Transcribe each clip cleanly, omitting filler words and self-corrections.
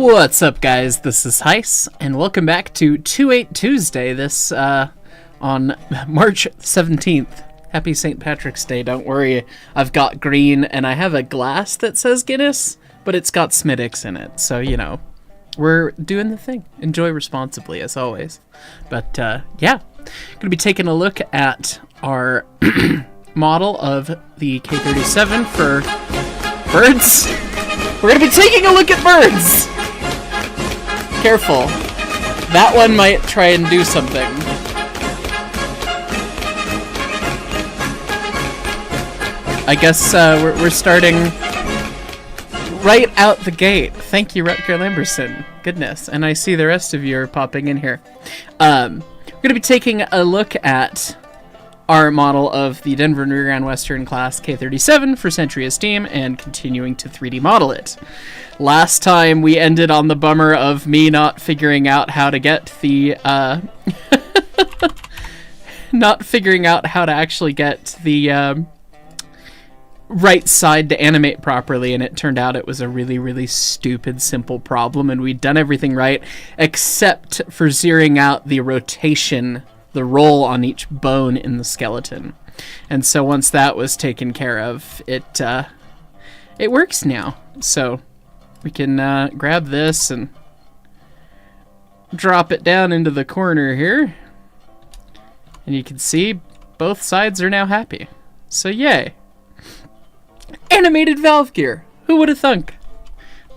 What's up, guys? This is Heis, and welcome back to 2-8 Tuesday, this, on March 17th. Happy St. Patrick's Day, don't worry. I've got green, and I have a glass that says Guinness, but it's got Smittix in it, so, you know, we're doing the thing. Enjoy responsibly, as always. But, yeah, gonna be taking a look at our model of the K37 for birds. We're gonna be taking a look at birds! Careful. That one might try and do something. I guess we're starting right out the gate. Thank you, Rutger Lamberson. Goodness. And I see the rest of you are popping in here. We're going to be taking a look at our model of the Denver and Rio Grande Western class K37 for Century of Steam and continuing to 3D model it. Last time we ended on the bummer of me not figuring out how to get the not figuring out how to actually get the right side to animate properly, and it turned out it was a really stupid simple problem, and we'd done everything right except for zeroing out the rotation, the roll on each bone in the skeleton. And so once that was taken care of, it works now. So we can grab this and drop it down into the corner here, and you can see both sides are now happy. So yay. Animated valve gear. Who would have thunk?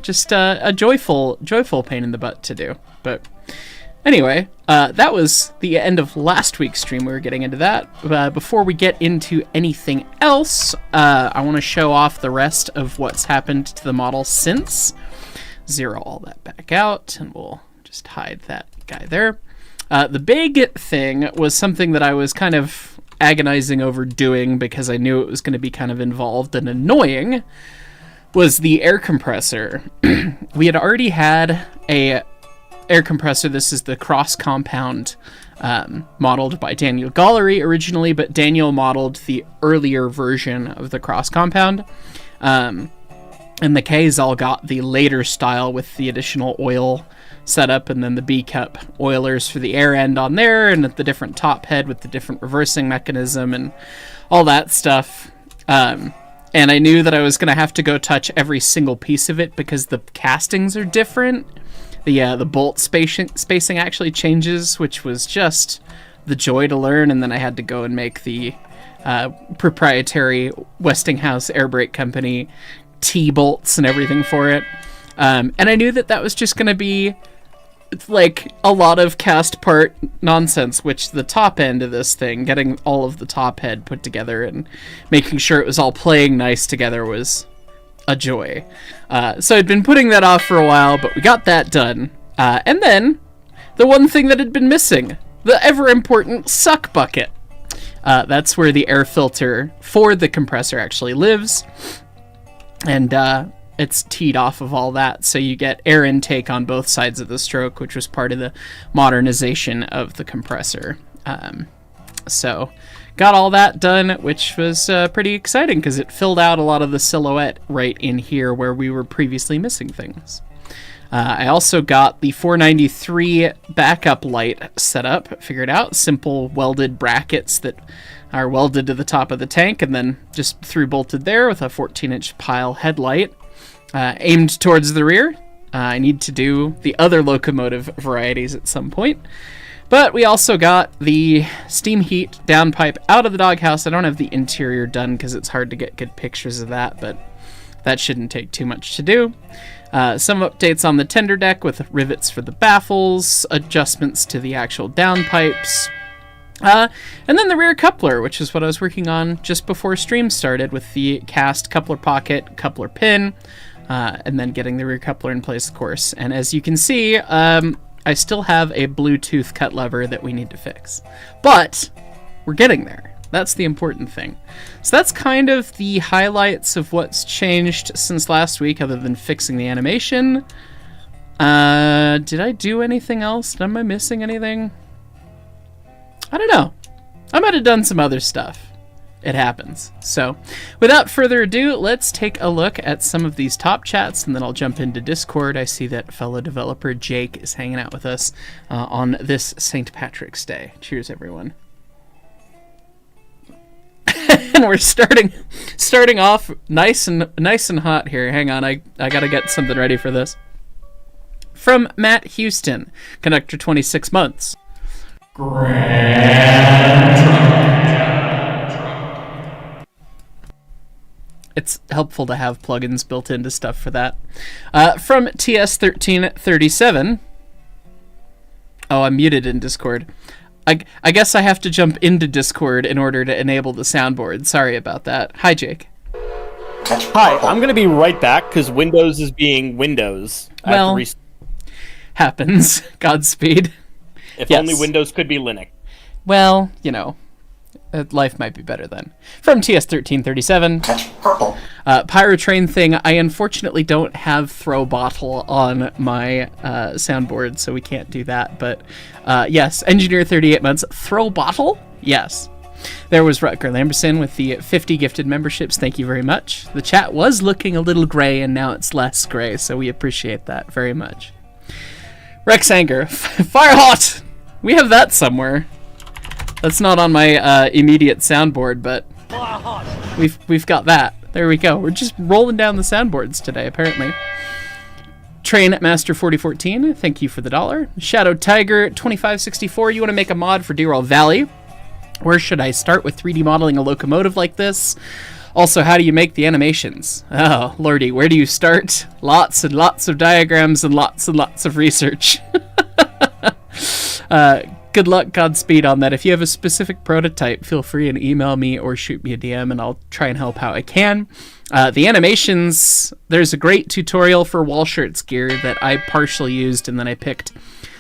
Just a joyful pain in the butt to do. But anyway, that was the end of last week's stream. We were getting into that. Before we get into anything else, I want to show off the rest of what's happened to the model since. Zero all that back out, and we'll just hide that guy there. The big thing was something that I was kind of agonizing over doing because I knew it was going to be kind of involved and annoying, was the air compressor. We had already had a air compressor. This is the cross compound, modeled by Daniel Gollery originally, but Daniel modeled the earlier version of the cross compound. And the K's all got the later style with the additional oil setup, and then the B-cup oilers for the air end on there, and at the different top head with the different reversing mechanism and all that stuff. And I knew that I was going to have to go touch every single piece of it because the castings are different. The bolt spacing actually changes, which was just the joy to learn, and then I had to go and make the proprietary Westinghouse Air Brake Company T-bolts and everything for it. And I knew that that was just going to be like a lot of cast part nonsense, which the top end of this thing, getting all of the top head put together and making sure it was all playing nice together, was a joy. So I'd been putting that off for a while, but we got that done. And then the one thing that had been missing, the ever important suck bucket. That's where the air filter for the compressor actually lives. And it's teed off of all that, so you get air intake on both sides of the stroke, which was part of the modernization of the compressor. So got all that done, which was pretty exciting because it filled out a lot of the silhouette right in here where we were previously missing things. I also got the 493 backup light set up, figured out, simple welded brackets that are welded to the top of the tank and then just through bolted there with a 14-inch pile headlight. Aimed towards the rear. I need to do the other locomotive varieties at some point. But we also got the steam heat downpipe out of the doghouse. I don't have the interior done because it's hard to get good pictures of that, but that shouldn't take too much to do. Some updates on the tender deck with rivets for the baffles, adjustments to the actual downpipes. And then the rear coupler, which is what I was working on just before stream started with the cast coupler pocket, coupler pin, and then getting the rear coupler in place, of course. And as you can see, I still have a Bluetooth cut lever that we need to fix. But we're getting there. That's the important thing. So that's kind of the highlights of what's changed since last week, other than fixing the animation. Did I do anything else? Am I missing anything? I don't know. I might have done some other stuff. It happens. So, without further ado, let's take a look at some of these top chats, and then I'll jump into Discord. I see that fellow developer Jake is hanging out with us on this St. Patrick's Day. Cheers, everyone. And we're starting off nice and hot here. Hang on, I gotta get something ready for this. From Matt Houston, conductor 26 months. It's helpful to have plugins built into stuff for that. From TS1337. Oh, I'm muted in Discord. I guess I have to jump into Discord in order to enable the soundboard. Sorry about that. Hi, Jake. Hi, I'm going to be right back because Windows is being Windows. Well, happens. Godspeed. If only Windows could be Linux. Well, you know, life might be better then. From TS1337. Pyrotrain thing. I unfortunately don't have throw bottle on my soundboard, so we can't do that. But yes, Engineer 38 months. Throw bottle? Yes. There was Rutger Lamberson with the 50 gifted memberships. Thank you very much. The chat was looking a little gray, and now it's less gray, so we appreciate that very much. Rex Anger. Fire hot! We have that somewhere. That's not on my immediate soundboard, but we've got that. There we go. We're just rolling down the soundboards today, apparently. Train Master 4014, thank you for the $1. Shadow Tiger 2564, you want to make a mod for Deerall Valley. Where should I start with 3D modeling a locomotive like this? Also, how do you make the animations? Oh, lordy, where do you start? Lots and lots of diagrams and lots of research. Good luck, Godspeed on that. If you have a specific prototype, feel free and email me or shoot me a DM and I'll try and help how I can. The animations, there's a great tutorial for Wallshirts gear that I partially used, and then I picked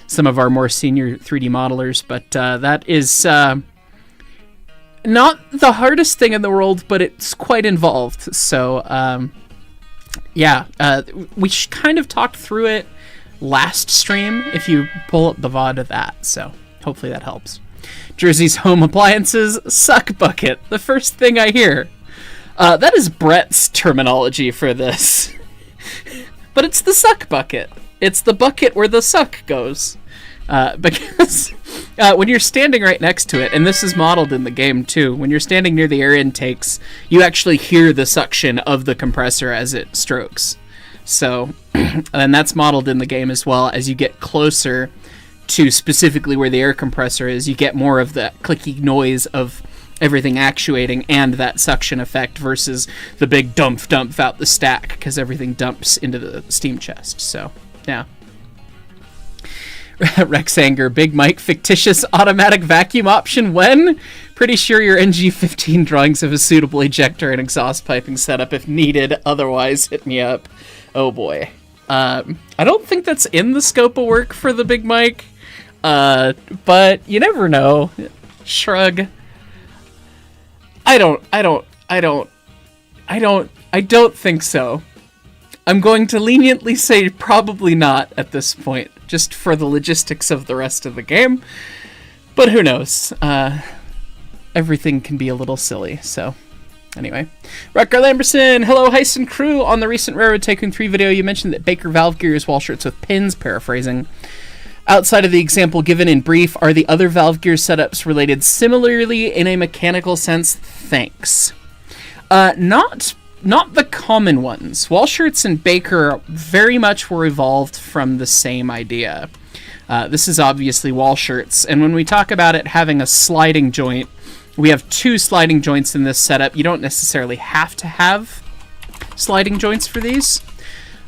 some of our more senior 3D modelers, but that is not the hardest thing in the world, but it's quite involved. So, yeah, we kind of talked through it last stream if you pull up the VOD of that, so hopefully that helps. Jersey's Home Appliances, suck bucket. The first thing I hear. That is Brett's terminology for this. But it's the suck bucket. It's the bucket where the suck goes. Because when you're standing right next to it, and this is modeled in the game too, when you're standing near the air intakes, you actually hear the suction of the compressor as it strokes. So, and that's modeled in the game as well. As you get closer to specifically where the air compressor is, you get more of the clicky noise of everything actuating and that suction effect versus the big dump out the stack, because everything dumps into the steam chest. So, yeah. Rex Anger, Big Mike, fictitious automatic vacuum option when? Pretty sure your NG15 drawings have a suitable ejector and exhaust piping setup if needed, otherwise hit me up. Oh boy. I don't think that's in the scope of work for the Big Mike, but you never know. Shrug. I don't think so. I'm going to leniently say probably not at this point, just for the logistics of the rest of the game. But who knows? Everything can be a little silly, so... Anyway. Rutger Lamberson, hello Heist crew. On the recent Railroad Tycoon 3 video, you mentioned that Baker valve gear is Wallshirts with pins, paraphrasing. Outside of the example given in brief, are the other valve gear setups related similarly in a mechanical sense? Thanks. Not the common ones. Wallshirts and Baker very much were evolved from the same idea. This is obviously Wallshirts, and when we talk about it having a sliding joint, we have 2 sliding joints in this setup. You don't necessarily have to have sliding joints for these.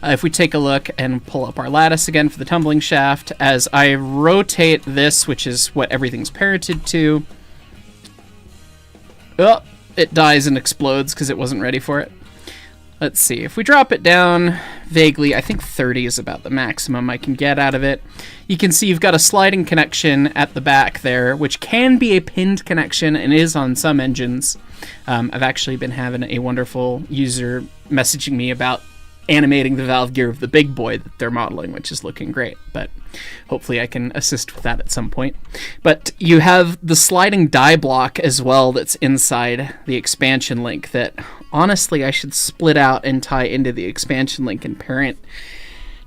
If we take a look and pull up our lattice again for the tumbling shaft, as I rotate this, which is what everything's parented to, oh, it dies and explodes because it wasn't ready for it. Let's see, if we drop it down vaguely, I think 30 is about the maximum I can get out of it. You can see you've got a sliding connection at the back there, which can be a pinned connection and is on some engines. I've actually been having a wonderful user messaging me about animating the valve gear of the big boy that they're modeling, which is looking great, but hopefully I can assist with that at some point. But you have the sliding die block as well that's inside the expansion link that honestly I should split out and tie into the expansion link and parent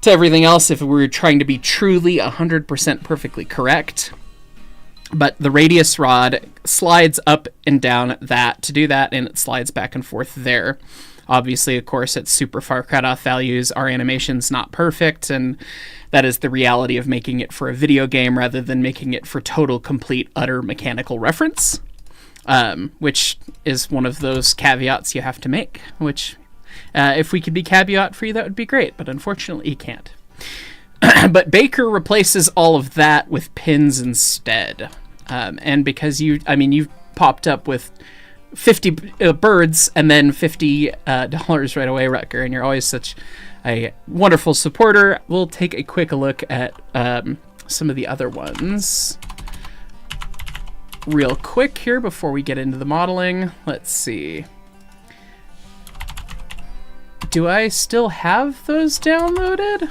to everything else if we were trying to be truly 100% perfectly correct. But the radius rod slides up and down that to do that, and it slides back and forth there. Obviously, of course, at super far cutoff values, our animation's not perfect, and that is the reality of making it for a video game rather than making it for total, complete, utter mechanical reference, which is one of those caveats you have to make, which, if we could be caveat-free, that would be great, but unfortunately you can't. But Baker replaces all of that with pins instead. And because you've popped up with 50 birds and then $50 right away, Rutger, and you're always such a wonderful supporter, we'll take a quick look at some of the other ones real quick here before we get into the modeling. Let's see. Do I still have those downloaded?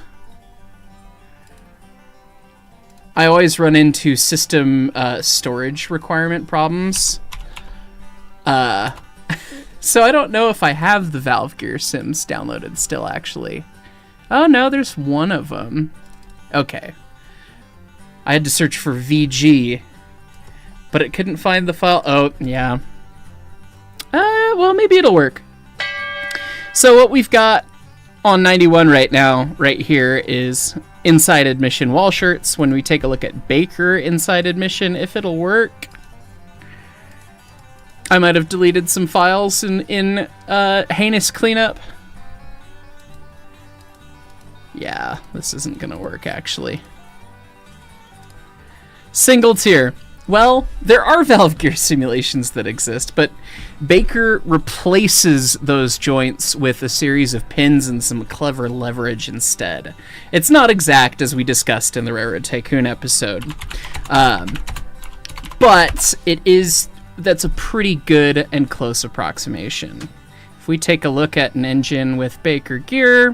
I always run into system storage requirement problems. So I don't know if I have the Valve Gear Sims downloaded still, actually. Oh, no, there's one of them. Okay. I had to search for VG, but it couldn't find the file. Oh, yeah. Well, maybe it'll work. So what we've got on 91 right now, right here, is Inside Admission wall shirts. When we take a look at Baker Inside Admission, if it'll work. I might have deleted some files in heinous cleanup. Yeah, this isn't gonna work, actually. Single tier. Well, there are Valve Gear simulations that exist, but Baker replaces those joints with a series of pins and some clever leverage instead. It's not exact, as we discussed in the Railroad Tycoon episode, but that's a pretty good and close approximation. If we take a look at an engine with Baker gear,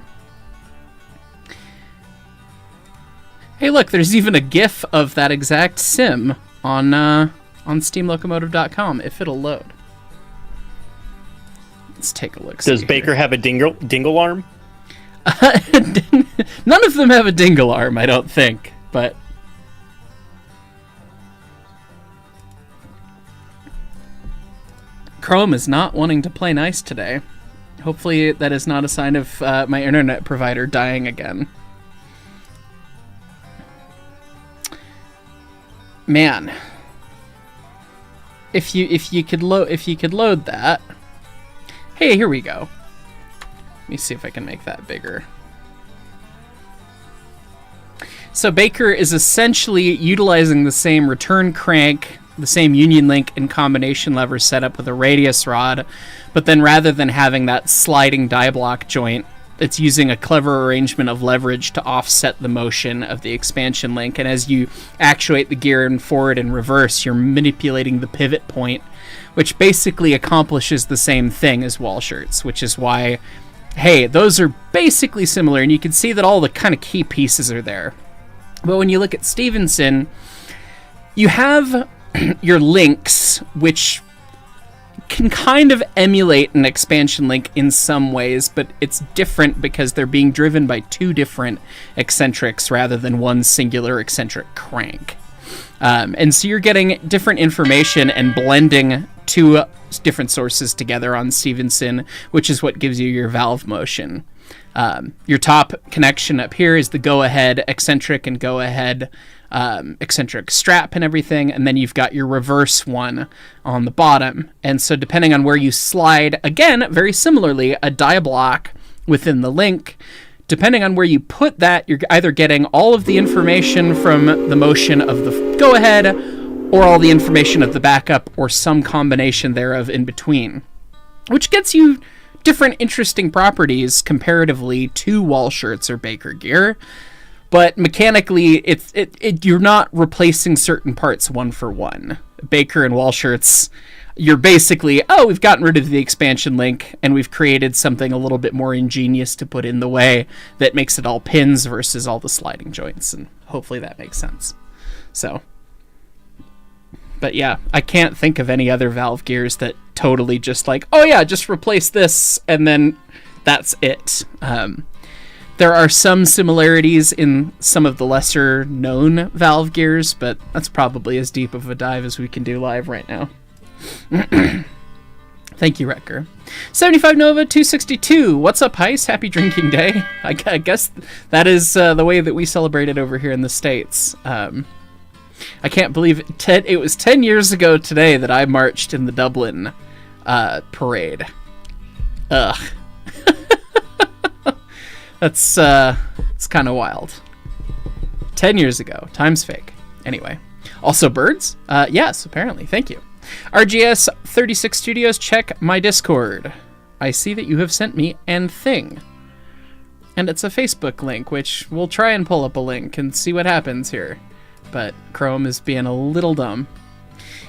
hey look, there's even a GIF of that exact sim on steamlocomotive.com if it'll load. Let's take a look. Does Baker have a dingle arm? None of them have a dingle arm, I don't think, but Chrome is not wanting to play nice today. Hopefully that is not a sign of my internet provider dying again. Man, if you could load that. Hey, here we go. Let me see if I can make that bigger. So Baker is essentially utilizing the same return crank, the same union link and combination lever setup with a radius rod, but then rather than having that sliding die block joint, it's using a clever arrangement of leverage to offset the motion of the expansion link. And as you actuate the gear in forward and reverse, you're manipulating the pivot point, which basically accomplishes the same thing as wall shirts, which is why, hey, those are basically similar, and you can see that all the kind of key pieces are there. But when you look at Stevenson, you have your links, which can kind of emulate an expansion link in some ways, but it's different because they're being driven by two different eccentrics rather than one singular eccentric crank. And so you're getting different information and blending two different sources together on Stevenson, which is what gives you your valve motion. Your top connection up here is the go-ahead eccentric and go-ahead eccentric strap and everything, and then you've got your reverse one on the bottom. And so depending on where you slide, again, very similarly, a die block within the link, depending on where you put that, you're either getting all of the information from the motion of the go-ahead or all the information of the backup or some combination thereof in between, which gets you different interesting properties comparatively to wall shirts or Baker gear. But mechanically, you're not replacing certain parts one for one. Baker and wall shirts you're basically, oh, we've gotten rid of the expansion link and we've created something a little bit more ingenious to put in the way that makes it all pins versus all the sliding joints, and hopefully that makes sense. So, but yeah, I can't think of any other valve gears that totally just like, oh yeah, just replace this and then that's it. There are some similarities in some of the lesser known valve gears, but that's probably as deep of a dive as we can do live right now. Thank you, Retker. 75 Nova 262. What's up, Heist? Happy drinking day. I guess that is the way that we celebrate it over here in the States. I can't believe it was 10 years ago today that I marched in the Dublin parade. Ugh. That's it's kind of wild. 10 years ago. Time's fake. Anyway. Also birds? Yes, apparently. Thank you. RGS 36 Studios, check my Discord. I see that you have sent me an thing. And it's a Facebook link, which we'll try and pull up a link and see what happens here. But Chrome is being a little dumb.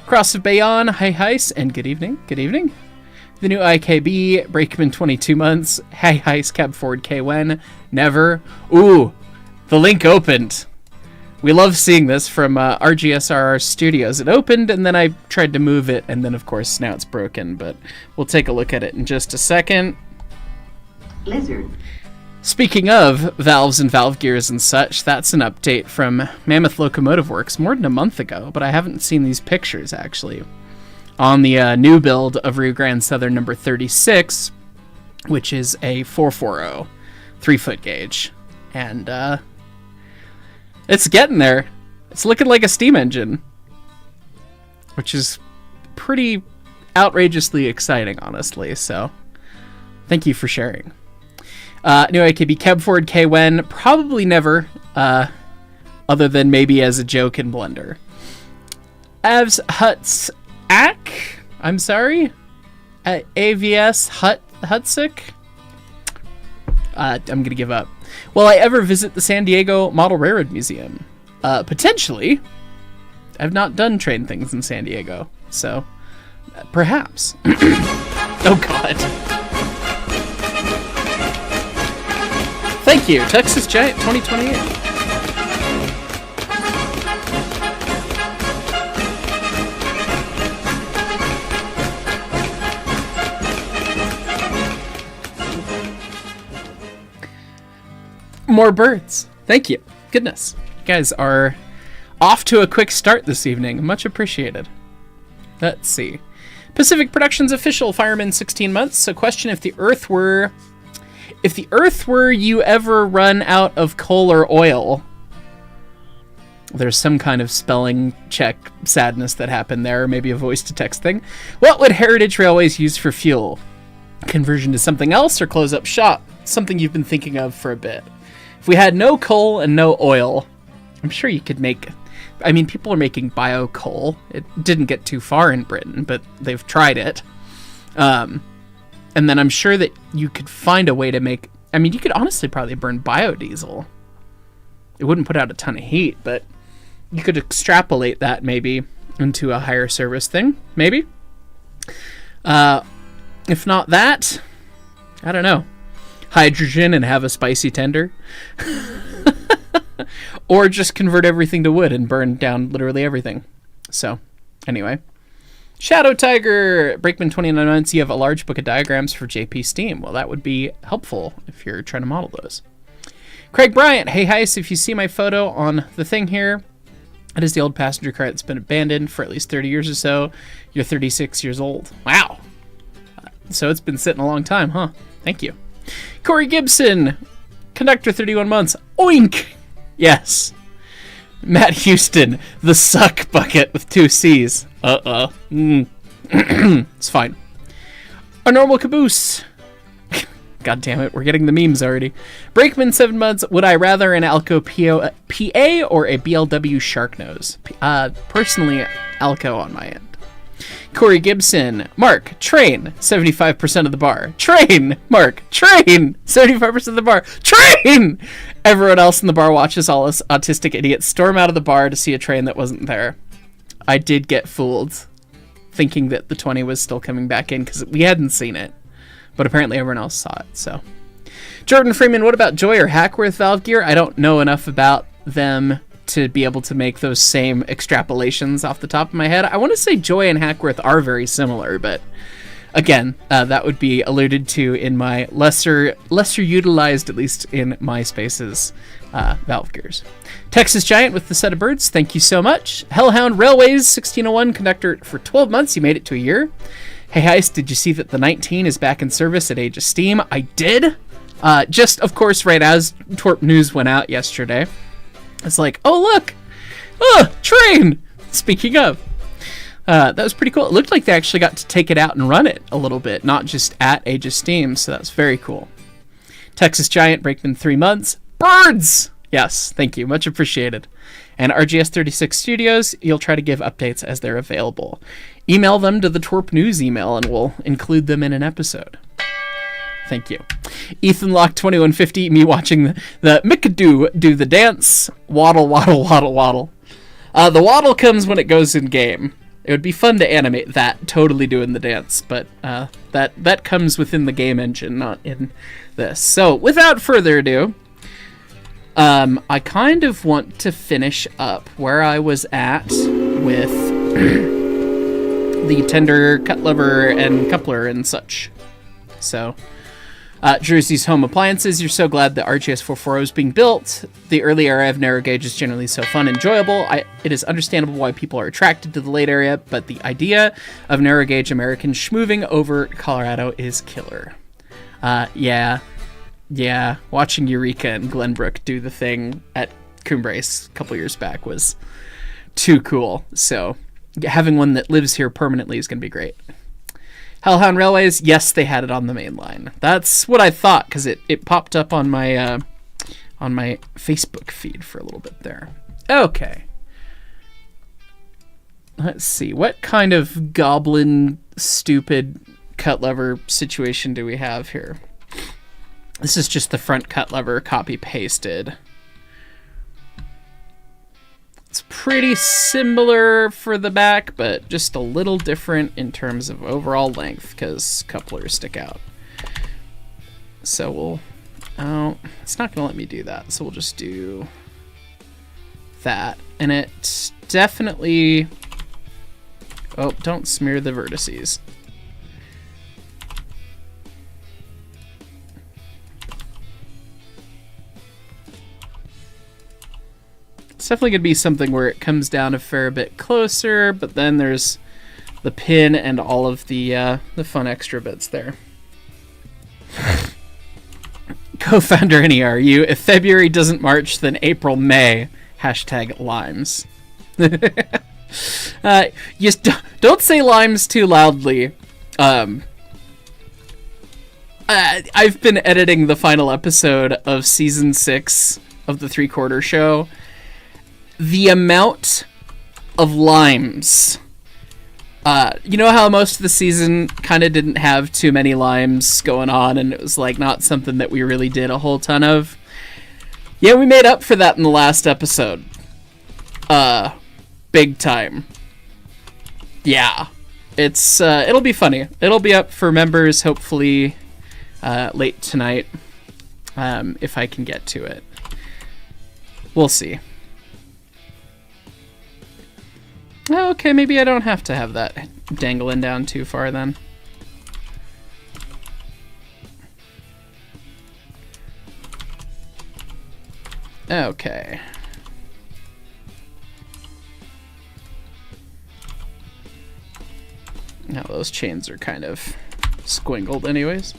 Cross of Bayon, hi Heist, and good evening. Good evening. The new IKB, Brakeman 22 months, hi Heist, Cab Ford K-Wen, never. Ooh, the link opened. We love seeing this from RGSRR Studios. It opened, and then I tried to move it, and then, of course, now it's broken, but we'll take a look at it in just a second. Lizard. Speaking of valves and valve gears and such, that's an update from Mammoth Locomotive Works more than a month ago, but I haven't seen these pictures, actually, on the new build of Rio Grande Southern number 36, which is a 440 3-foot gauge. And, it's getting there. It's looking like a steam engine, which is pretty outrageously exciting, honestly. So, thank you for sharing. New AKB Cab Ford K-Wen, probably never, other than maybe as a joke in Blender. Avs Huts Ack, I'm sorry, AVS Hutsick. I'm gonna give up. Will I ever visit the San Diego Model Railroad Museum? Potentially. I've not done train things in San Diego, so perhaps. Oh God. Thank you, Texas Giant 2028. More birds. Thank you. Goodness. You guys are off to a quick start this evening. Much appreciated. Let's see. Pacific Productions official fireman 16 months. So question, if the Earth were you ever run out of coal or oil, there's some kind of spelling check sadness that happened there, or maybe a voice to text thing. What would Heritage Railways use for fuel? Conversion to something else or close up shop? Something you've been thinking of for a bit. If we had no coal and no oil, I'm sure you could make... I mean, people are making bio-coal. It didn't get too far in Britain, but they've tried it. And then I'm sure that you could find a way to make... I mean, you could honestly probably burn biodiesel. It wouldn't put out a ton of heat, but you could extrapolate that maybe into a higher service thing. Maybe. If not that, I don't know. Hydrogen and have a spicy tender. Or just convert everything to wood and burn down literally everything. So, anyway. Shadow Tiger, Brakeman 29 months, you have a large book of diagrams for JP Steam. Well, that would be helpful if you're trying to model those. Craig Bryant, hey Heist, if you see my photo on the thing here, it is the old passenger car that's been abandoned for at least 30 years or so. You're 36 years old. Wow. So it's been sitting a long time, huh? Thank you. Corey Gibson, Conductor 31 months. Oink! Yes. Matt Houston, the suck bucket with 2 C's. It's fine. A normal caboose. God damn it, we're getting the memes already. Brakeman 7 months. Would I rather an Alco PA or a BLW Sharknose? Personally, Alco on my end. Corey Gibson, Mark, train, 75% of the bar. Train, Mark, train, 75% of the bar. Train! Everyone else in the bar watches all us autistic idiots storm out of the bar to see a train that wasn't there. I did get fooled. thinking that the 20 was still coming back in because we hadn't seen it, but apparently everyone else saw it. So, Jordan Freeman, what about Joy or Hackworth valve gear? I don't know enough about them to be able to make those same extrapolations off the top of my head. I want to say Joy and Hackworth are very similar, but again, that would be alluded to in my lesser utilized, at least in MySpace's valve gears. Texas Giant with the set of birds, thank you so much. Hellhound Railways 1601 conductor for 12 months. You made it to a year. Hey Heist, did you see that the 19 is back in service at Age of Steam? I did. Just, of course, right as Torp News went out yesterday. It's like, oh, look! Oh, train! Speaking of. That was pretty cool. It looked like they actually got to take it out and run it a little bit, not just at Age of Steam, so that's very cool. Texas Giant, Brakeman 3 months. Birds! Yes, thank you. Much appreciated. And RGS36 Studios, you'll try to give updates as they're available. Email them to the Torp News email, and we'll include them in an episode. Thank you. Ethan Lock 2150, me watching the Mikadu do the dance. Waddle, waddle, waddle, waddle. The waddle comes when it goes in game. It would be fun to animate that totally doing the dance, but that comes within the game engine, not in this. So, without further ado, I kind of want to finish up where I was at with the tender cut lever and coupler and such. So, Jersey's Home Appliances, you're so glad that RGS 440 is being built. The early era of narrow gauge is generally so fun and enjoyable. It is understandable why people are attracted to the late area, but the idea of narrow gauge Americans schmoving over Colorado is killer. Yeah, watching Eureka and Glenbrook do the thing at Coombrace a couple years back was too cool. So having one that lives here permanently is going to be great. Hellhound Railways, yes, they had it on the main line. That's what I thought, because it popped up on my Facebook feed for a little bit there. Okay. Let's see. What kind of goblin stupid cut lever situation do we have here? This is just the front cut lever copy pasted. It's pretty similar for the back, but just a little different in terms of overall length because couplers stick out. So it's not gonna let me do that. So we'll just do that. And it definitely, oh, don't smear the vertices. It's definitely going to be something where it comes down a fair bit closer, but then there's the pin and all of the fun extra bits there. Co-founder NERU, if February doesn't March, then April, May. Hashtag limes. Just don't say limes too loudly. I've been editing the final episode of Season 6 of the 3/4 show. The amount of limes. You know how most of the season kind of didn't have too many limes going on, and it was like not something that we really did a whole ton of? Yeah, we made up for that in the last episode. Big time. Yeah. It's, it'll be funny. It'll be up for members, hopefully, late tonight, if I can get to it. We'll see. Oh, okay, maybe I don't have to have that dangling down too far then. Okay. Now those chains are kind of squingled anyways.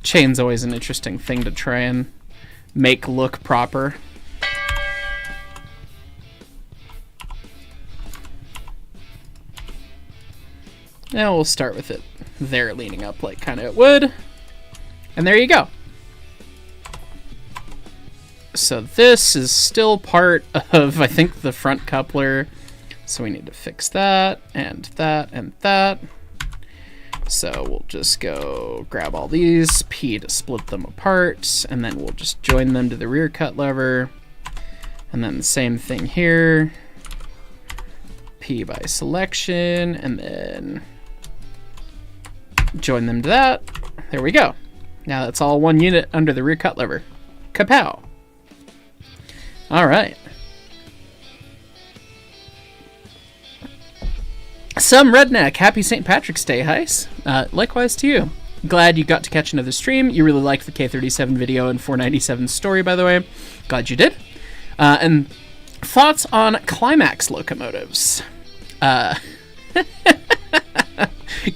Chain's always an interesting thing to try and make look proper. Now we'll start with it there leaning up like kind of it would. And there you go. So this is still part of, I think, the front coupler. So we need to fix that and that and that. So we'll just go grab all these, P to split them apart, and then we'll just join them to the rear cut lever. And then the same thing here. P by selection, and then join them to that. There we go. Now that's all one unit under the rear cut lever. Kapow! All right. Some redneck, happy St. Patrick's Day, Heis. Likewise to you. Glad you got to catch another stream. You really liked the K37 video and 497 story, by the way. Glad you did. And thoughts on Climax locomotives.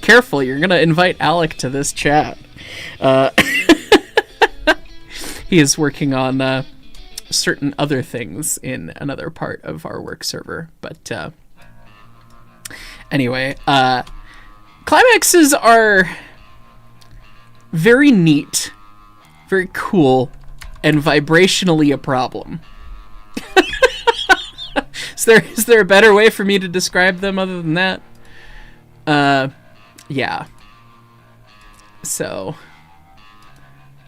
Careful, you're gonna invite Alec to this chat. He is working on certain other things in another part of our work server, but anyway, Climaxes are very neat, very cool, and vibrationally a problem. Is there a better way for me to describe them other than that? Yeah. So,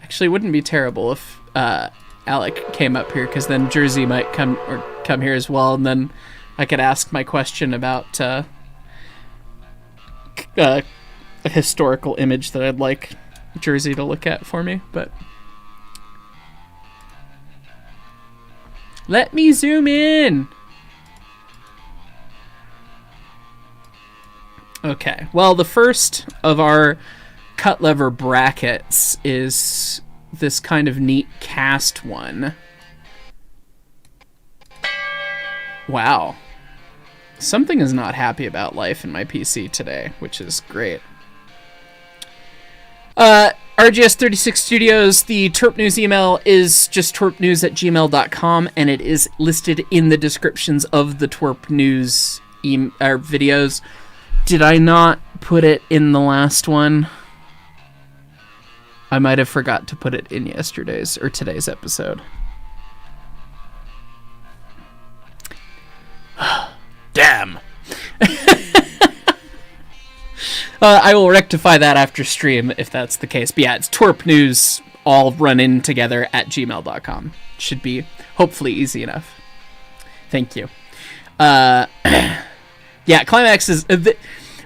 actually, it wouldn't be terrible if Alec came up here, because then Jersey might come here as well, and then I could ask my question about a historical image that I'd like Jersey to look at for me. But let me zoom in. Okay, well, the first of our cut lever brackets is this kind of neat cast one. Wow. Something is not happy about life in my PC today, which is great. RGS36 Studios, the Twerp News email is just twerpnews@gmail.com, and it is listed in the descriptions of the Twerp News videos. Did I not put it in the last one? I might have forgot to put it in yesterday's or today's episode. Damn. I will rectify that after stream if that's the case. But yeah, it's Twerp News all run in together at gmail.com. Should be hopefully easy enough. Thank you. Yeah, Climax is...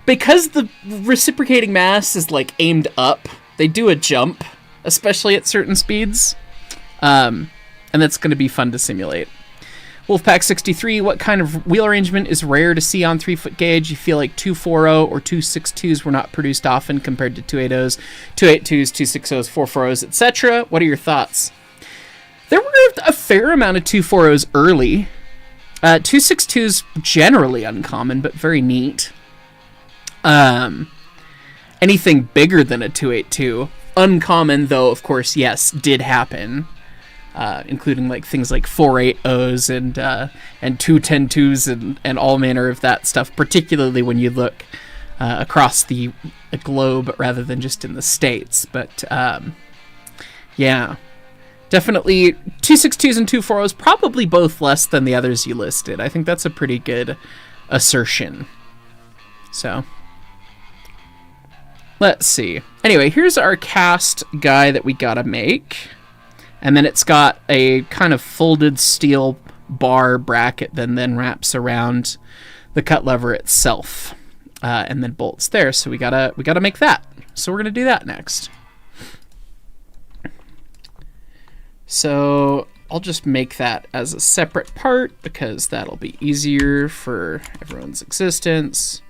because the reciprocating mass is, like, aimed up, they do a jump, especially at certain speeds. And that's going to be fun to simulate. Wolfpack63, what kind of wheel arrangement is rare to see on 3-foot gauge? You feel like 240 or 262s were not produced often compared to 280s, 282s, 260s, 440s, etc. What are your thoughts? There were a fair amount of 240s early. 262s generally uncommon, but very neat. Anything bigger than a 282, uncommon though, of course, yes, did happen. Including like things like 480s and 210-2s and all manner of that stuff, particularly when you look across the globe rather than just in the States. But yeah, definitely 262s and 240s, probably both less than the others you listed. I think that's a pretty good assertion. So let's see. Anyway, here's our cast guy that we gotta make. And then it's got a kind of folded steel bar bracket that then wraps around the cut lever itself, and then bolts there. So we gotta make that. So we're gonna do that next. So I'll just make that as a separate part because that'll be easier for everyone's existence.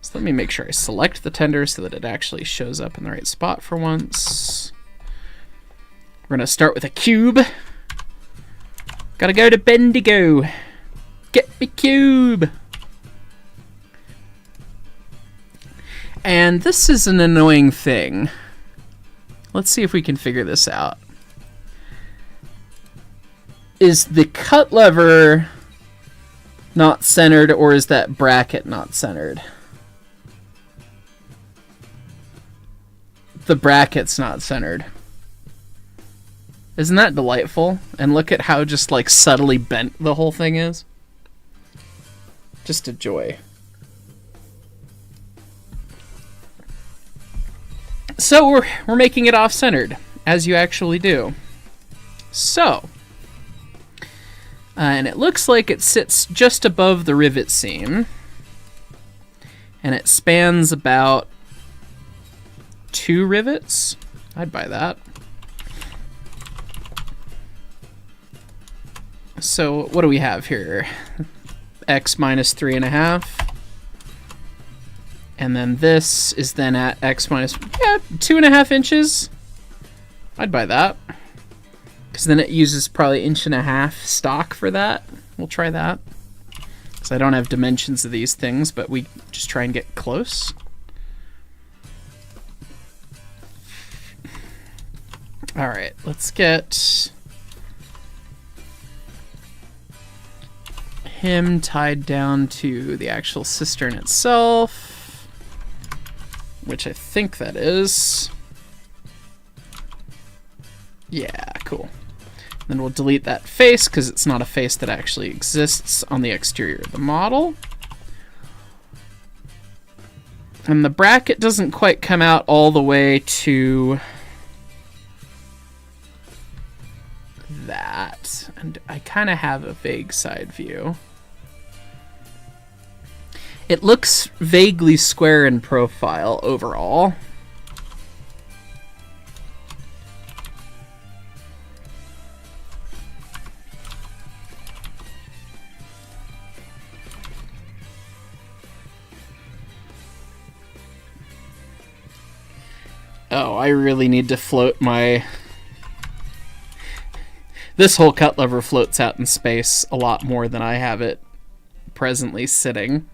So let me make sure I select the tender so that it actually shows up in the right spot for once. We're going to start with a cube. Gotta go to Bendigo. Get me cube. And this is an annoying thing. Let's see if we can figure this out. Is the cut lever not centered, or is that bracket not centered? The bracket's not centered. Isn't that delightful? And look at how just like subtly bent the whole thing is. Just a joy. So we're making it off-centered, as you actually do. So And it looks like it sits just above the rivet seam. And it spans about 2 rivets. I'd buy that. So what do we have here? X minus 3.5. And then this is then at X minus 2.5 inches. I'd buy that. Because then it uses probably 1.5 inch stock for that. We'll try that. Because I don't have dimensions of these things, but we just try and get close. Alright, let's get him tied down to the actual cistern itself, which I think that is. Yeah, cool. Then we'll delete that face because it's not a face that actually exists on the exterior of the model. And the bracket doesn't quite come out all the way to that. And I kind of have a vague side view. It looks vaguely square in profile overall. Oh, I really need to float my... This whole cut lever floats out in space a lot more than I have it presently sitting.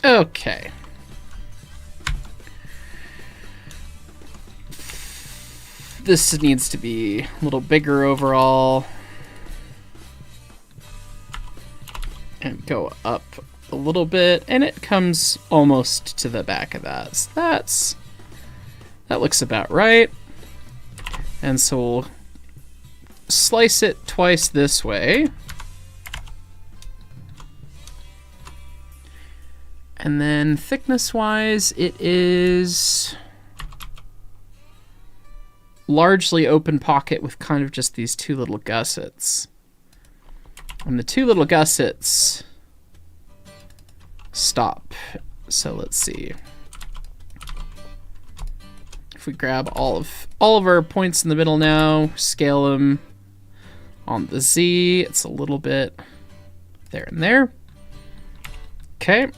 Okay. This needs to be a little bigger overall. And go up a little bit, and it comes almost to the back of that. So that looks about right. And so we'll slice it twice this way. And then thickness-wise, it is largely open pocket with kind of just these 2 little gussets. And the 2 little gussets stop. So let's see. If we grab all of our points in the middle now, scale them on the Z, it's a little bit there and there. Okay.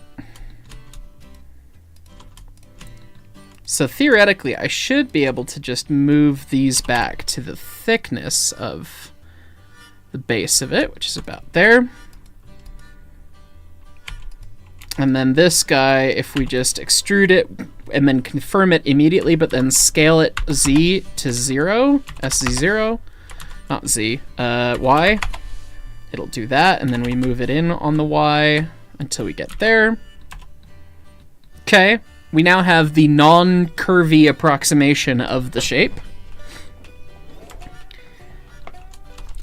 So theoretically, I should be able to just move these back to the thickness of the base of it, which is about there. And then this guy, if we just extrude it and then confirm it immediately, but then scale it Z to 0, SZ0, not Z, Y, it'll do that, and then we move it in on the Y until we get there. Okay. We now have the non-curvy approximation of the shape.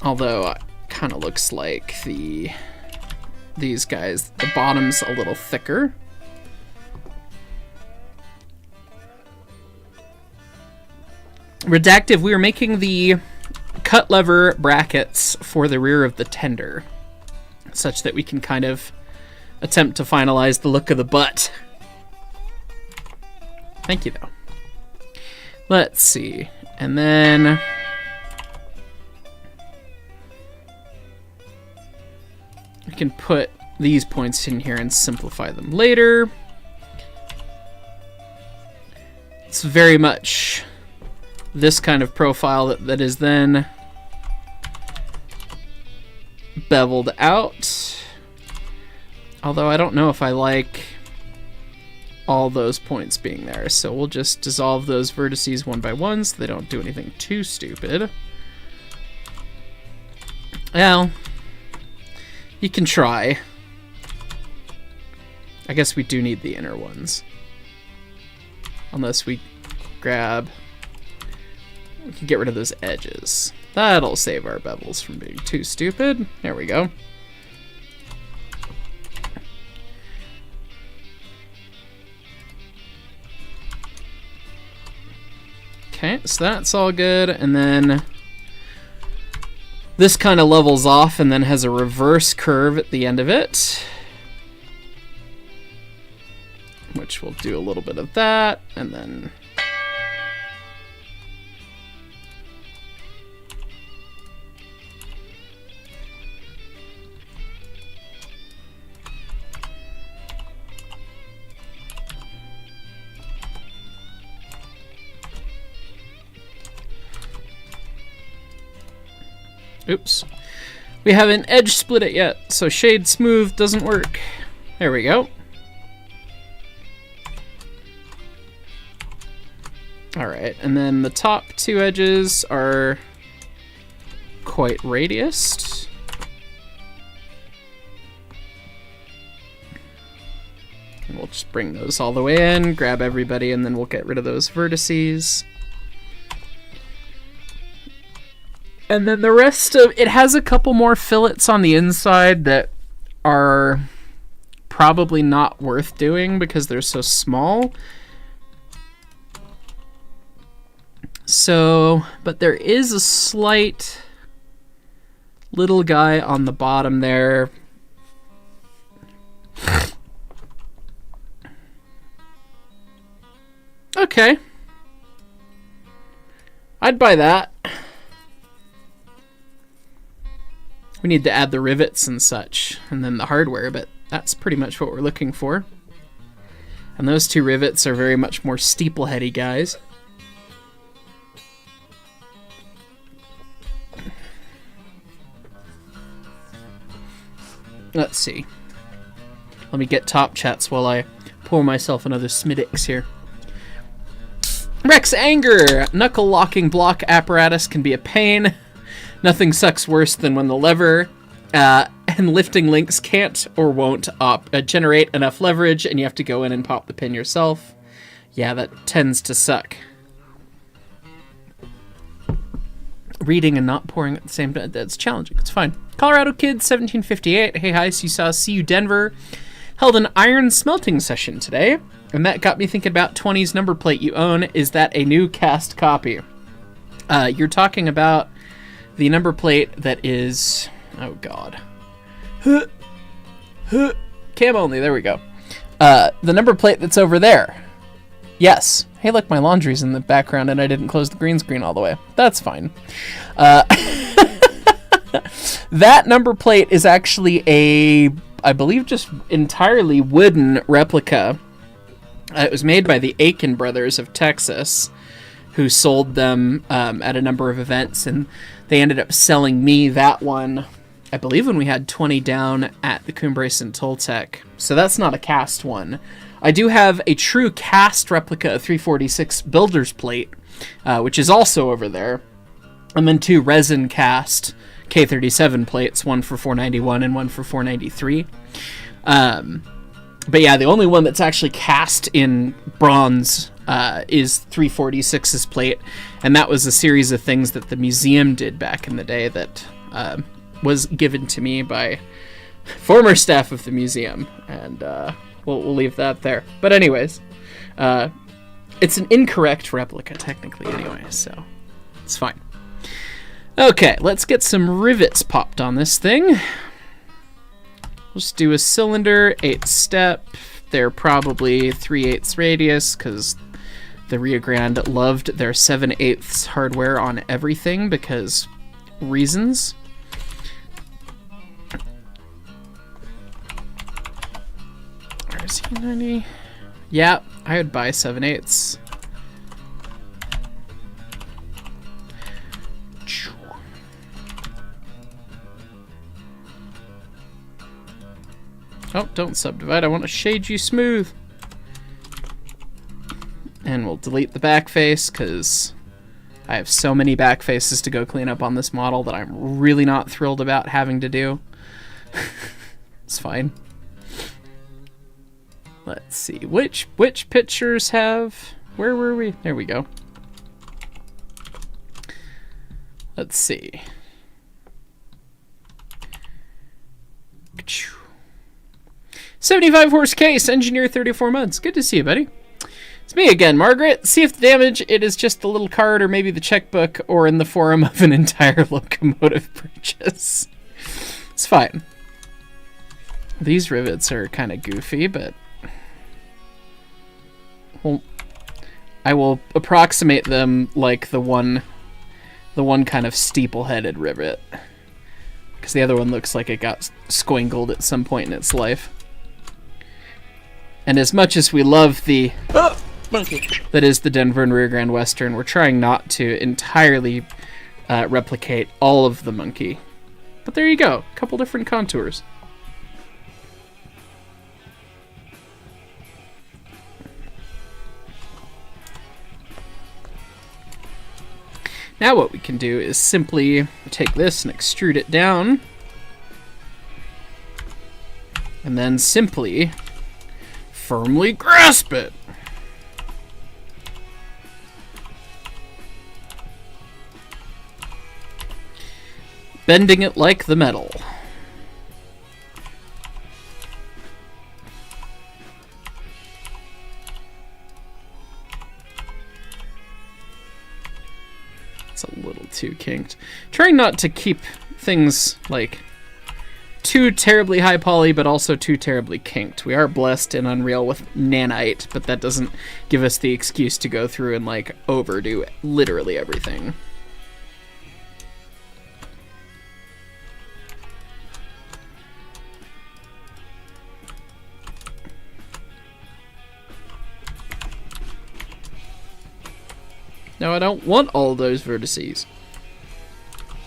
Although it kind of looks like these guys, the bottom's a little thicker. Redactive, we are making the cut lever brackets for the rear of the tender, such that we can kind of attempt to finalize the look of the butt. Thank you, though. Let's see. And then we can put these points in here and simplify them later. It's very much this kind of profile that is then beveled out. Although I don't know if I like all those points being there, so we'll just dissolve those vertices one by one so they don't do anything too stupid. Well, you can try. I guess we do need the inner ones. Unless we grab... We can get rid of those edges. That'll save our bevels from being too stupid. There we go. Okay, so that's all good, and then this kind of levels off and then has a reverse curve at the end of it, which we'll do a little bit of that, and then oops. We haven't edge split it yet, so shade smooth doesn't work. There we go. Alright, and then the top two edges are quite radiused. And we'll just bring those all the way in, grab everybody, and then we'll get rid of those vertices. And then the rest of it has a couple more fillets on the inside that are probably not worth doing because they're so small. So, but there is a slight little guy on the bottom there. Okay. I'd buy that. We need to add the rivets and such, and then the hardware, but that's pretty much what we're looking for. And those two rivets are very much more steeple-heady guys. Let's see. Let me get top chats while I pour myself another Smiddix here. Rex Anger! Knuckle locking block apparatus can be a pain. Nothing sucks worse than when the lever and lifting links can't or won't generate enough leverage and you have to go in and pop the pin yourself. Yeah, that tends to suck. Reading and not pouring at the same time, that's challenging. It's fine. Colorado Kid 1758. Hey, hi, see you Denver. Held an iron smelting session today, and that got me thinking about 20's number plate you own. Is that a new cast copy? You're talking about the number plate that is... Oh, God. Cam only, there we go. The number plate that's over there. Yes. Hey, look, my laundry's in the background and I didn't close the green screen all the way. That's fine. That number plate is actually a, I believe, just entirely wooden replica. It was made by the Aiken brothers of Texas, who sold them at a number of events, and they ended up selling me that one, I believe, when we had 20 down at the Cumbres and Toltec. So that's not a cast one. I do have a true cast replica of 346 Builder's plate, which is also over there. And then two resin cast K37 plates, one for 491 and one for 493. But yeah, the only one that's actually cast in bronze is 346's plate, and that was a series of things that the museum did back in the day that was given to me by former staff of the museum, and we'll leave that there. But anyways, it's an incorrect replica technically anyway, so it's fine. Okay, let's get some rivets popped on this thing. Let's do a cylinder, 8-step. They're probably 3/8 radius because the Rio Grande loved their 7/8 hardware on everything because reasons. RC90. Yeah, I would buy 7/8. Oh, don't subdivide. I want to shade you smooth. And we'll delete the back face because I have so many back faces to go clean up on this model that I'm really not thrilled about having to do. It's fine. Let's see. Which pictures have... Where were we? There we go. Let's see. 75 horse case, engineer 34 months. Good to see you, buddy. It's me again, Margaret. See if the damage it is just the little card or maybe the checkbook or in the form of an entire locomotive purchase. It's fine. These rivets are kind of goofy, but well, I will approximate them like the one kind of steeple-headed rivet, because the other one looks like it got squingled at some point in its life. And as much as we love the that is the Denver and Rio Grande Western, we're trying not to entirely replicate all of the monkey. But there you go, a couple different contours. Now what we can do is simply take this and extrude it down, and then simply firmly grasp it. Bending it like the metal. It's a little too kinked. Trying not to keep things like too terribly high poly, but also too terribly kinked. We are blessed in Unreal with nanite, but that doesn't give us the excuse to go through and like overdo literally everything. No, I don't want all those vertices.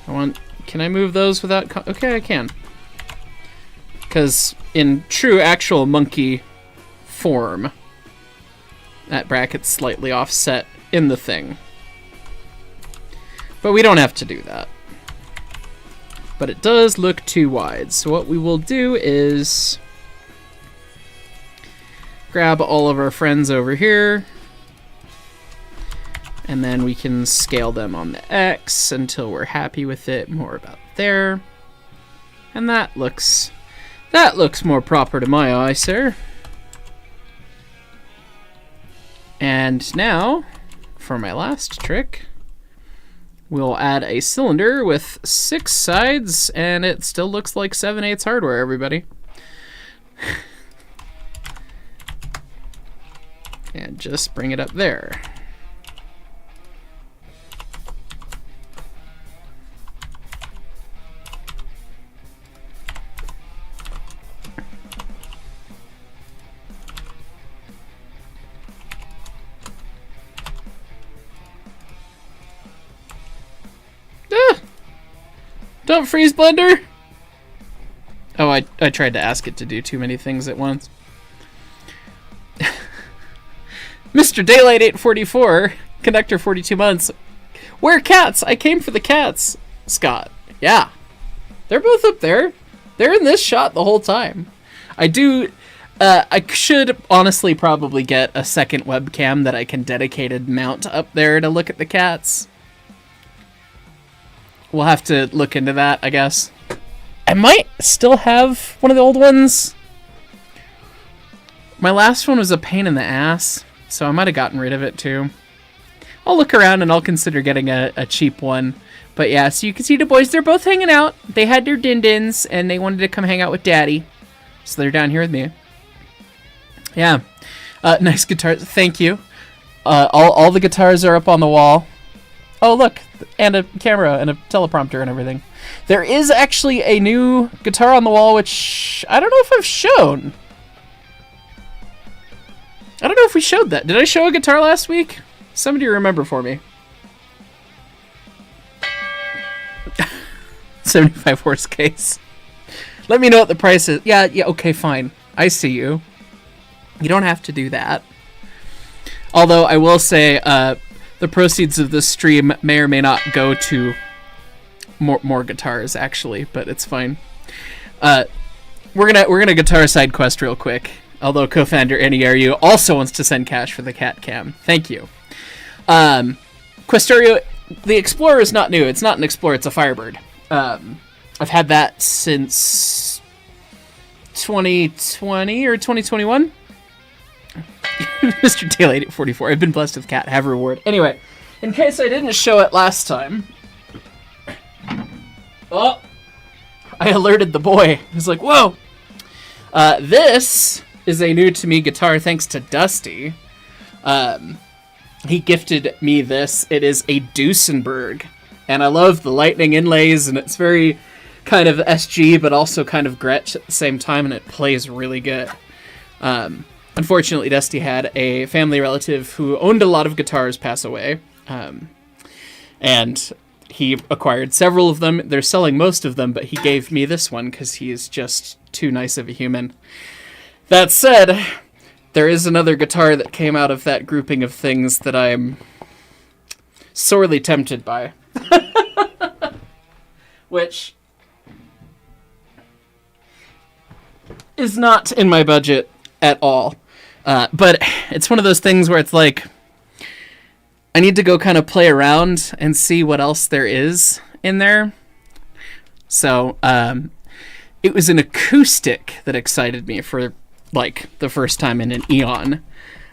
Can I move those without... Okay, I can. Because in true actual monkey form, that bracket's slightly offset in the thing. But we don't have to do that. But it does look too wide. So what we will do is grab all of our friends over here, and then we can scale them on the X until we're happy with it. More about there. And that looks more proper to my eye, sir. And now, for my last trick, we'll add a cylinder with 6 sides, and it still looks like 7/8 hardware, everybody. And just bring it up there. Don't freeze, Blender! Oh, I tried to ask it to do too many things at once. Mr. Daylight 844, conductor 42 months. Where cats? I came for the cats. Scott. Yeah. They're both up there. They're in this shot the whole time. I should honestly probably get a second webcam that I can dedicated mount up there to look at the cats. We'll have to look into that, I guess. I might still have one of the old ones. My last one was a pain in the ass, so I might have gotten rid of it too. I'll look around and I'll consider getting a cheap one. But yeah, so you can see the boys, they're both hanging out. They had their din-dins and they wanted to come hang out with Daddy. So they're down here with me. Yeah. Nice guitars. Thank you. All the guitars are up on the wall. Oh, look, and a camera and a teleprompter and everything. There is actually a new guitar on the wall, which I don't know if I've shown. I don't know if we showed that. Did I show a guitar last week? Somebody remember for me. 75 horse case. Let me know what the price is. Yeah, okay, fine. I see you. You don't have to do that. Although I will say, the proceeds of this stream may or may not go to more guitars, actually, but it's fine. We're gonna guitar side quest real quick. Although co-founder NERU also wants to send cash for the cat cam. Thank you. Questorio the Explorer is not new. It's not an Explorer, it's a Firebird. I've had that since 2020 or 2021. Mr. Daylight at 44. I've been blessed with cat. Have reward. Anyway, in case I didn't show it last time. Oh! I alerted the boy. He's like, whoa! This is a new to me guitar thanks to Dusty. He gifted me this. It is a Duesenberg. And I love the lightning inlays, and it's very kind of SG, but also kind of Gretsch at the same time, and it plays really good. Unfortunately, Dusty had a family relative who owned a lot of guitars pass away. And he acquired several of them. They're selling most of them, but he gave me this one because he is just too nice of a human. That said, there is another guitar that came out of that grouping of things that I'm sorely tempted by. Which is not in my budget at all. But it's one of those things where it's like, I need to go kind of play around and see what else there is in there. So, it was an acoustic that excited me for, like, the first time in an eon.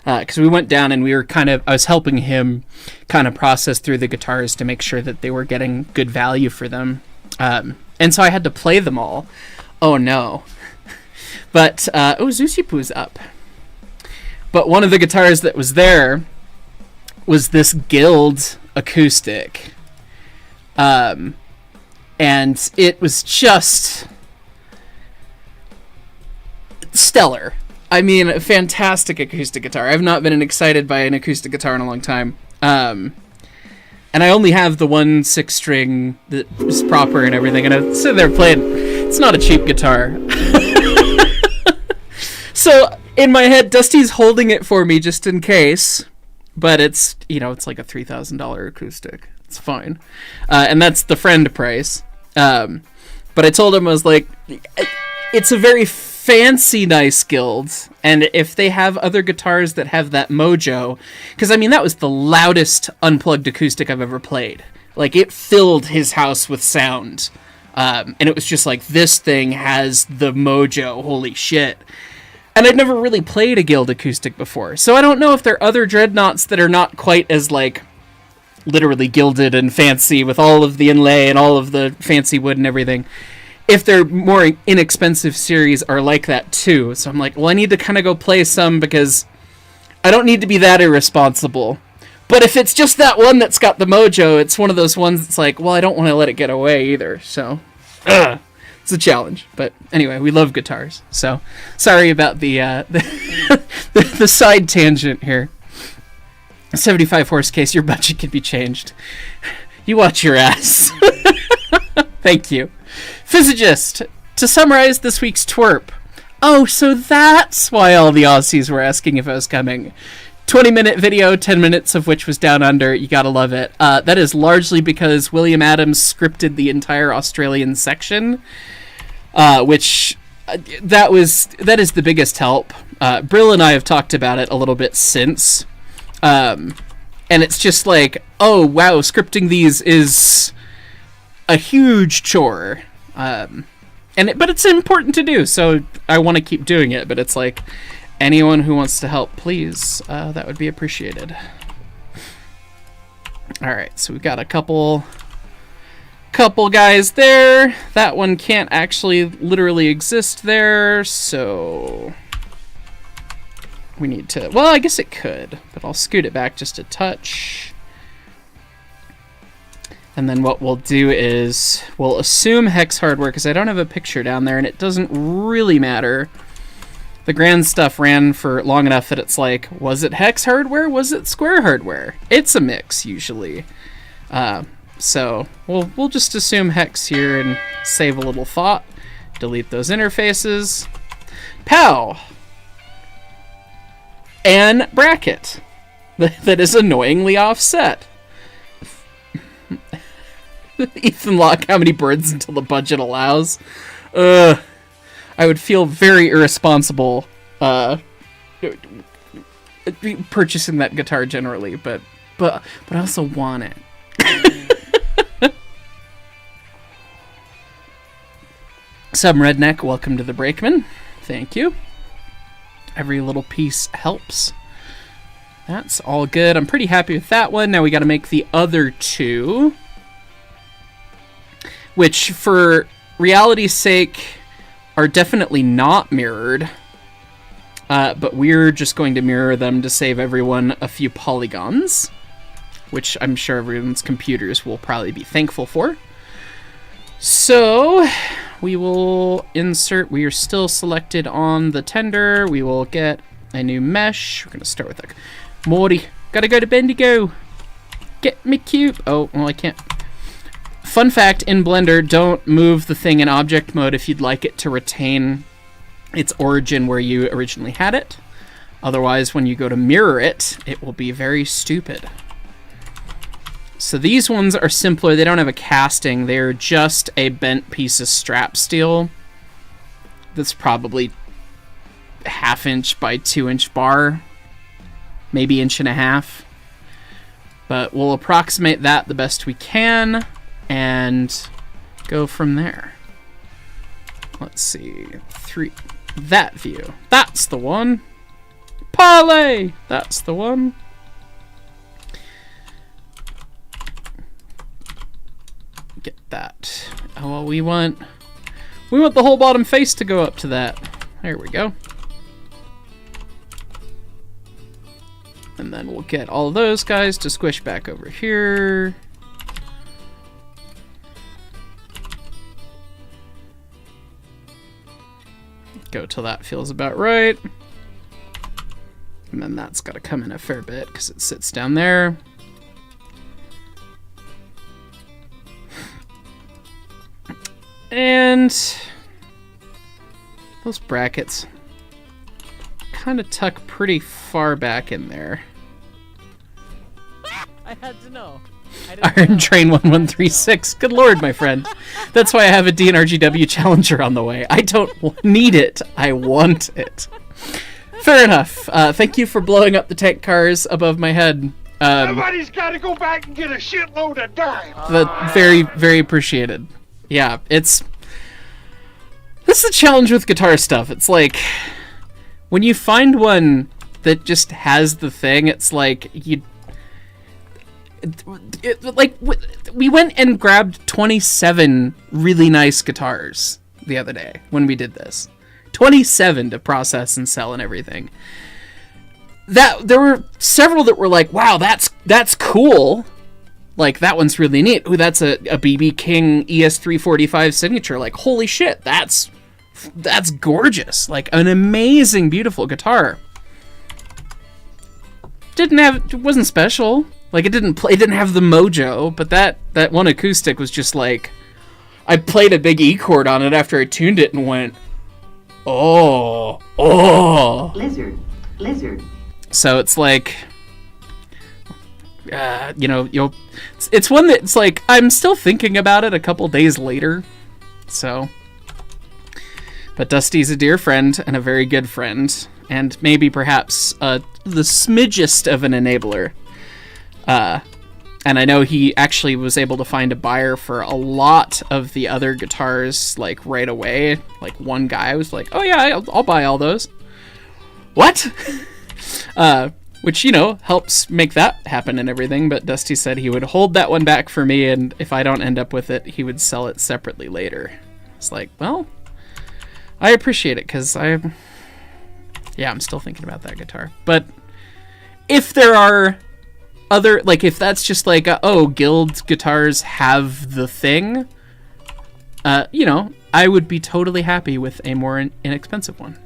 Because we went down and I was helping him kind of process through the guitars to make sure that they were getting good value for them. And so I had to play them all. Oh no. But, Zushipu's up. But one of the guitars that was there was this Guild acoustic. And it was just stellar. I mean, a fantastic acoustic guitar. I've not been excited by an acoustic guitar in a long time. And I only have the 1 6-string that is proper and everything, and I'm sitting there playing. It's not a cheap guitar. So, in my head, Dusty's holding it for me just in case, but it's like a $3,000 acoustic. It's fine. And that's the friend price. But I told him, I was like, it's a very fancy, nice Guild, and if they have other guitars that have that mojo, because I mean that was the loudest unplugged acoustic I've ever played. Like, it filled his house with sound, and it was just like, this thing has the mojo, holy shit. And I'd never really played a Guild acoustic before, so I don't know if there are other Dreadnoughts that are not quite as, like, literally gilded and fancy with all of the inlay and all of the fancy wood and everything. If they're more inexpensive series are like that too. So I'm like, well, I need to kind of go play some because I don't need to be that irresponsible. But if it's just that one that's got the mojo, it's one of those ones that's like, well, I don't want to let it get away either. So, it's a challenge. But anyway, we love guitars. So, sorry about the the side tangent here. 75 horse case, your budget can be changed. You watch your ass. Thank you. Physicist, to summarize this week's twerp. Oh, so that's why all the Aussies were asking if I was coming. 20-minute video, 10 minutes of which was Down Under. You gotta love it. That is largely because William Adams scripted the entire Australian section, which that is the biggest help. Brill and I have talked about it a little bit since, and it's just like, oh wow, scripting these is a huge chore. But it's important to do, so I want to keep doing it, but it's like, anyone who wants to help, please, that would be appreciated. Alright, so we've got a couple guys there. That one can't actually literally exist there, so we need to, well, I guess it could, but I'll scoot it back just a touch. And then what we'll do is we'll assume Hex hardware, because I don't have a picture down there, and it doesn't really matter. The grand stuff ran for long enough that it's like, was it Hex hardware? Was it Square hardware? It's a mix, usually. So we'll just assume Hex here and save a little thought. Delete those interfaces. Pow! And bracket. That is annoyingly offset. Ethan Locke, how many birds until the budget allows? I would feel very irresponsible purchasing that guitar generally, but I also want it. Some redneck, welcome to the Brakeman. Thank you. Every little piece helps. That's all good. I'm pretty happy with that one. Now we got to make the other two, which for reality's sake are definitely not mirrored. But we're just going to mirror them to save everyone a few polygons, which I'm sure everyone's computers will probably be thankful for. So we will insert, we are still selected on the tender. We will get a new mesh. We're going to start with a Morty. Gotta go to Bendigo. Get me cube. Oh, well, I can't. Fun fact, in Blender, don't move the thing in object mode if you'd like it to retain its origin where you originally had it. Otherwise, when you go to mirror it, it will be very stupid. So these ones are simpler. They don't have a casting. They're just a bent piece of strap steel that's probably 1/2 inch by 2 inch bar, maybe 1.5 inches. But we'll approximate that the best we can and go from there. Let's see. That view. That's the one. Parlay! That's the one. Get that. Oh, well, we want the whole bottom face to go up to that. There we go. And then we'll get all those guys to squish back over here. Go till that feels about right. And then that's got to come in a fair bit because it sits down there. And those brackets kind of tuck pretty far back in there. I had to know. Iron Train 1136. Good lord, my friend. That's why I have a DNRGW Challenger on the way. I don't need it. I want it. Fair enough. Thank you for blowing up the tank cars above my head. Somebody's got to go back and get a shitload of dime. Very, very appreciated. Yeah, this is the challenge with guitar stuff. It's like, when you find one that just has the thing, it's like, we went and grabbed 27 really nice guitars the other day when we did this. 27 to process and sell and everything. There were several that were like, wow, that's cool. Like, that one's really neat. Ooh, that's a BB King ES345 signature. Like, holy shit, that's gorgeous. Like, an amazing, beautiful guitar. It wasn't special. Like, it didn't have the mojo, but that one acoustic was just like, I played a big E chord on it after I tuned it and went, oh. Lizard. So it's like, it's one that's like, I'm still thinking about it a couple days later. So, but Dusty's a dear friend and a very good friend, and maybe perhaps the smidgest of an enabler. And I know he actually was able to find a buyer for a lot of the other guitars, like, right away. Like, one guy was like, oh yeah, I'll buy all those. What? Which, helps make that happen and everything, but Dusty said he would hold that one back for me, and if I don't end up with it, he would sell it separately later. It's like, well, I appreciate it, because I'm still thinking about that guitar. But if there are other, like, if that's just like, Guild guitars have the thing, I would be totally happy with a more inexpensive one.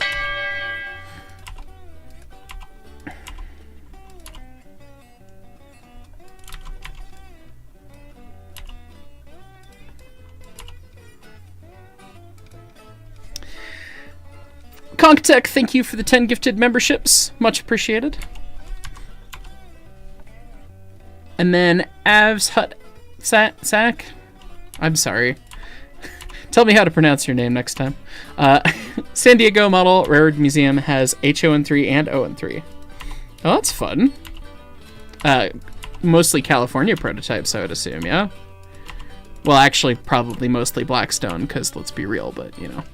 Conktech, thank you for the 10 gifted memberships. Much appreciated. And then Avs Hut Sack. I'm sorry. Tell me how to pronounce your name next time. San Diego Model Railroad Museum has HON3 and ON3. Oh, that's fun. Mostly California prototypes, I would assume, yeah? Well, actually, probably mostly Blackstone, because let's be real, but, you know.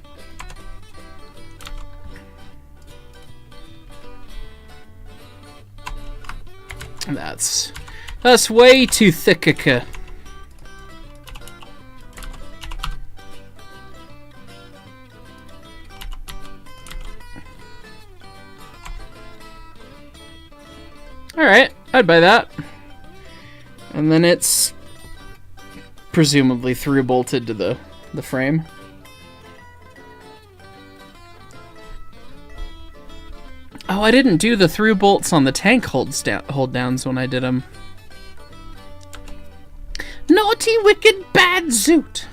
That's way too thick. Alright, I'd buy that. And then it's presumably through bolted to the frame. Oh, I didn't do the through bolts on the tank hold downs when I did them. Naughty, wicked, bad Zoot.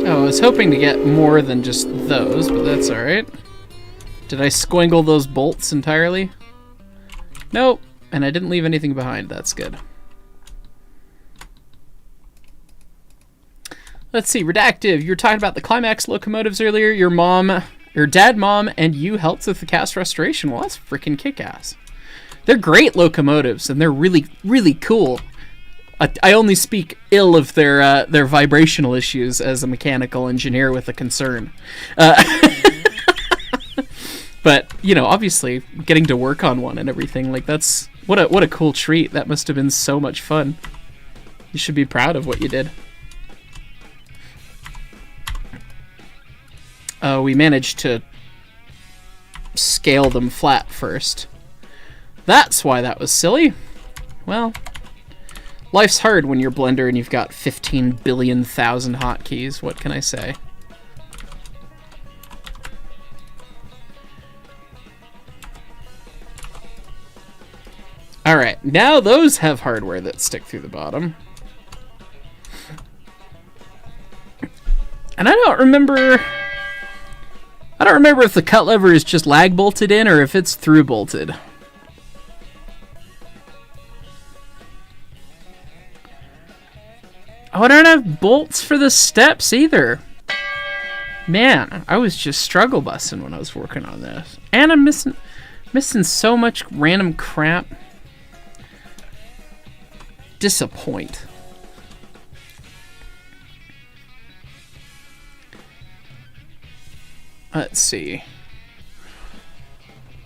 Oh, I was hoping to get more than just those, but that's alright. Did I squingle those bolts entirely? Nope, and I didn't leave anything behind. That's good. Let's see, Redactive, you were talking about the Climax locomotives earlier. Your dad, mom, and you helped with the cast restoration. Well, that's freaking kick-ass. They're great locomotives, and they're really, really cool. I only speak ill of their vibrational issues as a mechanical engineer with a concern. But, you know, obviously, getting to work on one and everything, like, that's... What a cool treat. That must have been so much fun. You should be proud of what you did. We managed to scale them flat first. That's why that was silly. Well... Life's hard when you're Blender and you've got 15 billion thousand hotkeys. What can I say? Alright, now those have hardware that stick through the bottom. And I don't remember if the cut lever is just lag bolted in or if it's through bolted. Oh, I don't have bolts for the steps either. Man, I was just struggle busting when I was working on this. And I'm missing so much random crap. Disappoint. Let's see.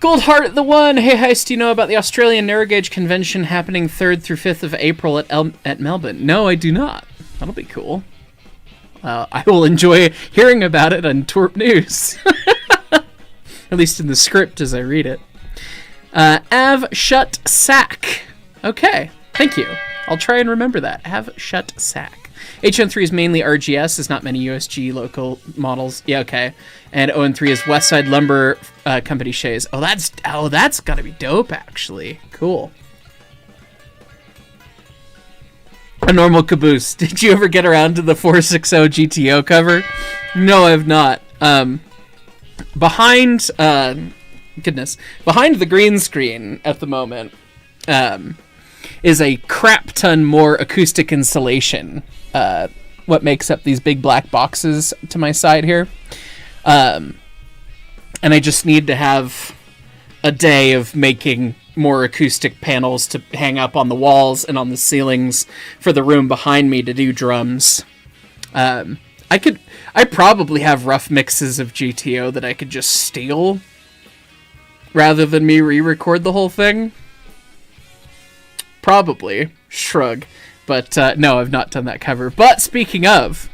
Goldheart at the 1. Hey, Heist, do you know about the Australian Narrow Gauge Convention happening 3rd through 5th of April at Melbourne? No, I do not. That'll be cool. I will enjoy hearing about it on Twerp News. At least in the script as I read it. Av Shut Sack. Okay, thank you. I'll try and remember that. Av Shut Sack. HN3 is mainly RGS. There's not many USG local models. Yeah, okay. And ON3 is Westside Lumber Company Shays. Oh, that's gotta be dope, actually. Cool. A normal caboose. Did you ever get around to the 460 GTO cover? No, I have not. Behind the green screen at the moment is a crap ton more acoustic insulation. What makes up these big black boxes to my side here. And I just need to have a day of making more acoustic panels to hang up on the walls and on the ceilings for the room behind me to do drums. I probably have rough mixes of GTO that I could just steal rather than me re-record the whole thing. Probably. Shrug. But no, I've not done that cover. But speaking of,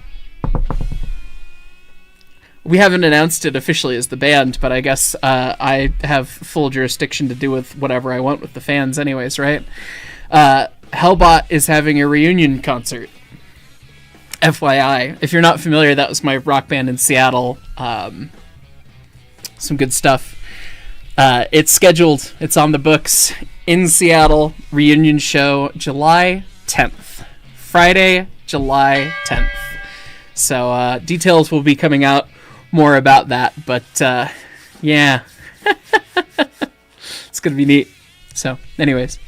we haven't announced it officially as the band, but I guess I have full jurisdiction to do with whatever I want with the fans anyways, right? Hellbot is having a reunion concert. FYI. If you're not familiar, that was my rock band in Seattle. Some good stuff. It's scheduled. It's on the books in Seattle. Reunion show July 10th. Friday, July 10th. So details will be coming out more about that, but yeah, It's going to be neat. So, anyways.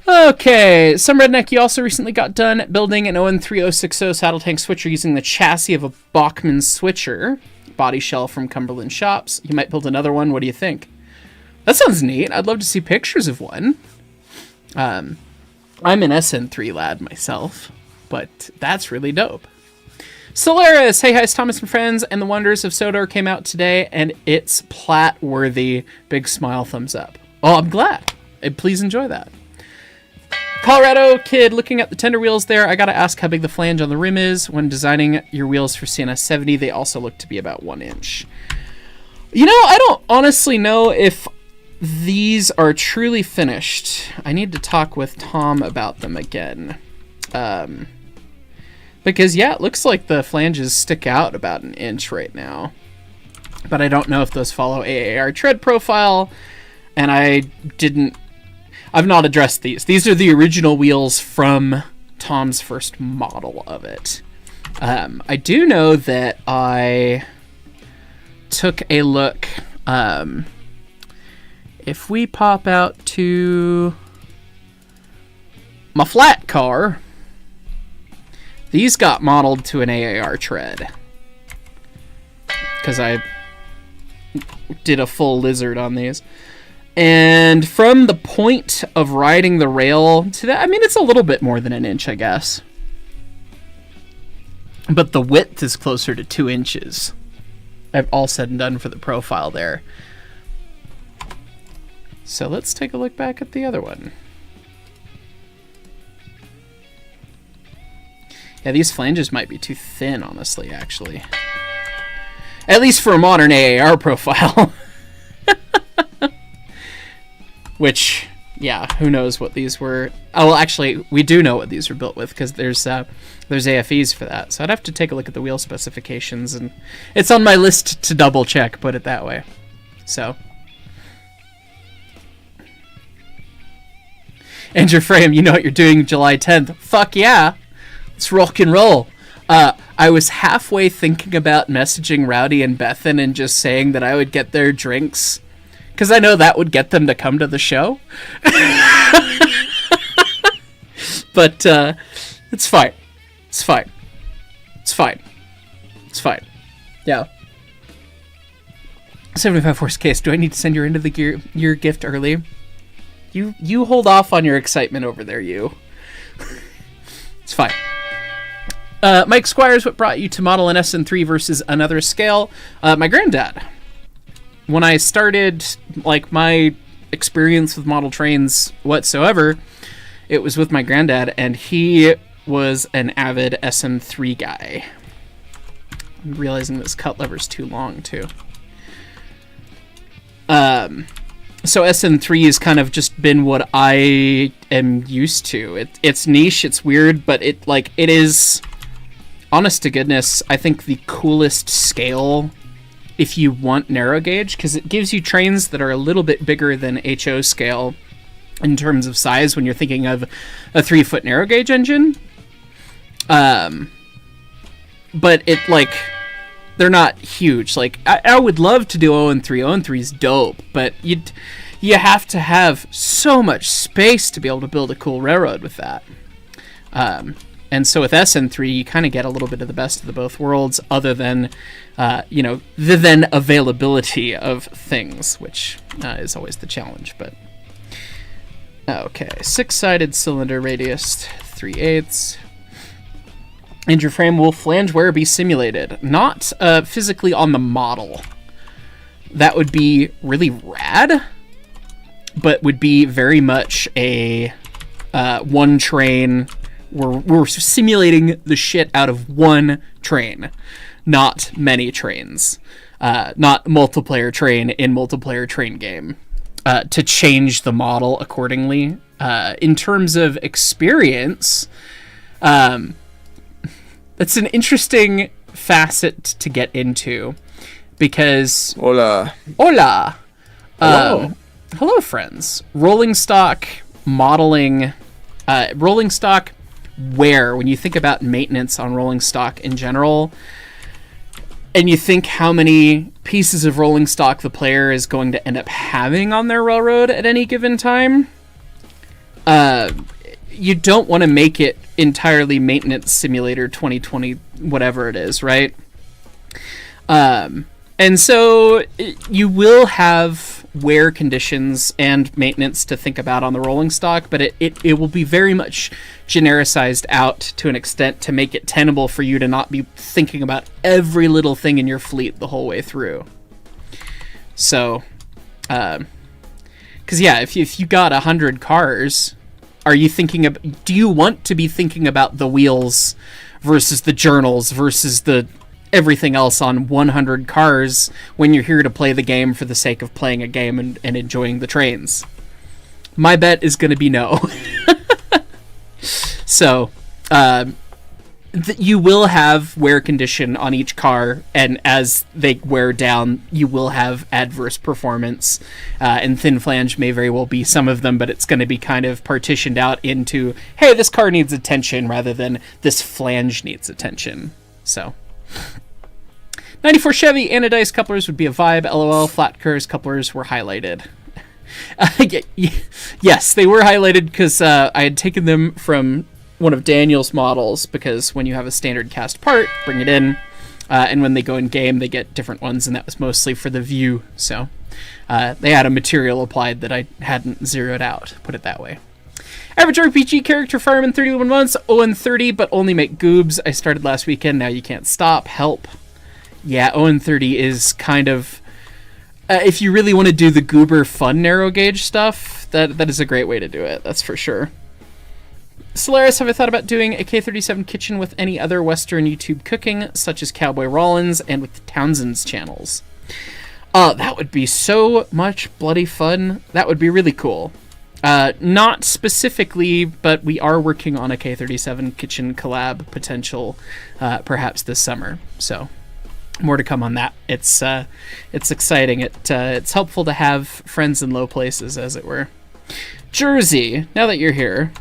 Okay, some redneck, you also recently got done building an ON3060 saddle tank switcher using the chassis of a Bachmann switcher. Body shell from Cumberland Shops. You might build another one. What do you think? That sounds neat. I'd love to see pictures of one. I'm an SN3 lad myself, but that's really dope. Solaris, hey, hi, Thomas and friends, and the Wonders of Sodor came out today, and it's plat-worthy. Big smile, thumbs up. Oh, I'm glad. Please enjoy that. Colorado Kid, looking at the tender wheels there, I gotta ask how big the flange on the rim is. When designing your wheels for CNS 70, they also look to be about 1 inch. You know, I don't honestly know if these are truly finished. I need to talk with Tom about them again. Because, yeah, it looks like the flanges stick out about 1 inch right now. But I don't know if those follow AAR tread profile, and I've not addressed these. These are the original wheels from Tom's first model of it. I do know that I took a look. If we pop out to my flat car, these got modeled to an AAR tread. Because I did a full lizard on these. And from the point of riding the rail to that, I mean, it's a little bit more than 1 inch, I guess. But the width is closer to 2 inches. I've all said and done for the profile there. So let's take a look back at the other one. Yeah, these flanges might be too thin, honestly, actually. At least for a modern AAR profile. Which, yeah, who knows what these were. Oh, well, actually, we do know what these were built with, because there's AFEs for that. So I'd have to take a look at the wheel specifications, and it's on my list to double check, put it that way. So. And your frame, you know what you're doing July 10th. Fuck yeah. Let's rock and roll. I was halfway thinking about messaging Rowdy and Bethan and just saying that I would get their drinks, because I know that would get them to come to the show. But it's fine. It's fine. It's fine. It's fine. Yeah. 75 Force Case, do I need to send your end of the year gift early? You hold off on your excitement over there, you. It's fine. Mike Squires, what brought you to model an SN3 versus another scale? My granddad. When I started, like, my experience with model trains whatsoever, it was with my granddad, and he was an avid SM3 guy. I'm realizing this cut lever's too long, too. So SN3 has kind of just been what I am used to. It's niche, it's weird, but it is, honest to goodness, I think the coolest scale if you want narrow gauge, because it gives you trains that are a little bit bigger than HO scale in terms of size when you're thinking of a 3-foot narrow gauge engine. But they're not huge. Like, I would love to do ON3. ON3's dope, but you have to have so much space to be able to build a cool railroad with that. And so with SN3, you kind of get a little bit of the best of the both worlds, other than, the then availability of things, which is always the challenge. But okay, 6-sided cylinder radius, 3/8. And your frame will flange wear be simulated, not physically on the model. That would be really rad, but would be very much a one train. We're simulating the shit out of one train, not many trains, not multiplayer train in multiplayer train game, to change the model accordingly. In terms of experience, that's an interesting facet to get into, because Hola. Hello, friends. Rolling stock modeling, rolling stock wear, when you think about maintenance on rolling stock in general, and you think how many pieces of rolling stock the player is going to end up having on their railroad at any given time, you don't want to make it entirely Maintenance Simulator 2020, whatever it is, right? And so you will have wear conditions and maintenance to think about on the rolling stock, but it will be very much genericized out to an extent to make it tenable for you to not be thinking about every little thing in your fleet the whole way through. So, because yeah, if you got 100 cars, are you thinking of? Do you want to be thinking about the wheels versus the journals versus the everything else on 100 cars when you're here to play the game for the sake of playing a game and enjoying the trains? My bet is going to be no. So, you will have wear condition on each car, and as they wear down, you will have adverse performance, and thin flange may very well be some of them, but it's going to be kind of partitioned out into, hey, this car needs attention, rather than this flange needs attention. So 94 Chevy anodized couplers would be a vibe. LOL. Flat curves couplers were highlighted. Yes, they were highlighted because I had taken them from one of Daniel's models, because when you have a standard cast part, bring it in, and when they go in game, they get different ones, and that was mostly for the view. So they had a material applied that I hadn't zeroed out, put it that way. Average RPG character fireman 31 months, 0-30, but only make goobs. I started last weekend, now you can't stop. Help. Yeah, 0-30 is kind of... if you really want to do the goober fun narrow gauge stuff, that is a great way to do it, that's for sure. Solaris, have I thought about doing a K37 kitchen with any other Western YouTube cooking, such as Cowboy Rollins and with Townsend's channels? That would be so much bloody fun. That would be really cool. Not specifically, but we are working on a K37 kitchen collab potential, perhaps this summer. So, more to come on that. It's exciting. It's helpful to have friends in low places, as it were. Jersey, now that you're here,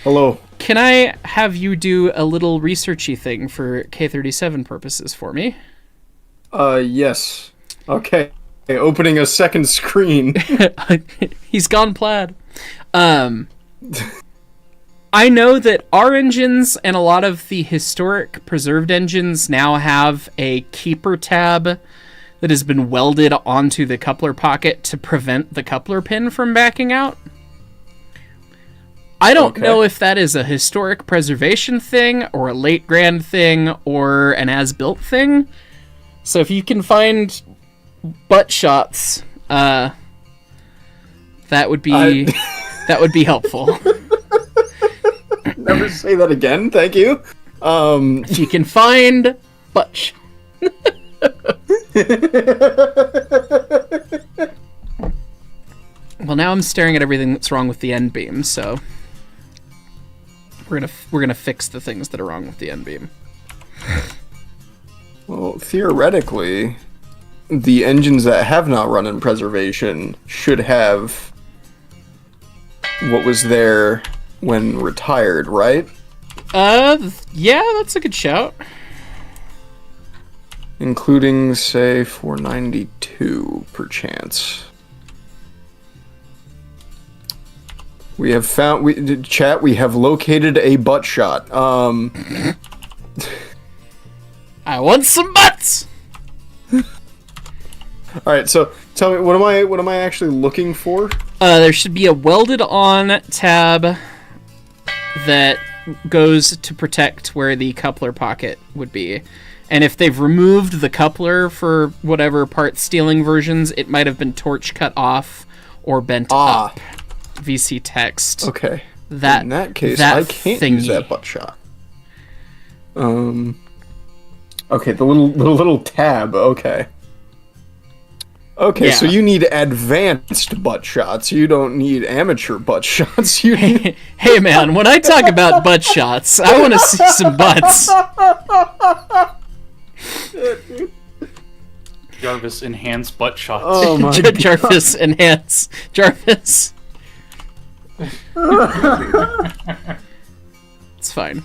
Hello. can I have you do a little researchy thing for K37 purposes for me? Yes. Okay. Opening a second screen. He's gone plaid. I know that our engines and a lot of the historic preserved engines now have a keeper tab that has been welded onto the coupler pocket to prevent the coupler pin from backing out. I don't know if that is a historic preservation thing or a late grand thing or an as-built thing. So if you can find butt shots, that would be that would be helpful. Never say that again, thank you. If you can find butt Well, now I'm staring at everything that's wrong with the end beam, so we're gonna fix the things that are wrong with the end beam. Well, theoretically, the engines that have not run in preservation should have what was there when retired, right? Yeah, that's a good shout. Including, say, 492, perchance. We have found... Chat, we have located a butt shot. I want some butts! Alright, so tell me, what am I actually looking for? There should be a welded on tab that goes to protect where the coupler pocket would be. And if they've removed the coupler for whatever part stealing versions, it might have been torch cut off or bent up. VC text. Okay. In that case, that I can't thingy. use that butt shot. Okay, the little tab. Okay. Okay, Yeah. so you need advanced butt shots. You don't need amateur butt shots. You need... Hey man, when I talk about butt shots, I want to see some butts. Jarvis enhanced butt shots. Oh my god. Jarvis enhance. Jarvis. It's fine.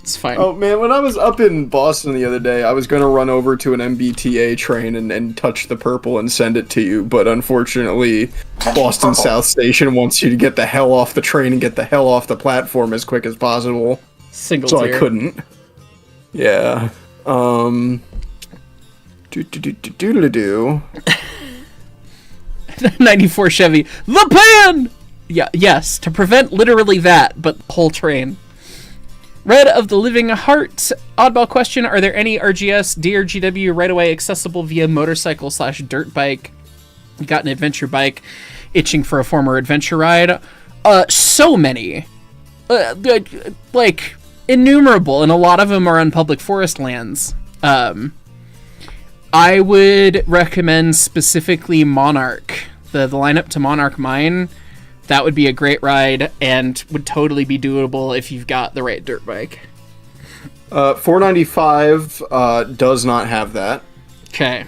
It's fine. Oh man, when I was up in Boston the other day, I was gonna run over to an MBTA train and touch the purple and send it to you, but unfortunately, Boston South Station wants you to get the hell off the train and get the hell off the platform as quick as possible. Single So tier. I couldn't. Yeah. Do. 94 Chevy. The pan! Yeah, yes, to prevent literally that, but the whole train. Red of the Living Heart. Oddball question. Are there any RGS, DRGW right away accessible via motorcycle / dirt bike? You got an adventure bike, itching for a former adventure ride. So many. Like, innumerable, and a lot of them are on public forest lands. I would recommend specifically Monarch. The lineup to Monarch Mine. That would be a great ride and would totally be doable if you've got the right dirt bike. 495 does not have that. Okay.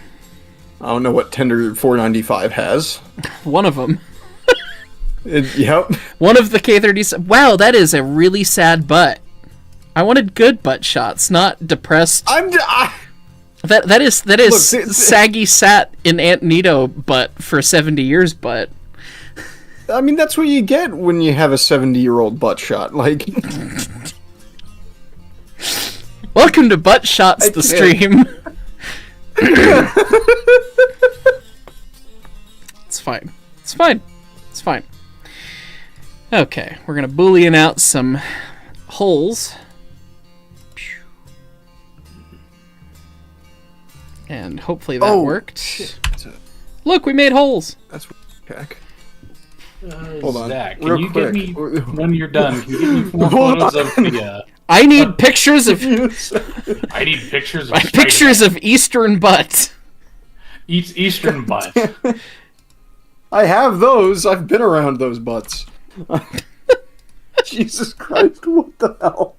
I don't know what Tender 495 has. One of them. Yep. One of the K30s. Wow, that is a really sad butt. I wanted good butt shots, not depressed. That is Look, saggy sat in Aunt Nito butt for 70 years butt. I mean, that's what you get when you have a 70-year-old butt shot. Like, welcome to Butt Shots, the stream. It's fine. It's fine. It's fine. Okay, we're gonna Boolean out some holes. And hopefully that worked. Shit. Look, we made holes. That's check. Hold on. Zach, Real can you quick. give me, when you're done, can you give me 4 photos of the, I need pictures of I need pictures of pictures of Eastern butt. Eastern butt. I have those. I've been around those butts. Jesus Christ, what the hell?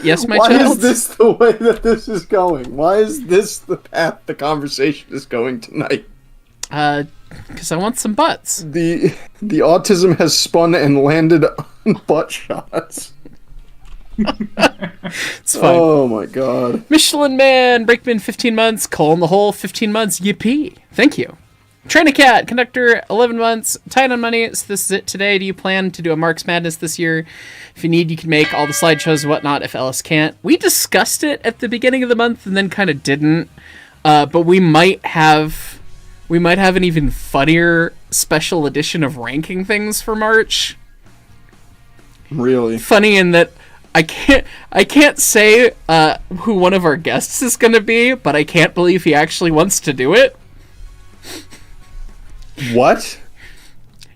Yes, my Why child. is this the way that this is going? Why is this the path the conversation is going tonight? Because I want some butts. The autism has spun and landed on butt shots. It's fine. Oh my god. Michelin Man, Breakman 15 months, Cole in the Hole 15 months, yippee. Thank you. Trainicat, Conductor 11 months, tight on money, so this is it today. Do you plan to do a Marks Madness this year? If you need, you can make all the slideshows and whatnot if Ellis can't. We discussed it at the beginning of the month and then kind of didn't. But we might have an even funnier special edition of ranking things for March. Really? Funny in that I can't say who one of our guests is going to be, but I can't believe he actually wants to do it. What?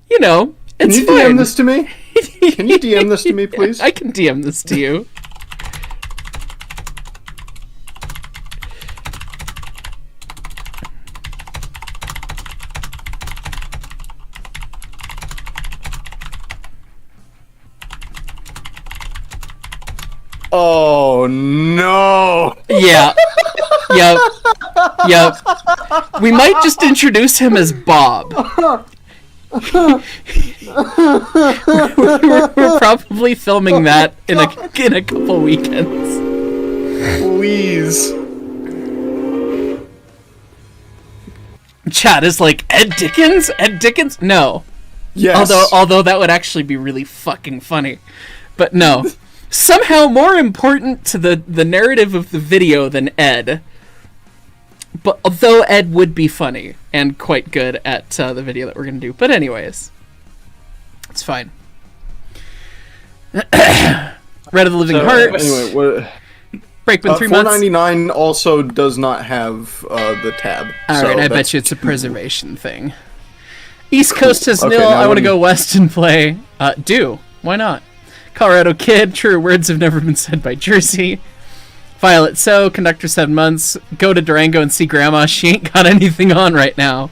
You know, Can it's you fine. DM this to me? Can you DM this to me, please? I can DM this to you. Oh no! Yeah. Yep. We might just introduce him as Bob. We're probably filming that in a couple weekends. Please. Chat is like, Ed Dickens? Ed Dickens? No. Yes. Although that would actually be really fucking funny. But no. Somehow more important to the narrative of the video than Ed. But although Ed would be funny and quite good at the video that we're going to do. But anyways. It's fine. Red of the Living Heart. Anyway, what? Breakman 3 months. $4.99 also does not have the tab. Alright, I bet you it's a preservation thing. East Coast has Okay, nil. now I want to what do go west and play. Do. Why not? Colorado Kid. Truer words have never been said by Jersey. Violet So. Conductor 7 months. Go to Durango and see Grandma. She ain't got anything on right now.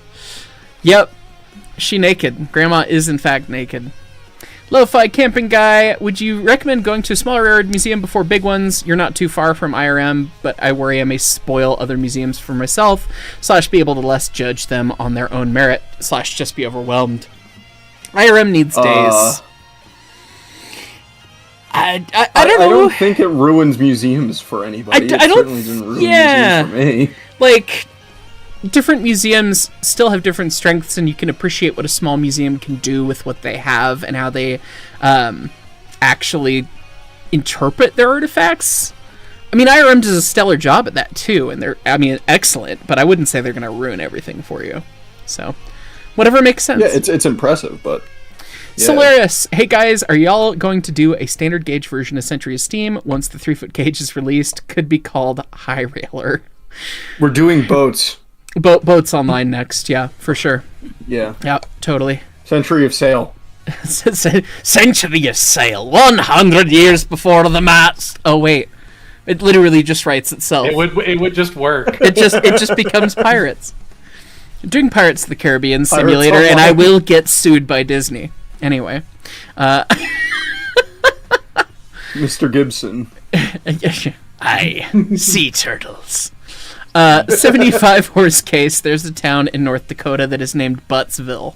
Yep. She naked. Grandma is in fact naked. Lo-Fi Camping Guy, would you recommend going to a smaller area museum before big ones? You're not too far from IRM, but I worry I may spoil other museums for myself, / be able to less judge them on their own merit, / just be overwhelmed. IRM needs days. I don't know. I don't think it ruins museums for anybody. I It don't- certainly didn't ruin yeah. museums for me. Like, different museums still have different strengths, and you can appreciate what a small museum can do with what they have and how they actually interpret their artifacts. I mean, IRM does a stellar job at that too, and they're, excellent, but I wouldn't say they're going to ruin everything for you. So, whatever makes sense. Yeah, it's impressive, but... Yeah. Solaris, hey guys, are y'all going to do a standard gauge version of Century of Steam once the 3-foot gauge is released? Could be called High Railer. We're doing boats. Boats online next, yeah, for sure. Yeah. Yeah, totally. Century of Sail. Century of Sail, 100 years before the mast. Oh wait, it literally just writes itself. It would just work. It just becomes Pirates. I'm doing Pirates of the Caribbean Pirates Simulator, and I Online. will get sued by Disney. Anyway, Mr. Gibson. aye, sea turtles. 75 horse case. There's a town in North Dakota that is named Buttsville.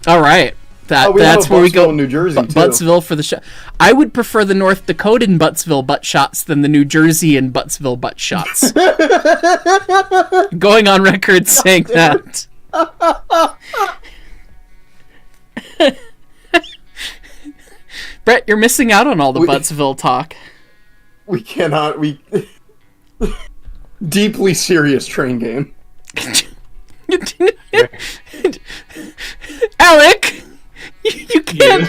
All right. That's where we go. In New Jersey, too. Buttsville for the shot. I would prefer the North Dakotan Buttsville butt shots than the New Jersey and Buttsville butt shots. Going on record saying that. Brett, you're missing out on all the Buttsville talk. We cannot. Deeply serious train game. Alec, you can't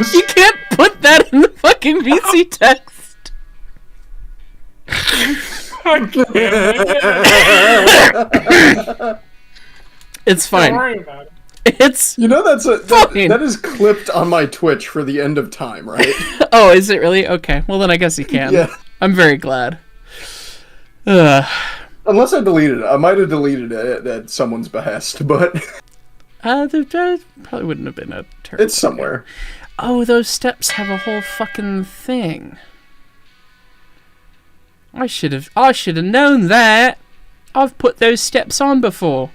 put that in the fucking VC text. It's fine. Don't worry about it. It's You know Fine. that is clipped on my Twitch for the end of time, right? oh, is it really? Okay, well then I guess you can. Yeah. I'm very glad. Ugh. Unless I deleted it. I might have deleted it at someone's behest, but There probably wouldn't have been a terrible. it's somewhere. Oh, those steps have a whole fucking thing. I should have known that. I've put those steps on before.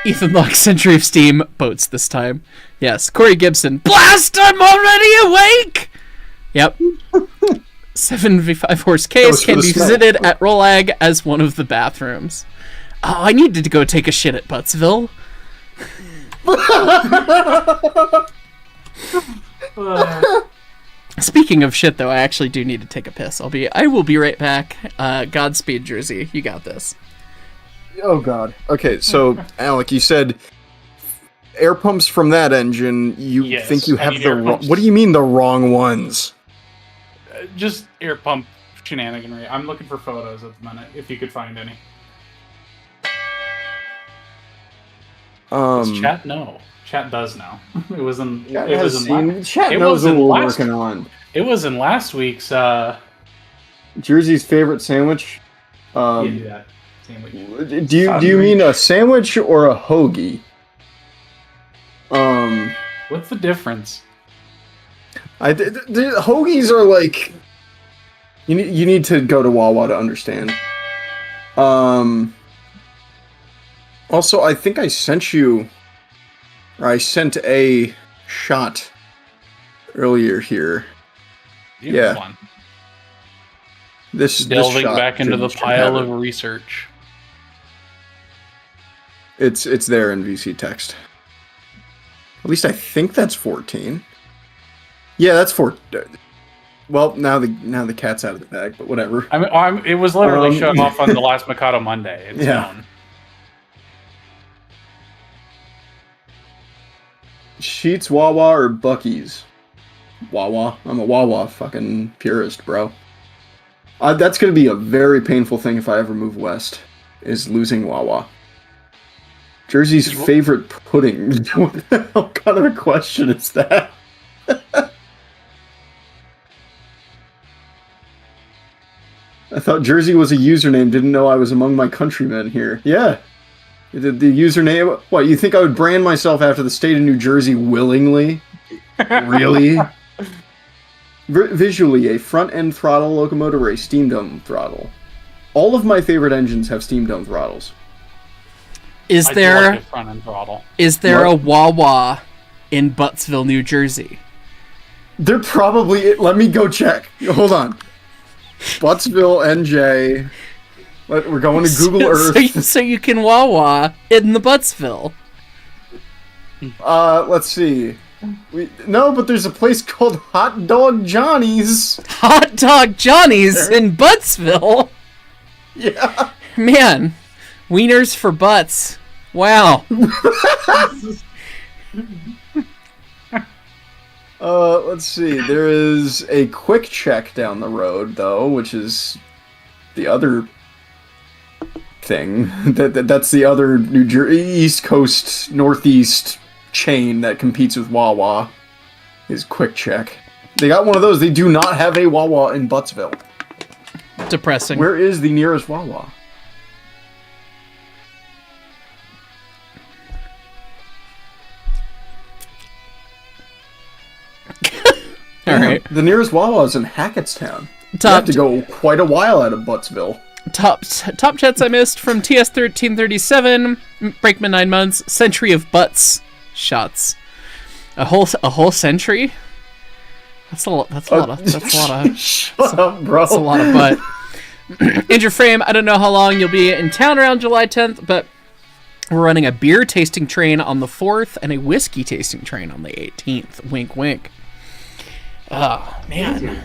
Ethan Locke, Century of Steam, boats this time. Yes, Corey Gibson. Blast! I'm already awake! Yep. 75 horse case was for can the be smell. visited at Rolag as one of the bathrooms. Oh, I needed to go take a shit at Buttsville. Speaking of shit, though, I actually do need to take a piss. I will be right back. Godspeed, Jersey. You got this. Oh god. Okay, so Alec, you said air pumps from that engine. You Yes, think you I have need the air wrong? pumps. What do you mean the wrong ones? Just air pump shenaniganry. I'm looking for photos at the minute, if you could find any. Does chat know? Chat does know. It was in. Chat it has was in. seen- Chat it knows was in what we're last- working on. It was in last week's. Jersey's favorite sandwich. Yeah, do that sandwich. Do you mean a sandwich or a hoagie? What's the difference? The hoagies are like you need to go to Wawa to understand. Also, I think I sent you, or I sent a shot earlier here. Beautiful Yeah. one. This Delving shot back into the should pile have of it. research. It's there in VC text. At least I think that's 14. Yeah, that's 4. Well, now the cat's out of the bag, but whatever. It was literally Um, showing off on the last Mikado Monday. It's Yeah. known. Sheets, Wawa, or Bucky's? Wawa. I'm a Wawa fucking purist, bro. That's gonna be a very painful thing if I ever move west, is losing Wawa. Jersey's favorite pudding. What the hell kind of a question is that? I thought Jersey was a username, didn't know I was among my countrymen here. Yeah. The username? What, you think I would brand myself after the state of New Jersey willingly? Really? Visually, a front-end throttle locomotive or a steam dome throttle? All of my favorite engines have steam dome throttles. Is I do there like a front end throttle. is there What? a Wawa in Buttsville, New Jersey? They're probably. Let me go check. Hold on. Buttsville, NJ. We're going to Google Earth. So you can Wawa in the Buttsville. Let's see. No, but there's a place called Hot Dog Johnny's. Hot Dog Johnny's in Buttsville. Yeah. Man, wieners for butts. Wow. Let's see. There is a Quick Check down the road, though, which is the other thing. That's the other New Jersey East Coast Northeast chain that competes with Wawa. Is Quick Check. They got one of those. They do not have a Wawa in Buttsville. Depressing. Where is the nearest Wawa? All right. The nearest Wawa is in Hackettstown. You Top have to go quite a while out of Buttsville. top chats I missed from TS1337, Breakman 9 months, Century of Butts shots. A whole century? That's a lot of Shut up, bro. that's a lot of butt. Andrew Frame, I don't know how long you'll be in town around July 10th, but we're running a beer tasting train on the 4th and a whiskey tasting train on the 18th. Wink, wink. Oh, man.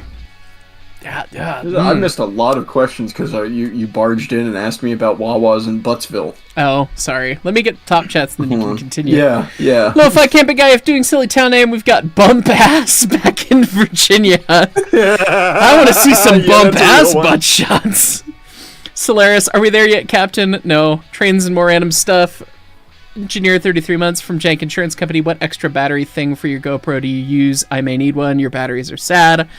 I missed a lot of questions because you barged in and asked me about Wawas in Buttsville. Oh, sorry. Let me get top chats and then you can continue. Yeah. Lo-Fi Camping Guy, if doing silly town name, we've got Bump Ass back in Virginia. I want to see some Bump Ass butt shots. Solaris, are we there yet, Captain? No. Trains and more random stuff. Engineer 33 months from Jank Insurance Company. What extra battery thing for your GoPro do you use? I may need one. Your batteries are sad.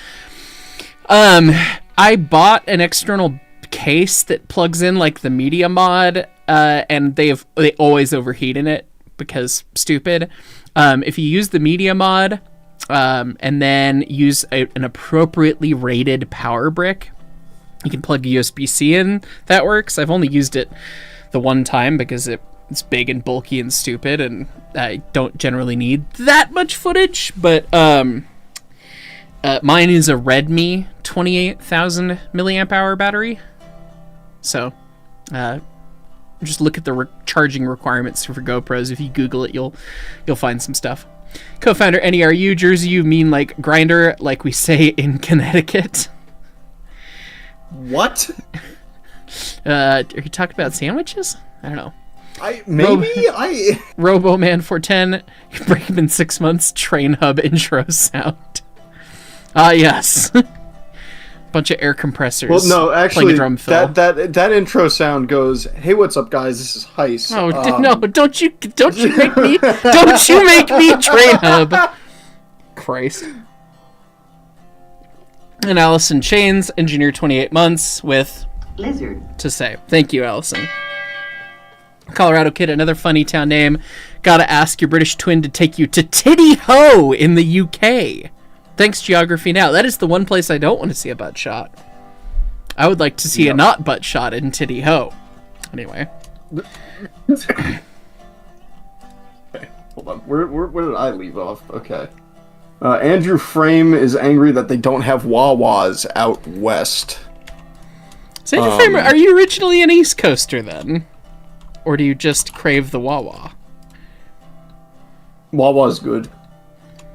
I bought an external case that plugs in like the media mod, and they always overheat in it because stupid. If you use the media mod, and then use an appropriately rated power brick, you can plug a USB-C in. That works. I've only used it the one time because it's big and bulky and stupid, and I don't generally need that much footage, but mine is a Redmi 28,000 milliamp hour battery. So, just look at the charging requirements for GoPros. If you Google it, you'll find some stuff. Co-founder NERU, Jersey, you mean like grinder, like we say in Connecticut? What? Are you talking about sandwiches? I don't know. Roboman 410, Breakman 6 months, Train Hub intro sound. Ah, yes. Bunch of air compressors. Well, no, actually, drum fill. that intro sound goes, "Hey, what's up, guys? This is Heist." Oh no! Don't you make me Train Hub. Christ. And Allison Chains, engineer 28 months with Lizard. to say. Thank you, Allison. Colorado Kid, another funny town name. Gotta ask your British twin to take you to Titty Ho in the UK. Thanks, Geography Now. That is the one place I don't want to see a butt shot. I would like to see a not butt shot in Titty Ho. Anyway. Okay, hold on. Where did I leave off? Okay. Andrew Frame is angry that they don't have Wawas out west. So, Andrew Frame, are you originally an East Coaster then? Or do you just crave the Wawa? Wawa's good.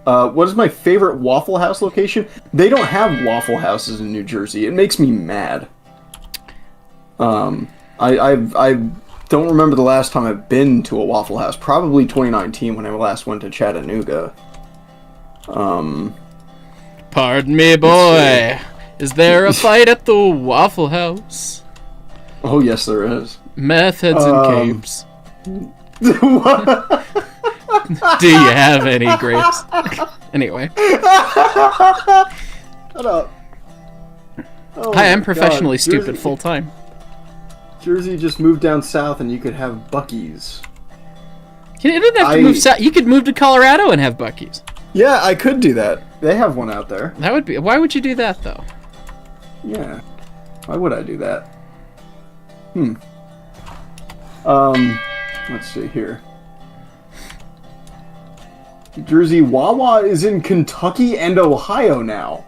What is my favorite Waffle House location? They don't have Waffle Houses in New Jersey. It makes me mad. I don't remember the last time I've been to a Waffle House. Probably 2019 when I last went to Chattanooga. Pardon me, boy. Is there a fight at the Waffle House? Oh, yes, there is. Meth heads and capes. What? Do you have any grapes? Anyway. Shut up. Oh Hi, I'm my professionally God. stupid full time. Jersey just moved down south and you could have Buc-ee's. You didn't have to move south. You could move to Colorado and have Buc-ee's. Yeah, I could do that. They have one out there. That would be. Why would you do that though? Yeah. Why would I do that? Let's see here. Jersey Wawa is in Kentucky and Ohio now.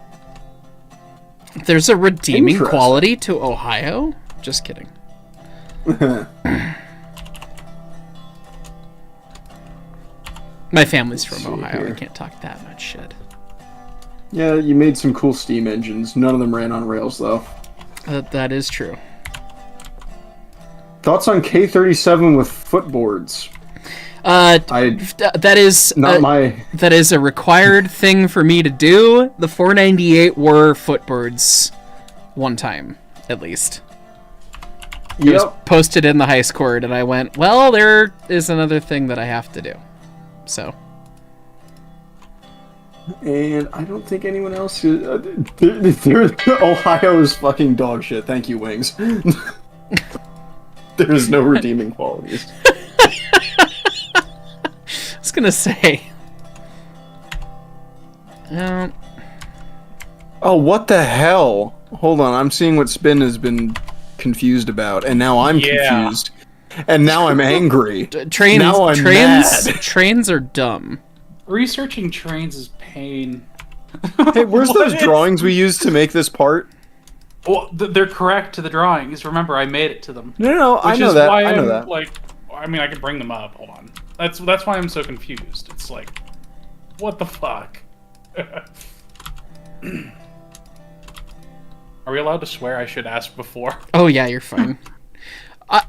There's a redeeming Interesting. quality to Ohio? Just kidding. My family's from see Ohio. here. I can't talk that much shit. Yeah, you made some cool steam engines. None of them ran on rails, though. That is true. Thoughts on K37 with footboards? That is Not my... that is a required thing for me to do. The 498 were footboards one time, at least. It was Yep. posted in the high scored, and I went, well, there is another thing that I have to do. So, And I don't think anyone else is... Ohio is fucking dog shit. Thank you, Wings. There's no redeeming qualities. I was gonna say. Oh, what the hell? Hold on, I'm seeing what Spin has been confused about, and now I'm confused. And now I'm angry. Trains, Now I'm trains, mad. trains are dumb. Researching trains is pain. Hey, where's What those is- drawings we used to make this part? Well, they're correct to the drawings. Remember, I made it to them. No, I Which know is that. why I know I'm, that. Like, I mean, I can bring them up. Hold on. That's why I'm so confused. It's like, what the fuck? Are we allowed to swear? I should ask before. Oh yeah, you're fine.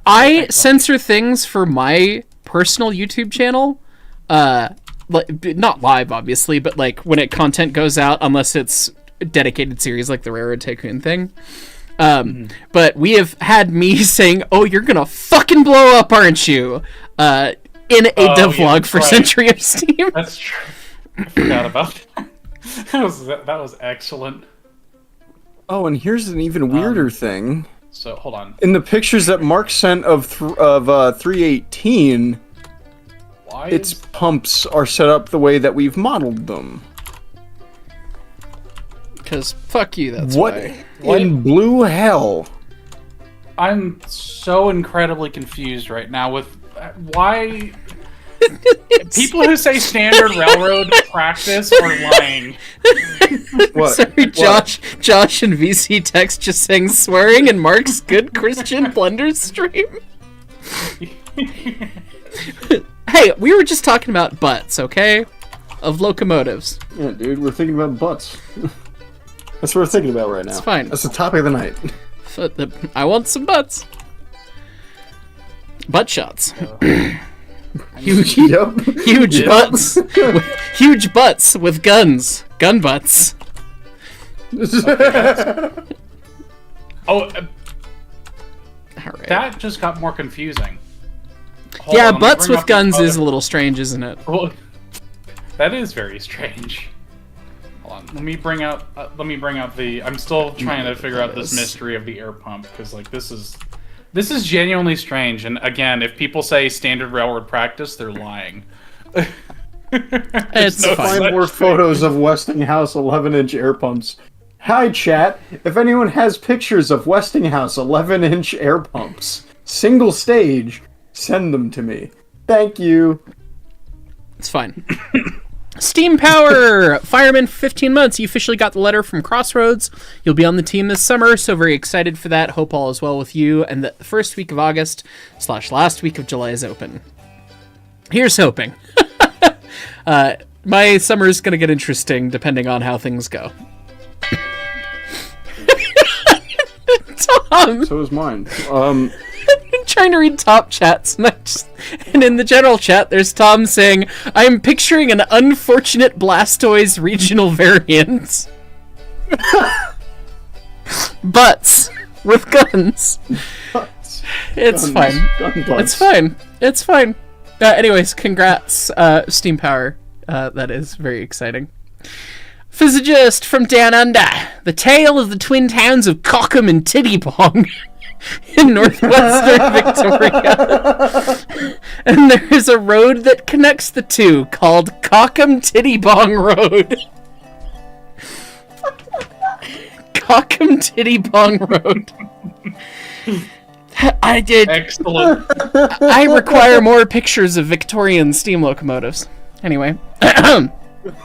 I censor things for my personal YouTube channel. Not live, obviously, but like when content goes out, unless it's a dedicated series like the Railroad Tycoon thing. But we have had me saying, "Oh, you're gonna fucking blow up, aren't you?" In a devlog for right. Century of Steam. That's true. I forgot about that. That was excellent. Oh, and here's an even weirder thing. So hold on. In the pictures that Mark sent of 318, Why its is... pumps are set up the way that we've modeled them. Because fuck you, that's What why. in blue hell? I'm so incredibly confused right now with why people who say standard railroad practice are lying. What? Sorry, Josh and VC Text just saying swearing in Mark's good Christian Blender stream. Hey, we were just talking about butts, okay? Of locomotives. Yeah, dude, we're thinking about butts. That's what we're thinking about right now. It's fine. That's the topic of the night. I want some butts. Butt shots. Huge, Yep. huge butts. Huge butts with guns. Gun butts. Oh, Alright. that just got more confusing. Hold Yeah, on, let me butts bring with up the guns is a other- little strange, isn't it? Well, that is very strange. Hold on, let me bring out the. I'm still trying to figure out this mystery of the air pump because like this is genuinely strange. And again, if people say standard railroad practice, they're lying. It's no fine. Find more photos of Westinghouse 11-inch air pumps. Hi, chat. If anyone has pictures of Westinghouse 11-inch air pumps, single stage, send them to me. Thank you. It's fine. Steam Power! Fireman for 15 months. You officially got the letter from Crossroads. You'll be on the team this summer, so very excited for that. Hope all is well with you. And the first week of August / last week of July is open. Here's hoping. My summer is going to get interesting depending on how things go. Tom! So is mine. I'm trying to read top chats, and in the general chat, there's Tom saying, "I'm picturing an unfortunate Blastoise regional variant." Butts with guns. It's fine. It's fine. It's fine. Anyways, congrats, Steam Power. That is very exciting. Physicist from Down Under. The tale of the twin towns of Cockham and Tittybong in northwestern Victoria. And there is a road that connects the two called Cockham Tittybong Road. Cockham Tittybong Road. I did. Excellent. I require more pictures of Victorian steam locomotives. Anyway.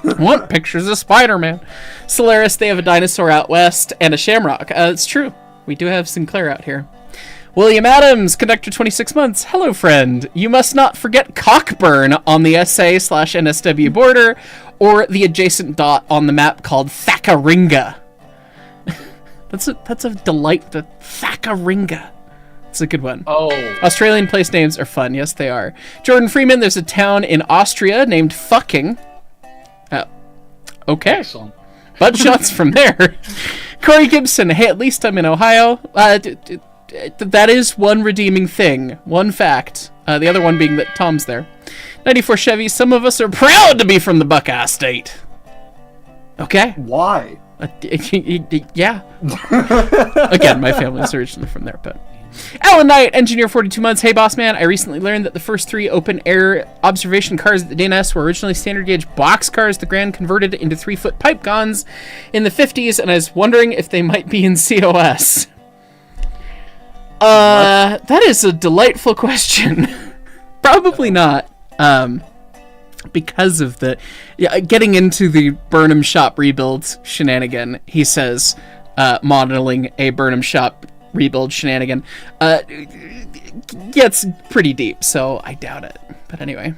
Want pictures of Spider-Man. Solaris, they have a dinosaur out west and a shamrock. It's true. We do have Sinclair out here. William Adams, conductor 26 months. Hello, friend. You must not forget Cockburn on the SA/NSW border or the adjacent dot on the map called Thakaringa. That's a delight. The Thakaringa. It's a good one. Oh. Australian place names are fun. Yes, they are. Jordan Freeman, there's a town in Austria named Fucking. Okay. Excellent. Butt shots from there. Corey Gibson, hey, at least I'm in Ohio. That is one redeeming thing. One fact. The other one being that Tom's there. 94 Chevy, some of us are proud to be from the Buckeye State. Okay. Why? Yeah. Again, my family's originally from there, but... Alan Knight, engineer 42 months. Hey, boss man, I recently learned that the first 3 open-air observation cars at the DNS were originally standard-gauge box cars. The Grand converted into 3-foot pipe guns in the 50s, and I was wondering if they might be in COS. That is a delightful question. Probably not. Because of the... Yeah, getting into the Burnham Shop rebuild shenanigan, he says, modeling a Burnham Shop rebuild shenanigan gets pretty deep, so I doubt it. But anyway.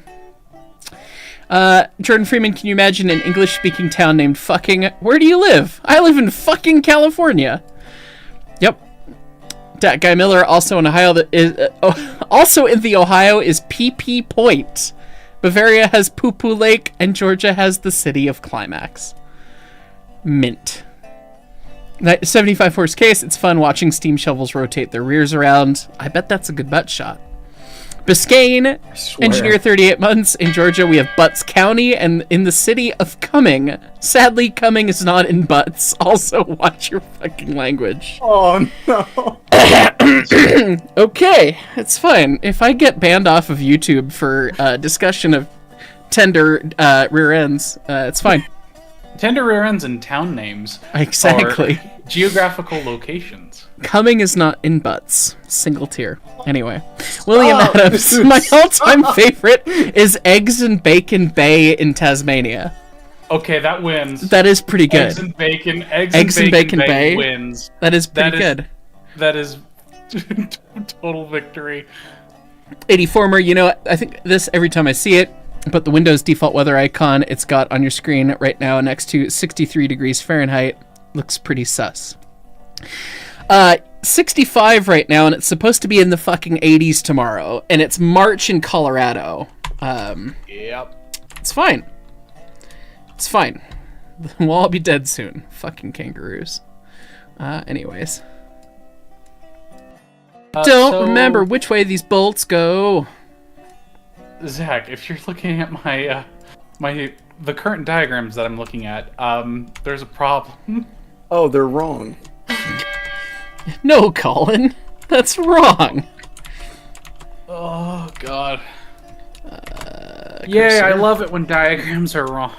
Jordan Freeman, can you imagine an English-speaking town named Fucking? Where do you live? I live in fucking California. Yep. Dat Guy Miller, also in Ohio, also in the Ohio is PP Point. Bavaria has Poo Poo Lake, and Georgia has the city of Climax. Mint. 75 horse case, it's fun watching steam shovels rotate their rears around. I bet that's a good butt shot. Biscayne, engineer 38 months. In Georgia, we have Butts County, and in the city of Cumming. Sadly, Cumming is not in Butts. Also, watch your fucking language. Oh, no. Okay, it's fine. If I get banned off of YouTube for discussion of tender rear ends, it's fine. Tender rear ends and town names. Exactly. Are geographical locations. Cumming is not in Butts. Single tier. Anyway. William Adams. My all-time favorite is Eggs and Bacon Bay in Tasmania. Okay, that wins. That is pretty good. Eggs and Bacon Bay wins. That is pretty good. That is total victory. 84mer, you know, I think this every time I see it, but the Windows default weather icon it's got on your screen right now next to 63 degrees Fahrenheit looks pretty sus. 65 right now, and it's supposed to be in the fucking 80s tomorrow, and it's March in Colorado. Yep. It's fine. It's fine. We'll all be dead soon. Fucking kangaroos. Anyways. Don't remember which way these bolts go. Zach, if you're looking at my the current diagrams that I'm looking at, there's a problem. Oh, they're wrong. No, Colin. That's wrong. Oh, God. Yay, I love it when diagrams are wrong.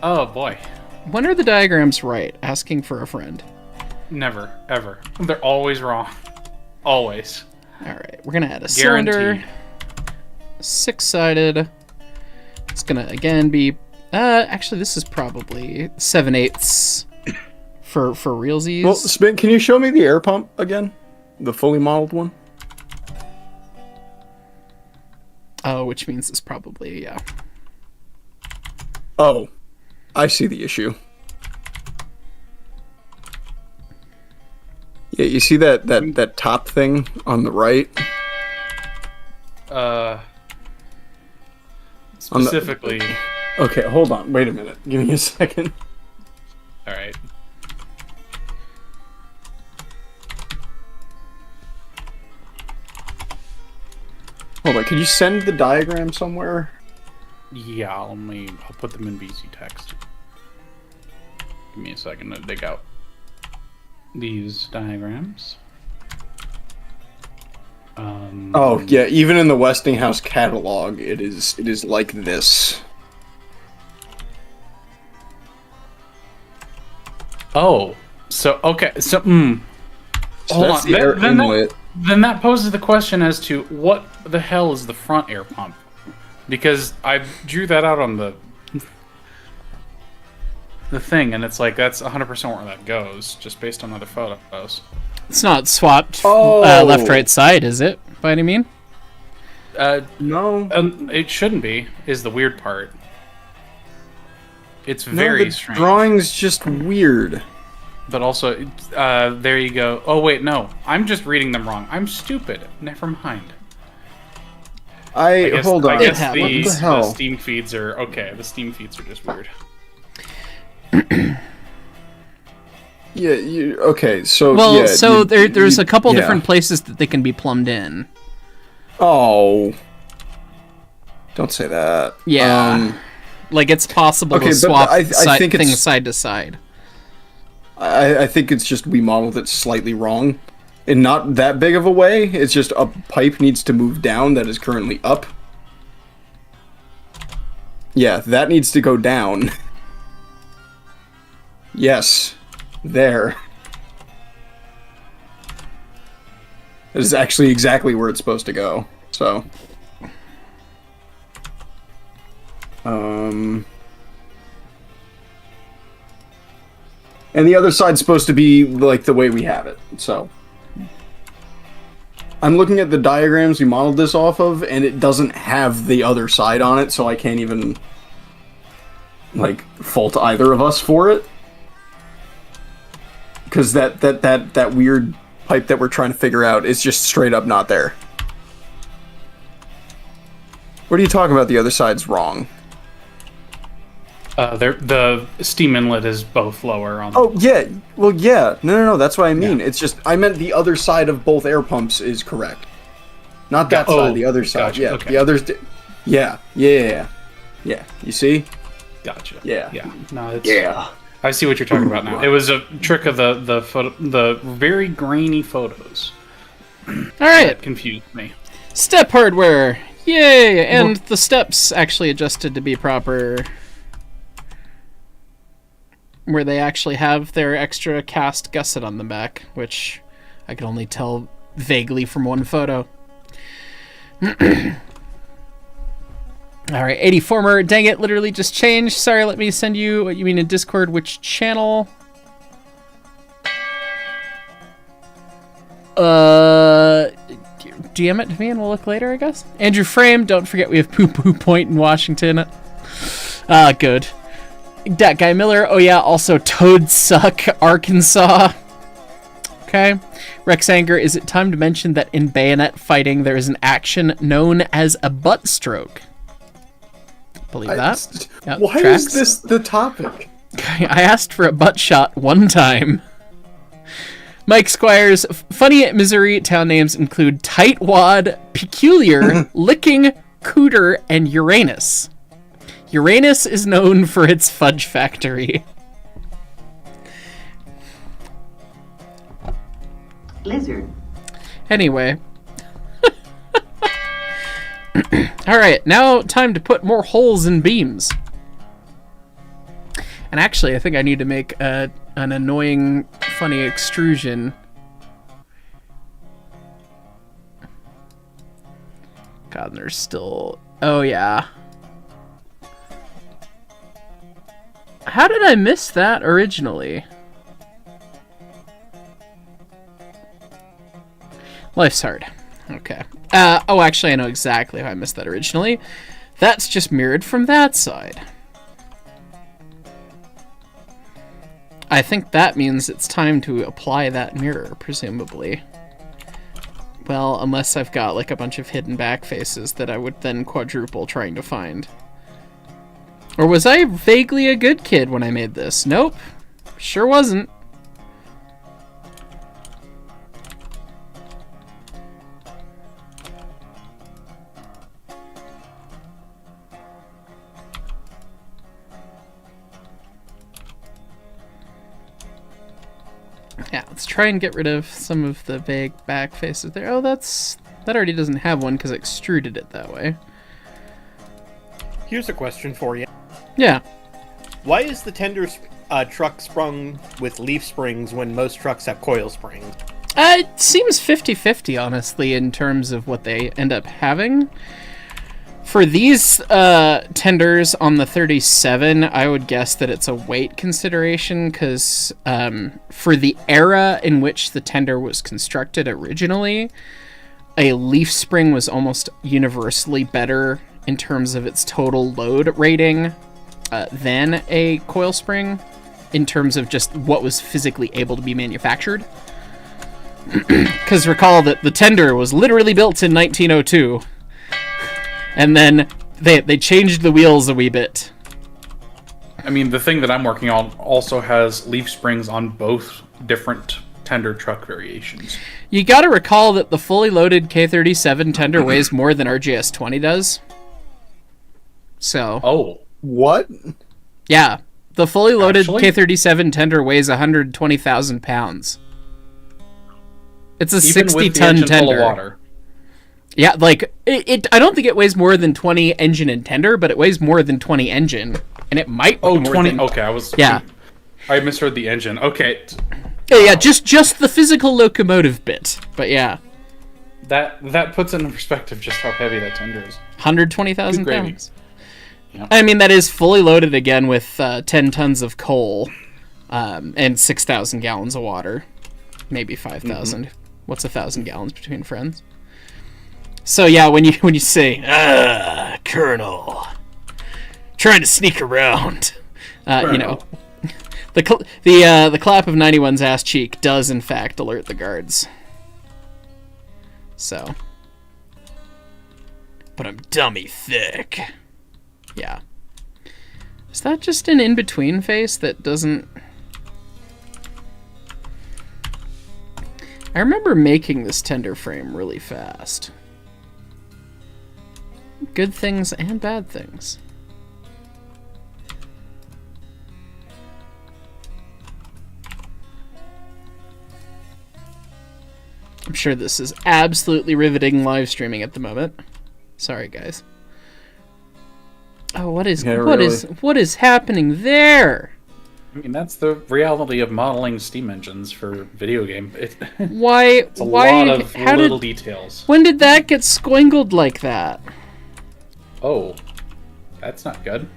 Oh, boy. When are the diagrams right? Asking for a friend. Never, ever. They're always wrong. Always. Alright, we're gonna add a cylinder. Guaranteed. 6-sided. It's gonna, again, be... actually, this is probably 7/8 for realsies. Well, Spin, can you show me the air pump again? The fully modeled one? Oh, which means it's probably, yeah. Oh, I see the issue. Yeah, you see that top thing on the right? Specifically. Okay, hold on. Wait a minute. Give me a second. All right. Hold on. Could you send the diagram somewhere? Yeah, I'll put them in BC text. Give me a second to dig out these diagrams. Oh yeah, even in the Westinghouse catalog, it is like this. Oh, so okay, so So hold that's on. the air inlet. Then that poses the question as to what the hell is the front air pump? because I drew that out on the thing, and it's like that's 100% where that goes, just based on other photos. It's not swapped Oh. left, right side, is it? By any mean? No. It shouldn't be. Is the weird part. It's No, very the strange. drawing's just weird. But also, there you go. Oh wait, no, I'm just reading them wrong. I'm stupid. Never mind. Hold on. I guess What the the hell? Steam feeds are okay. The Steam feeds are just weird. Yeah. Okay. So. Well, yeah, so there's a couple yeah. different places that they can be plumbed in. Oh. Don't say that. Yeah. Like, it's possible okay, to but swap I think things it's- side to side. I think it's just we modeled it slightly wrong. In not that big of a way. It's just a pipe needs to move down that is currently up. Yeah, that needs to go down. Yes. There. This is actually exactly where it's supposed to go. So. And the other side's supposed to be like the way we have it. So. I'm looking at the diagrams we modeled this off of, and it doesn't have the other side on it, so I can't even like fault either of us for it. Because that weird pipe that we're trying to figure out is just straight up not there. What are you talking about? The other side's wrong. The steam inlet is both lower on. Oh yeah, well yeah, no. That's what I mean. It's just I meant the other side of both air pumps is correct, not that side. The other side. Gotcha, Yeah, okay. the others. Yeah. You see? Gotcha. Yeah. No, it's, Yeah. I see what you're talking about now. It was a trick of the very grainy photos All right, that confused me. step hardware. Yay! And the steps actually adjusted to be proper, where they actually have their extra cast gusset on the back, which I could only tell vaguely from one photo. Alright, 80 former. Dang it, literally just changed. Sorry, let me send you what you mean in Discord. Which channel? DM it to me and we'll look later, I guess. Andrew Frame, don't forget we have Poo Poo Point in Washington. Good. That guy Miller, oh yeah, also Toad Suck, Arkansas. Okay. Rex Anger, is it time to mention that in bayonet fighting there is an action known as a butt stroke? Believe that? Yep, Why tracks. is this the topic? I asked for a butt shot one time. Mike Squires, funny Missouri town names include Tightwad, Peculiar, Licking, Cooter, and Uranus. Uranus is known for its fudge factory. Lizard. Anyway. Alright, now time to put more holes in beams. And actually, I think I need to make an annoying, funny extrusion. God, and there's still... Oh, yeah. How did I miss that originally? Life's hard. Okay. Oh, actually, I know exactly how I missed that originally. That's just mirrored from that side. I think that means it's time to apply that mirror, presumably. Well, unless I've got, like, a bunch of hidden back faces that I would then quadruple trying to find. Or was I vaguely a good kid when I made this? Nope. Sure wasn't. Yeah, let's try and get rid of some of the vague back faces there. Oh, that already doesn't have one because I extruded it that way. Here's a question for you. Yeah. Why is the tender truck sprung with leaf springs when most trucks have coil springs? It seems 50-50, honestly, in terms of what they end up having. For these tenders on the 37, I would guess that it's a weight consideration because for the era in which the tender was constructed originally, a leaf spring was almost universally better in terms of its total load rating than a coil spring in terms of just what was physically able to be manufactured. Because recall that the tender was literally built in 1902. And then they changed the wheels a wee bit. I mean, the thing that I'm working on also has leaf springs on both different tender truck variations. You gotta recall that the fully loaded K37 tender weighs more than our GS20 does. So... Oh. What? Yeah. The fully loaded Actually? K37 tender weighs 120,000 pounds. It's a Even with the 60-ton engine full of tender. water. Yeah, like, I don't think it weighs more than 20 engine and tender, but it weighs more than 20 engine. And it might weigh Oh, more 20. than... Okay, I misheard the engine. Okay. Yeah, just the physical locomotive bit. But yeah, That puts into perspective just how heavy that tender is. 120,000 Good gravy. pounds. Yep. I mean, that is fully loaded again with 10 tons of coal and 6,000 gallons of water. Maybe 5,000. What's 1,000 gallons between friends? So yeah, when you say, Colonel, trying to sneak around, you know, the clap of 91's ass cheek does in fact alert the guards. So, but I'm dummy thick. Yeah. Is that just an in-between face that doesn't... I remember making this tender frame really fast. Good things and bad things. I'm sure this is absolutely riveting live streaming at the moment. Sorry, guys. Oh, what is happening there? I mean, that's the reality of modeling steam engines for video game. Why? It's a why? lot of How little did? details. When did that get squingled like that? Oh, that's not good.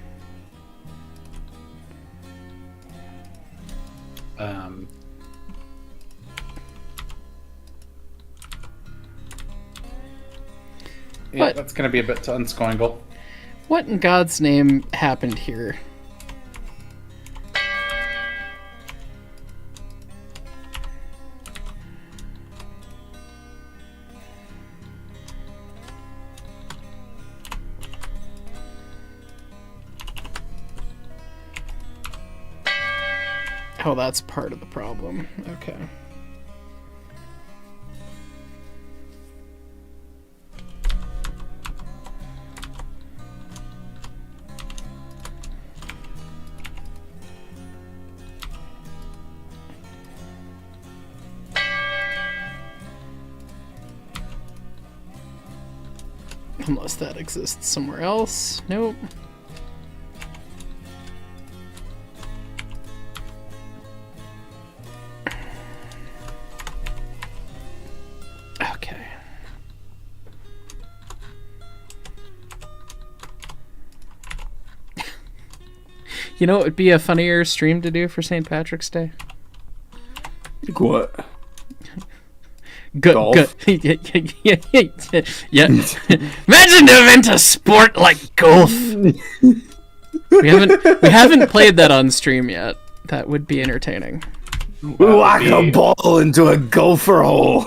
Yeah, What? that's gonna be a bit to unsquangle. What in God's name happened here? Oh, that's part of the problem. Okay. Unless that exists somewhere else. Nope. Okay. You know what would be a funnier stream to do for St. Patrick's Day? What? Golf? Yeah. Imagine to invent a sport like golf. We haven't played that on stream yet. That would be entertaining. Whack a ball into a gopher hole.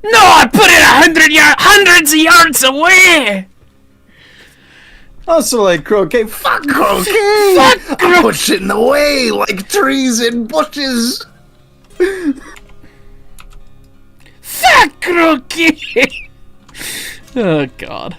No, I put it hundreds of yards away. Also like croquet. Fuck croquet! I push it in the way like trees and bushes. Fuck croquet. Oh God.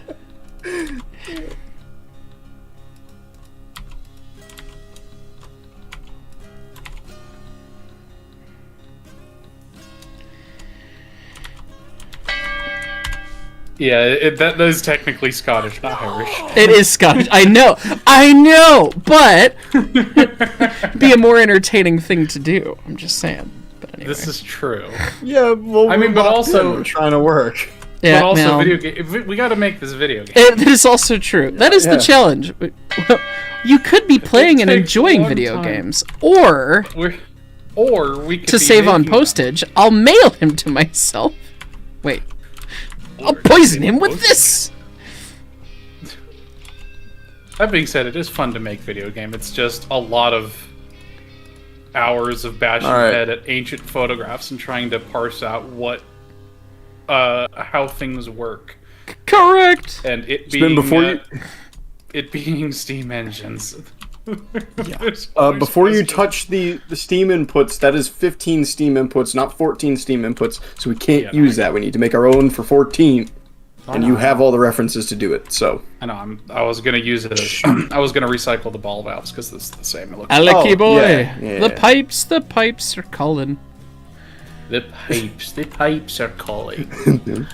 Yeah, that is technically Scottish, not Irish. It is Scottish. I know, but be a more entertaining thing to do. I'm just saying. But anyway. This is true. Yeah, well, I mean, but we're also- trying to work. Yeah, but also, well, video game. We got to make this video game. that is also true. That is the Yeah. challenge. You could be playing and takes a enjoying long video time. games, or Or we could to be save on making them. postage, I'll mail him to myself. Wait, I'll poison him with this. That being said, it is fun to make video game. It's just a lot of hours of bashing All right. head at ancient photographs and trying to parse out how things work, Correct. and it been being before it being Steam engines. Before you touch the Steam inputs, that is 15 Steam inputs, not 14 Steam inputs. So we can't Yeah, use that. We need to make our own for 14. And you have all the references to do it. So I know. I was gonna use it as I was gonna recycle the ball valves because it's the same. It looks Alecky Oh, boy, yeah. the pipes are calling. the pipes are calling.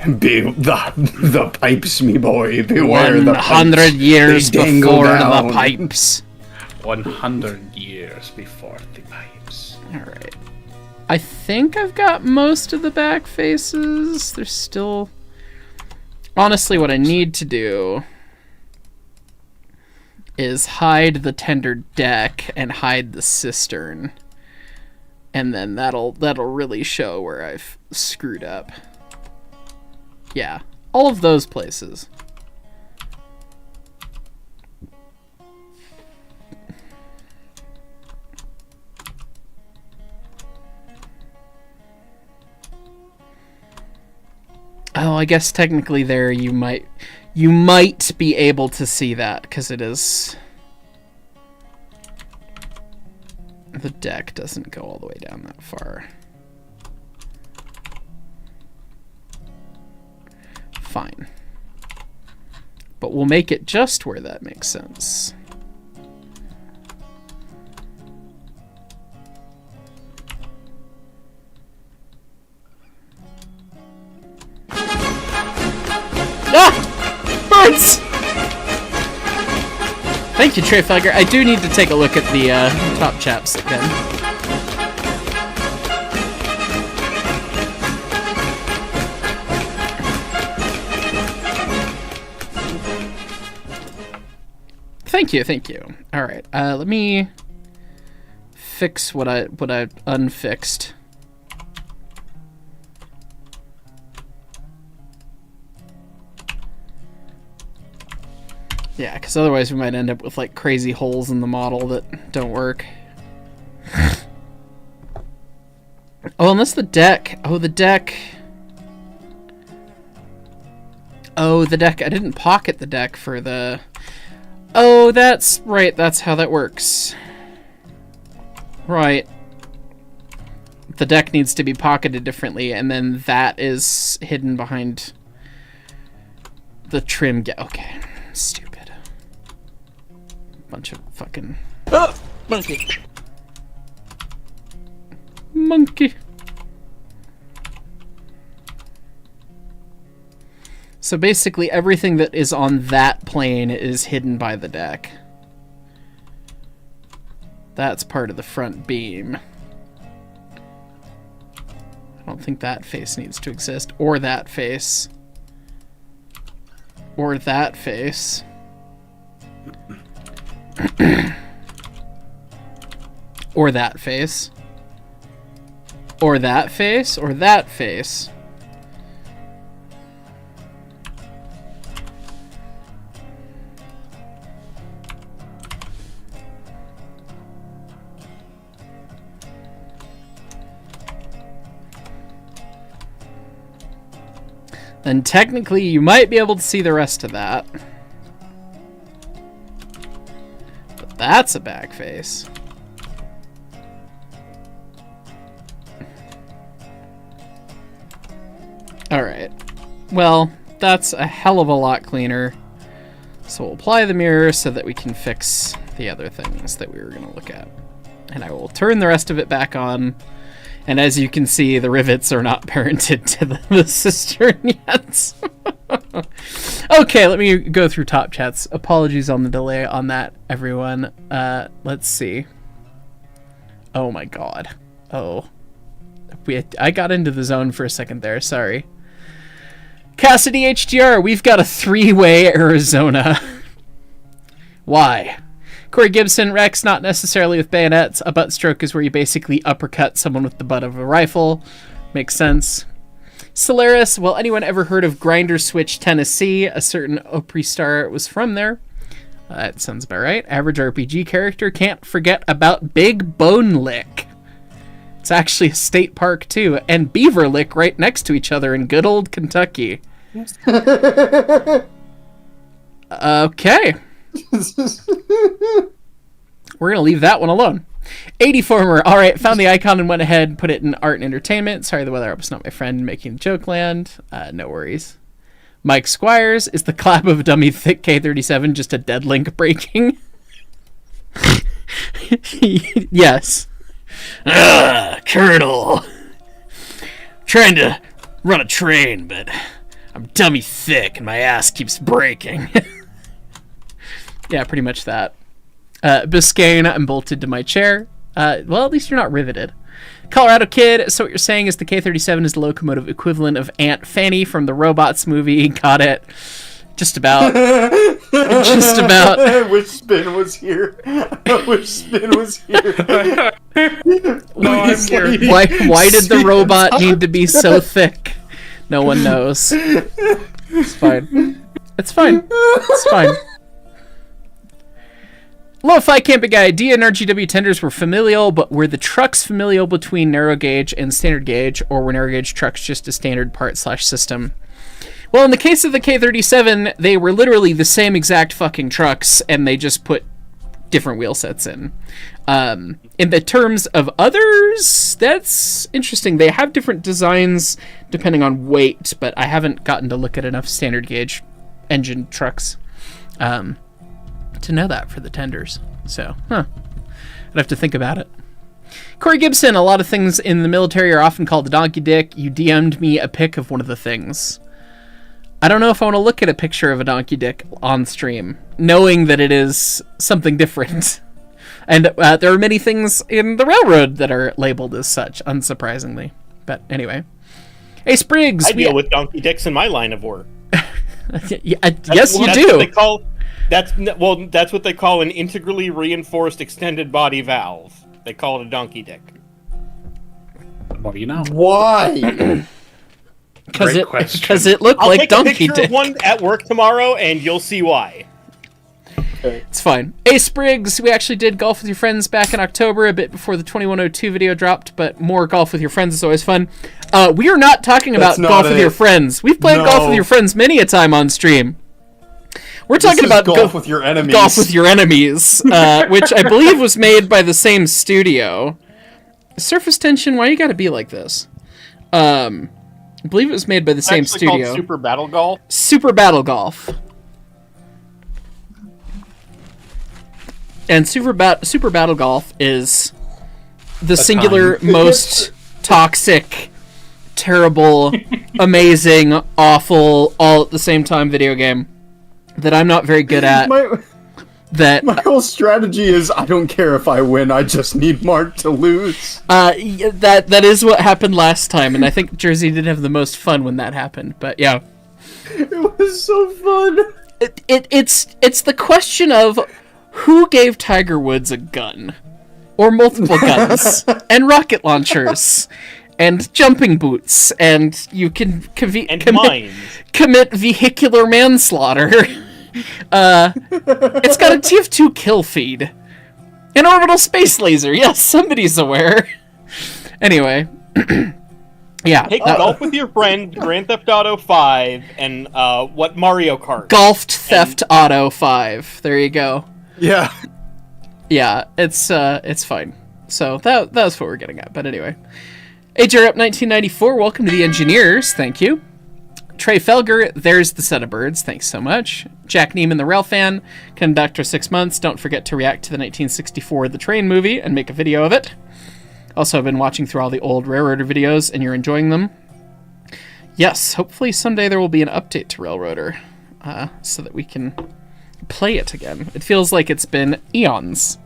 the pipes, me boy. Beware the 100 pipes. years They dangle before down. the pipes. 100 years before the pipes. All right. I think I've got most of the back faces. There's still... Honestly, what I need to do is hide the tender deck and hide the cistern. And then that'll really show where I've screwed up. Yeah, all of those places. Oh, I guess technically there you might be able to see that because it is the deck doesn't go all the way down that far. Fine. But we'll make it just where that makes sense. Ah! Birds! Thank you, Treyfugger. I do need to take a look at the top chaps again. Thank you. All right, let me fix what I unfixed. Yeah, because otherwise we might end up with like crazy holes in the model that don't work. Oh, unless the deck. Oh, the deck. Oh, the deck. I didn't pocket the deck for the... Oh, that's right. That's how that works. Right. The deck needs to be pocketed differently, and then that is hidden behind the trim. Okay. Stupid. Bunch of fucking... Oh! Monkey. Monkey. So basically everything that is on that plane is hidden by the deck. That's part of the front beam. I don't think that face needs to exist. Or that face. Or that face. Or that face. Or that face. Or that face. Then technically you might be able to see the rest of that. But that's a back face. Alright. Well, that's a hell of a lot cleaner. So we'll apply the mirror so that we can fix the other things that we were going to look at. And I will turn the rest of it back on. And as you can see, the rivets are not parented to the cistern yet. Okay, let me go through top chats. Apologies on the delay on that, everyone. Let's see. Oh my god. Oh. I got into the zone for a second there, sorry. Cassidy HDR, we've got a 3-way Arizona. Why? Corey Gibson, Rex, not necessarily with bayonets. A butt stroke is where you basically uppercut someone with the butt of a rifle. Makes sense. Solaris, well, anyone ever heard of Grinder Switch, Tennessee? A certain Opry star was from there. That sounds about right. Average RPG character, can't forget about Big Bone Lick. It's actually a state park, too. And Beaver Lick right next to each other in good old Kentucky. Okay. We're going to leave that one alone. 80 former. All right, found the icon and went ahead and put it in art and entertainment. Sorry, the weather was not my friend making joke land. No worries. Mike Squires, is the clap of dummy thick K37 just a dead link breaking? Yes. Colonel. Trying to run a train, but I'm dummy thick and my ass keeps breaking. Yeah, pretty much that. Biscayne, I'm bolted to my chair. Well, at least you're not riveted. Colorado Kid, so what you're saying is the K-37 is the locomotive equivalent of Aunt Fanny from the Robots movie. Got it. Just about. Just about. I wish Spin was here. I wish Spin was here. No, I'm here. Why did the robot need to be so thick? No one knows. It's fine. It's fine. It's fine. Lo-Fi Camping Guy, D and RGW tenders were familial, but were the trucks familial between narrow gauge and standard gauge, or were narrow gauge trucks just a standard part/system? Well, in the case of the K-37, they were literally the same exact fucking trucks, and they just put different wheel sets in. In the terms of others, that's interesting. They have different designs depending on weight, but I haven't gotten to look at enough standard gauge engine trucks to know that for the tenders. So, I'd have to think about it. Corey Gibson, a lot of things in the military are often called a donkey dick. You DM'd me a pic of one of the things. I don't know if I want to look at a picture of a donkey dick on stream, knowing that it is something different. And there are many things in the railroad that are labeled as such, unsurprisingly. But anyway. Hey, Spriggs! I deal with donkey dicks in my line of work. Yes, you do. What they call, that's what they call an integrally reinforced extended body valve. They call it a donkey dick. What do you know? Why? Because question. it looked I'll like take a donkey picture dick. of one at work tomorrow, and you'll see why. It's fine. Hey, Spriggs, we actually did Golf with Your Friends back in October, a bit before the 2102 video dropped, but more Golf with Your Friends is always fun. We are not talking about Golf with Your Friends. We've played Golf with Your Friends many a time on stream. We're talking about Golf with Your Enemies. Golf with Your Enemies, which I believe was made by the same studio. Surface Tension, why you gotta be like this? I believe it was made by the same studio. Called Super Battle Golf. Super Battle Golf. And Super Battle Golf is the singular most toxic, terrible, amazing, awful, all at the same time video game that I'm not very good at. My whole strategy is I don't care if I win, I just need Mark to lose. That is what happened last time, and I think Jersey did have the most fun when that happened. But yeah, It was so fun. It's the question of who gave Tiger Woods a gun, or multiple guns, and rocket launchers, and jumping boots, and you can commit vehicular manslaughter. It's got a TF2 kill feed. An orbital space laser. Yes, somebody's aware. Anyway. Yeah. Take Golf with Your Friend, Grand Theft Auto 5, and Mario Kart. Golfed Theft Auto 5. There you go. Yeah. Yeah, it's fine. So that's what we're getting at. But anyway. AJ Up 1994, welcome to the Engineers. Thank you. Trey Felger, there's the set of birds. Thanks so much. Jack Neiman, the Rail Fan. Conductor 6 months. Don't forget to react to the 1964 The Train movie and make a video of it. Also, I've been watching through all the old Railroader videos and you're enjoying them. Yes, hopefully someday there will be an update to Railroader so that we can play it again. It feels like it's been eons.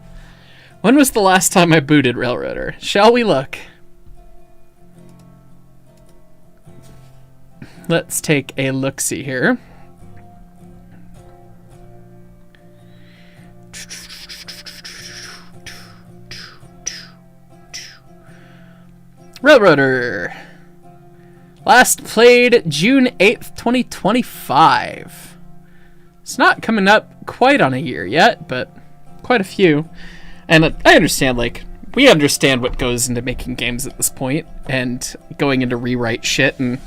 When was the last time I booted Railroader? Shall we look? let's take a look-see here. Railroader. Last played June 8th, 2025. It's not coming up quite on a year yet, but quite a few. And I understand, like, we understand what goes into making games at this point and going into rewrite shit, and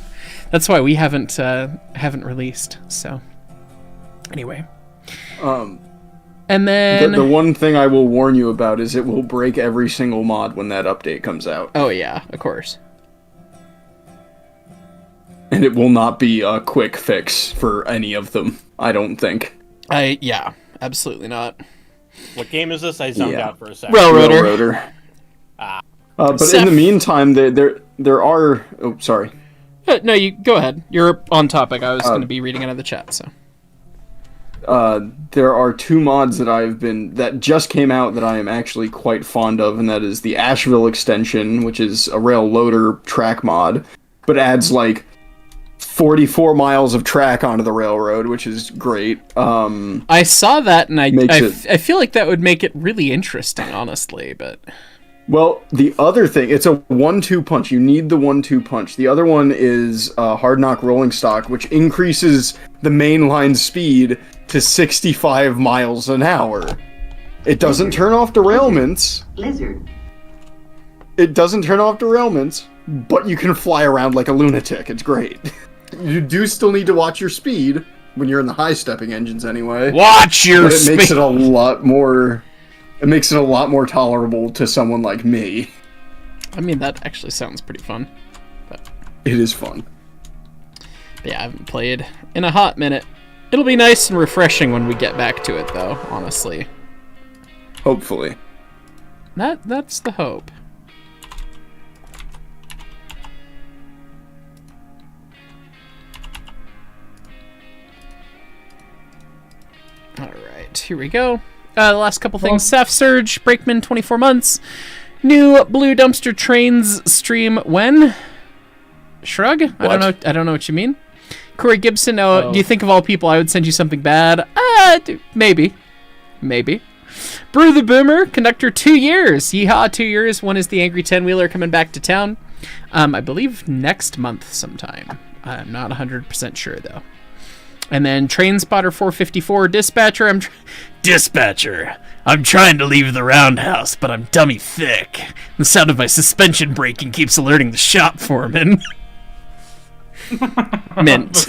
that's why we haven't released. So, anyway. And then The one thing I will warn you about is it will break every single mod when that update comes out. oh yeah, of course. And it will not be a quick fix for any of them, I don't think. Yeah, absolutely not. What game is this? I zoned Yeah. out for a second. Railroader. But Seth- in the meantime, there are... Oh, sorry. No, you go ahead. You're on topic. I was going to be reading another chat, so. There are two mods that just came out that I am actually quite fond of, and that is the Asheville extension, which is a rail loader track mod, but adds like 44 miles of track onto the railroad, which is great. I saw that, and I Makes feel like that would make it really interesting, honestly, but... Well, the other thing, it's a 1-2 punch. You need the 1-2 punch. The other one is Hard Knock Rolling Stock, which increases the mainline speed to 65 miles an hour. It doesn't turn off derailments. Lizard. It doesn't turn off derailments, but you can fly around like a lunatic. It's great. You do still need to watch your speed when you're in the high-stepping engines anyway. Watch your But it makes it a lot more... It makes it a lot more tolerable to someone like me. I mean, that actually sounds pretty fun. It is fun. But yeah, I haven't played in a hot minute. It'll be nice and refreshing when we get back to it, though, honestly. Hopefully. That's the hope. Alright, here we go. The last couple things. Saf Surge, Brakeman, 24 months. New Blue Dumpster Trains stream when? Shrug? I don't know what you mean. Corey Gibson, do you think of all people I would send you something bad? Maybe. Brew the Boomer, Conductor, 2 years. Yeehaw, 2 years. When is the Angry 10-Wheeler coming back to town? I believe next month sometime. I'm not 100% sure, though. And then Train Spotter 454, Dispatcher, Dispatcher, I'm trying to leave the roundhouse, but I'm dummy thick. The sound of my suspension braking keeps alerting the shop foreman. Mint.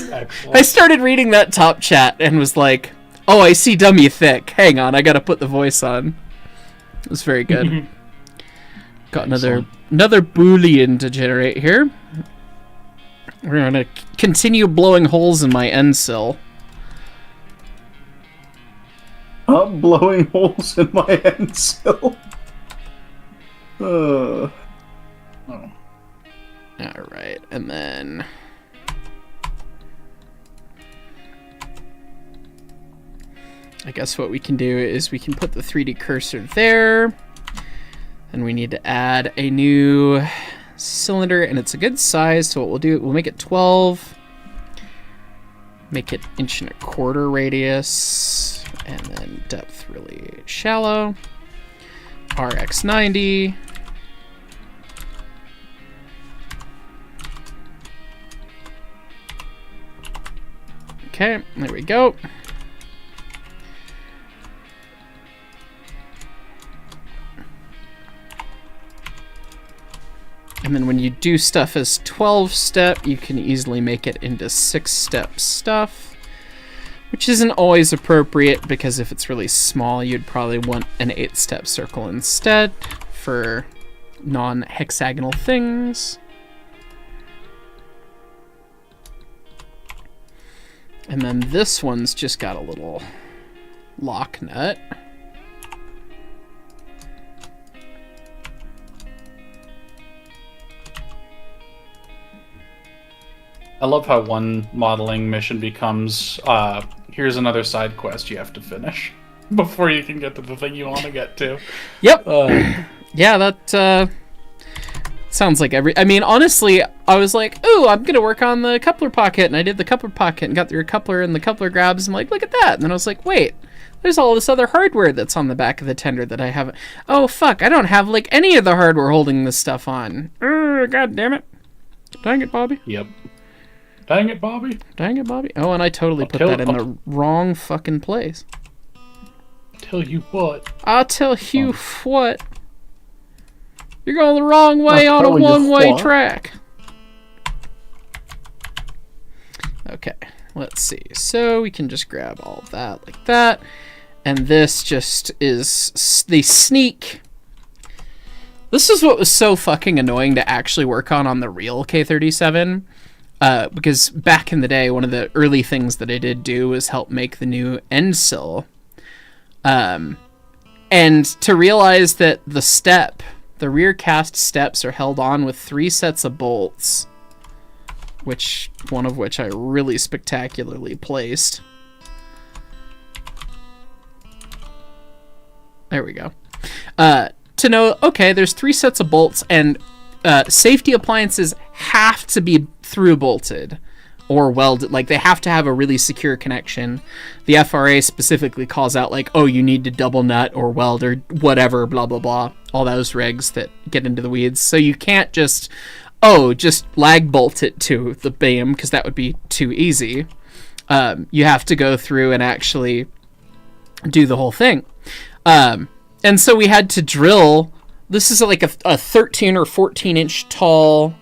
I started reading that top chat and was like, oh, I see dummy thick. Hang on, I gotta put the voice on. It was very good. Got another Boolean to generate here. We're gonna continue blowing holes in my end sill. I'm blowing holes in my end sill. Oh. Alright, and then... I guess what we can do is we can put the 3D cursor there. And we need to add a new cylinder, and it's a good size, so what we'll do, we'll make it 12. Make it 1.25 inch radius, and then depth really shallow. RX 90. Okay, there we go. And then when you do stuff as 12-step, you can easily make it into 6-step stuff, which isn't always appropriate because if it's really small, you'd probably want an 8-step circle instead for non-hexagonal things. And then this one's just got a little lock nut. I love how one modeling mission becomes, here's another side quest you have to finish before you can get to the thing you want to get to. Yep. Yeah, that's Sounds like I mean, honestly, I was like, ooh, I'm gonna work on the coupler pocket, and I did the coupler pocket and got through a coupler and the coupler grabs, and like, look at that. And then I was like, wait, there's all this other hardware that's on the back of the tender that I haven't. Oh fuck, I don't have like any of the hardware holding this stuff on. God damn it. Dang it, Bobby. Yep. Dang it, Bobby. Dang it, Bobby. Oh, and I totally put that in the wrong fucking place. Tell you what. I'll tell you what. You're going the wrong way on a tell you one-way what. track. Okay, let's see. So we can just grab all of that like that. And this just is the sneak. This is what was so fucking annoying to actually work on the real K37. Because back in the day, one of the early things that I did do was help make the new end sill. And to realize that the rear cast steps are held on with 3 sets of bolts, one of which I really spectacularly placed. There we go. To know, okay, there's 3 sets of bolts, and safety appliances have to be through bolted or welded. Like, they have to have a really secure connection. The FRA specifically calls out, like, oh, you need to double nut or weld or whatever, blah, blah, blah. All those regs that get into the weeds. So you can't just lag bolt it to the beam, because that would be too easy. You have to go through and actually do the whole thing. And so we had to drill. This is like a 13 or 14 inch tall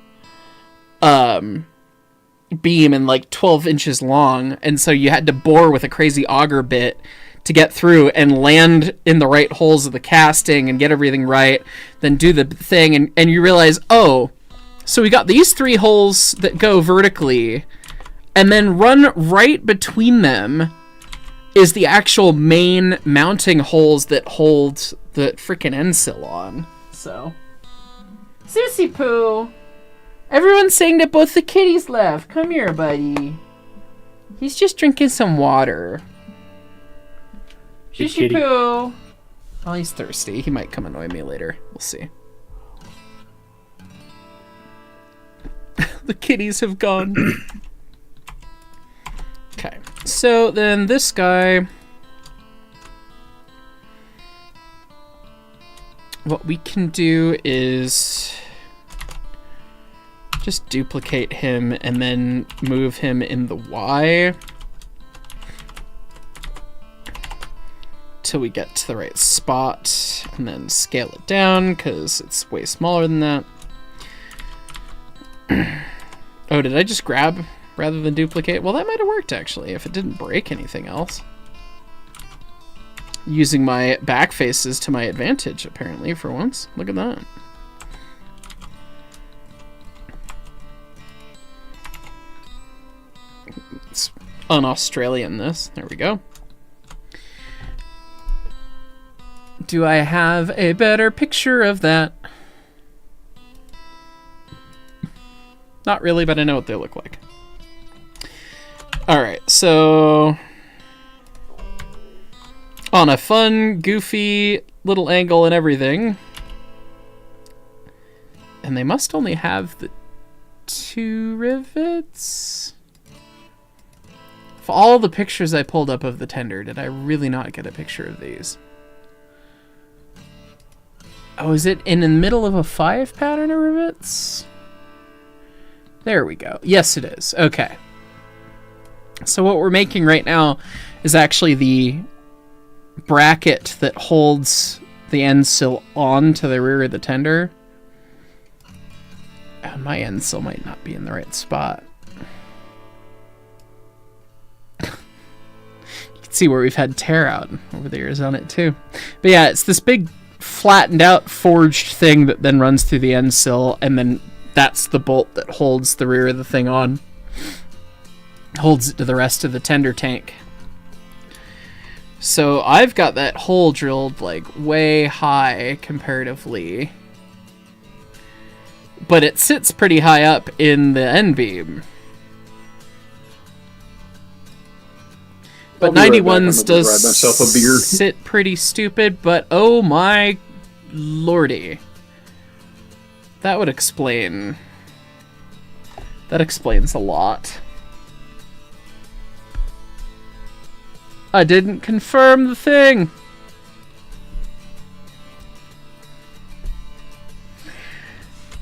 beam and like 12 inches long, and so you had to bore with a crazy auger bit to get through and land in the right holes of the casting and get everything right, then do the thing, and you realize, oh, so we got these 3 holes that go vertically, and then run right between them is the actual main mounting holes that hold the freaking end sill on. So, Susie Poo! Everyone's saying that both the kitties left. Come here, buddy. He's just drinking some water. Hey, Susie kitty. Poo! Well, he's thirsty. He might come annoy me later. We'll see. The kitties have gone. Okay, so then this guy... What we can do is just duplicate him and then move him in the Y till we get to the right spot, and then scale it down because it's way smaller than that. Oh, did I just grab rather than duplicate? Well, that might have worked actually if it didn't break anything else. Using my back faces to my advantage, apparently, for once. Look at that. It's un-Australian, this. There we go. Do I have a better picture of that? Not really, but I know what they look like. Alright, so... on a fun, goofy little angle and everything. And they must only have the 2 rivets? Of all the pictures I pulled up of the tender, did I really not get a picture of these? Oh, is it in the middle of a 5 pattern of rivets? There we go. Yes, it is. Okay. So what we're making right now is actually the bracket that holds the end sill on to the rear of the tender. Oh, my end sill might not be in the right spot. You can see where we've had tear out over the years on it too. But yeah, it's this big flattened out forged thing that then runs through the end sill, and then that's the bolt that holds the rear of the thing on. Holds it to the rest of the tender tank. So I've got that hole drilled like way high comparatively, but it sits pretty high up in the end beam. But I'll be right back. I'm 91s gonna grab does myself a beer. sit pretty stupid, but oh my lordy. that would explain... That explains a lot. I didn't confirm the thing!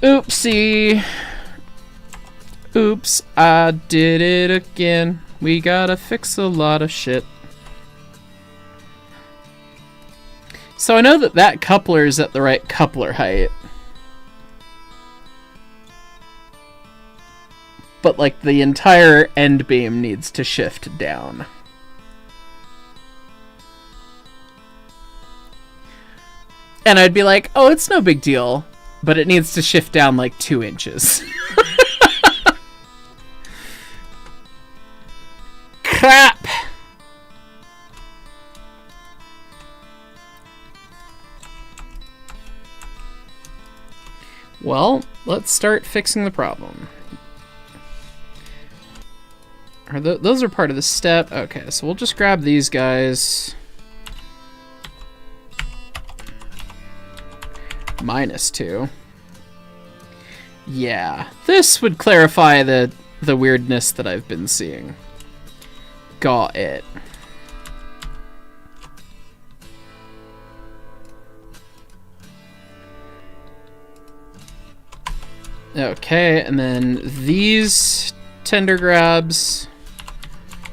Oopsie. Oops, I did it again. We gotta fix a lot of shit. So I know that that coupler is at the right coupler height. But, like, the entire end beam needs to shift down. And I'd be like, oh, it's no big deal. But it needs to shift down, like, 2 inches. Crap! Well, let's start fixing the problem. Those are part of the step. Okay, so we'll just grab these guys. -2. Yeah, this would clarify the weirdness that I've been seeing. Got it. Okay, and then these tender grabs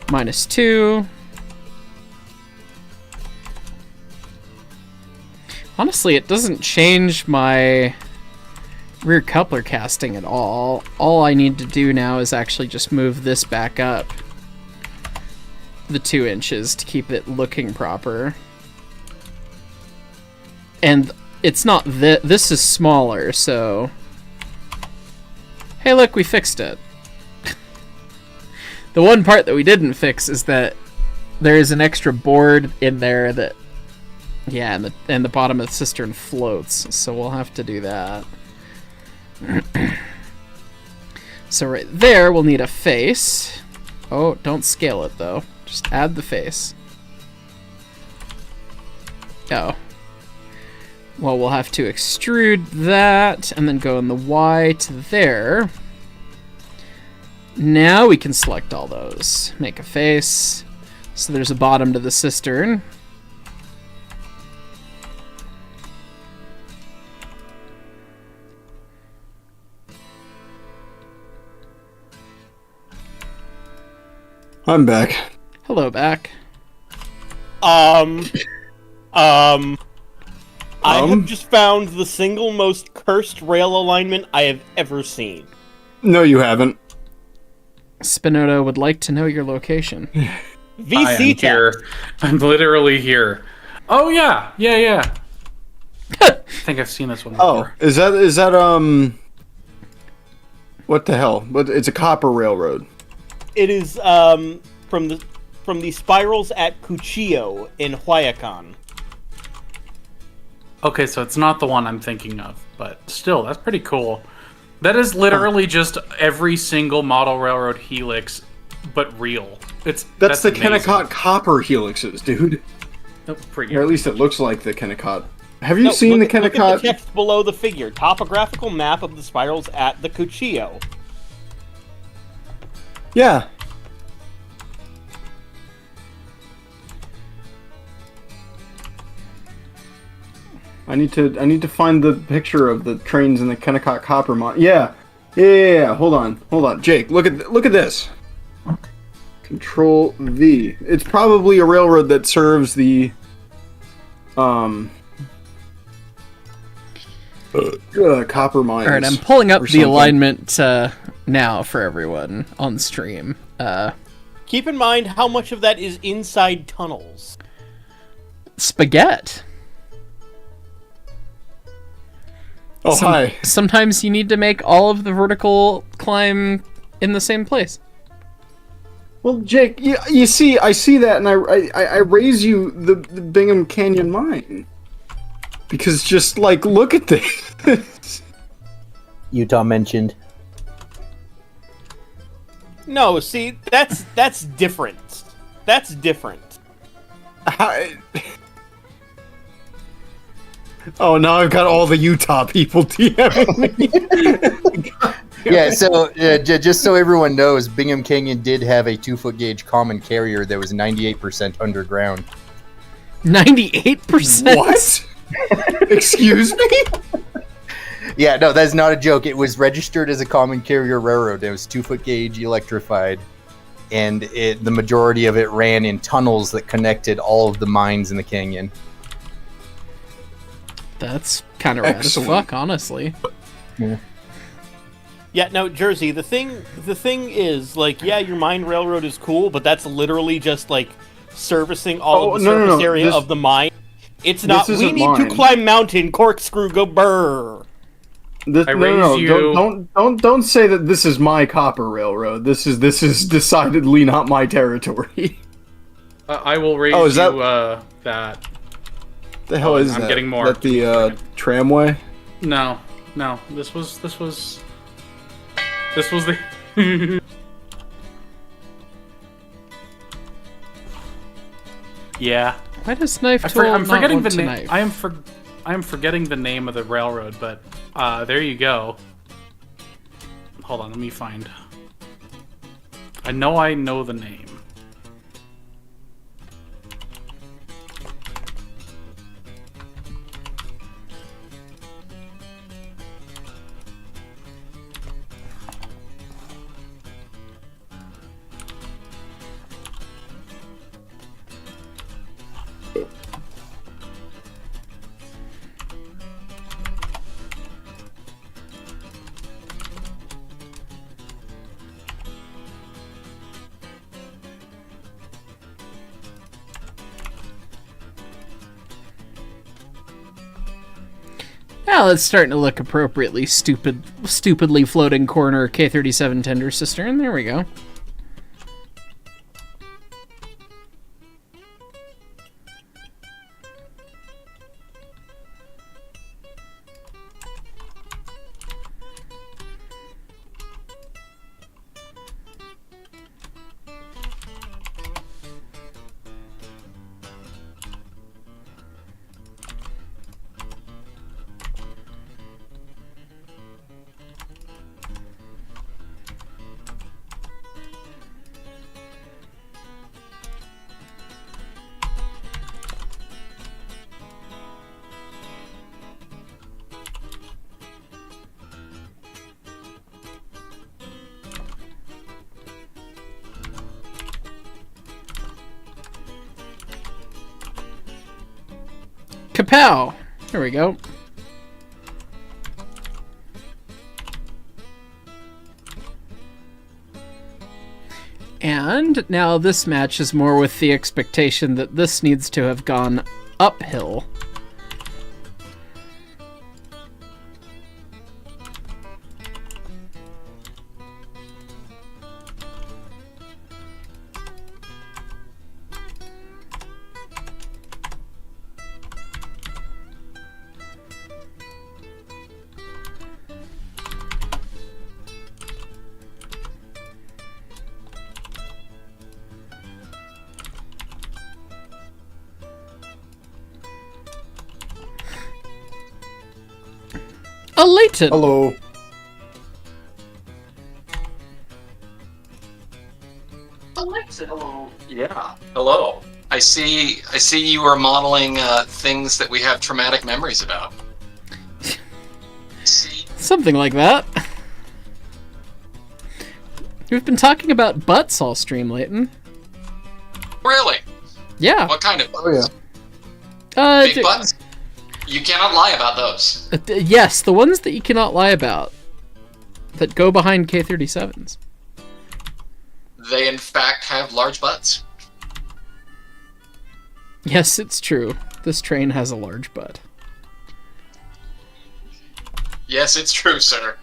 -2. Honestly, it doesn't change my rear coupler casting at all. All I need to do now is actually just move this back up the 2 inches to keep it looking proper. And it's not this is smaller, so... Hey look, we fixed it. The one part that we didn't fix is that there is an extra board in there that... Yeah, and the bottom of the cistern floats, so we'll have to do that. So right there, we'll need a face. Oh, don't scale it, though. Just add the face. Oh. Well, we'll have to extrude that, and then go in the Y to there. Now we can select all those. Make a face. So there's a bottom to the cistern. I'm back. Hello, back. I have just found the single most cursed rail alignment I have ever seen. No, you haven't. Spinoto would like to know your location. VC I am here. I'm literally here. Oh yeah, yeah. I think I've seen this one before. Oh, is that what the hell? But it's a copper railroad. It is from the spirals at Cuchillo in Huayacán. Okay, so it's not the one I'm thinking of, but still, that's pretty cool. That is literally just every single model railroad helix, but real. That's the amazing. Kennecott copper helixes, dude. Oh, pretty. Or at least it looks like the Kennecott. Have you seen the Look at Kennecott? the text below the figure. Topographical map of the spirals at the Cuchillo. Yeah. I need to find the picture of the trains in the Kennecott copper mod. Yeah. Hold on. Jake, look at this. Control V. It's probably a railroad that serves the copper mines. Alright, I'm pulling up or the something. alignment now for everyone on stream. Keep in mind how much of that is inside tunnels. Spaghetti. Oh, hi. Sometimes you need to make all of the vertical climb in the same place. Well, Jake, you see, I see that, and I raise you the Bingham Canyon mine. Because just, like, look at this. Utah mentioned. No, see, that's different. That's different. Oh, now I've got all the Utah people DMing me. Yeah, so just so everyone knows, Bingham Canyon did have a 2-foot gauge common carrier that was 98% underground. 98%? What? Excuse me? Yeah, no, that's not a joke. It was registered as a common carrier railroad. It was 2-foot gauge electrified, and the majority of it ran in tunnels that connected all of the mines in the canyon. That's kind of rad as Excellent. fuck, honestly. Yeah, no, Jersey. The thing is, like, yeah, your mine railroad is cool, but that's literally just like servicing all of the surface area this- of the mine. It's not. We isn't need mine. to climb mountain, corkscrew, go burr. I raise you- Don't say that this is my copper railroad. This is decidedly not my territory. I will raise is that- you that. The hell is I'm that? getting more. That the tramway? No. This was the. Yeah. Why does Knife Tool I'm not forgetting want the to name. knife? I am forgetting the name of the railroad, but there you go. Hold on, let me find. I know the name. Well, it's starting to look appropriately stupidly floating corner K-37 tender cistern. There we go. Kapow! There we go. And now this match is more with the expectation that this needs to have gone uphill. A Leighton! Hello. Yeah. Hello. I see you are modeling things that we have traumatic memories about. See? Something like that. We've been talking about butts all stream, Leighton. Really? Yeah. What kind of Oh yeah. big butts? You cannot lie about those. Yes, the ones that you cannot lie about. That go behind K-37s. They in fact have large butts. Yes, it's true. This train has a large butt. Yes, it's true, sir.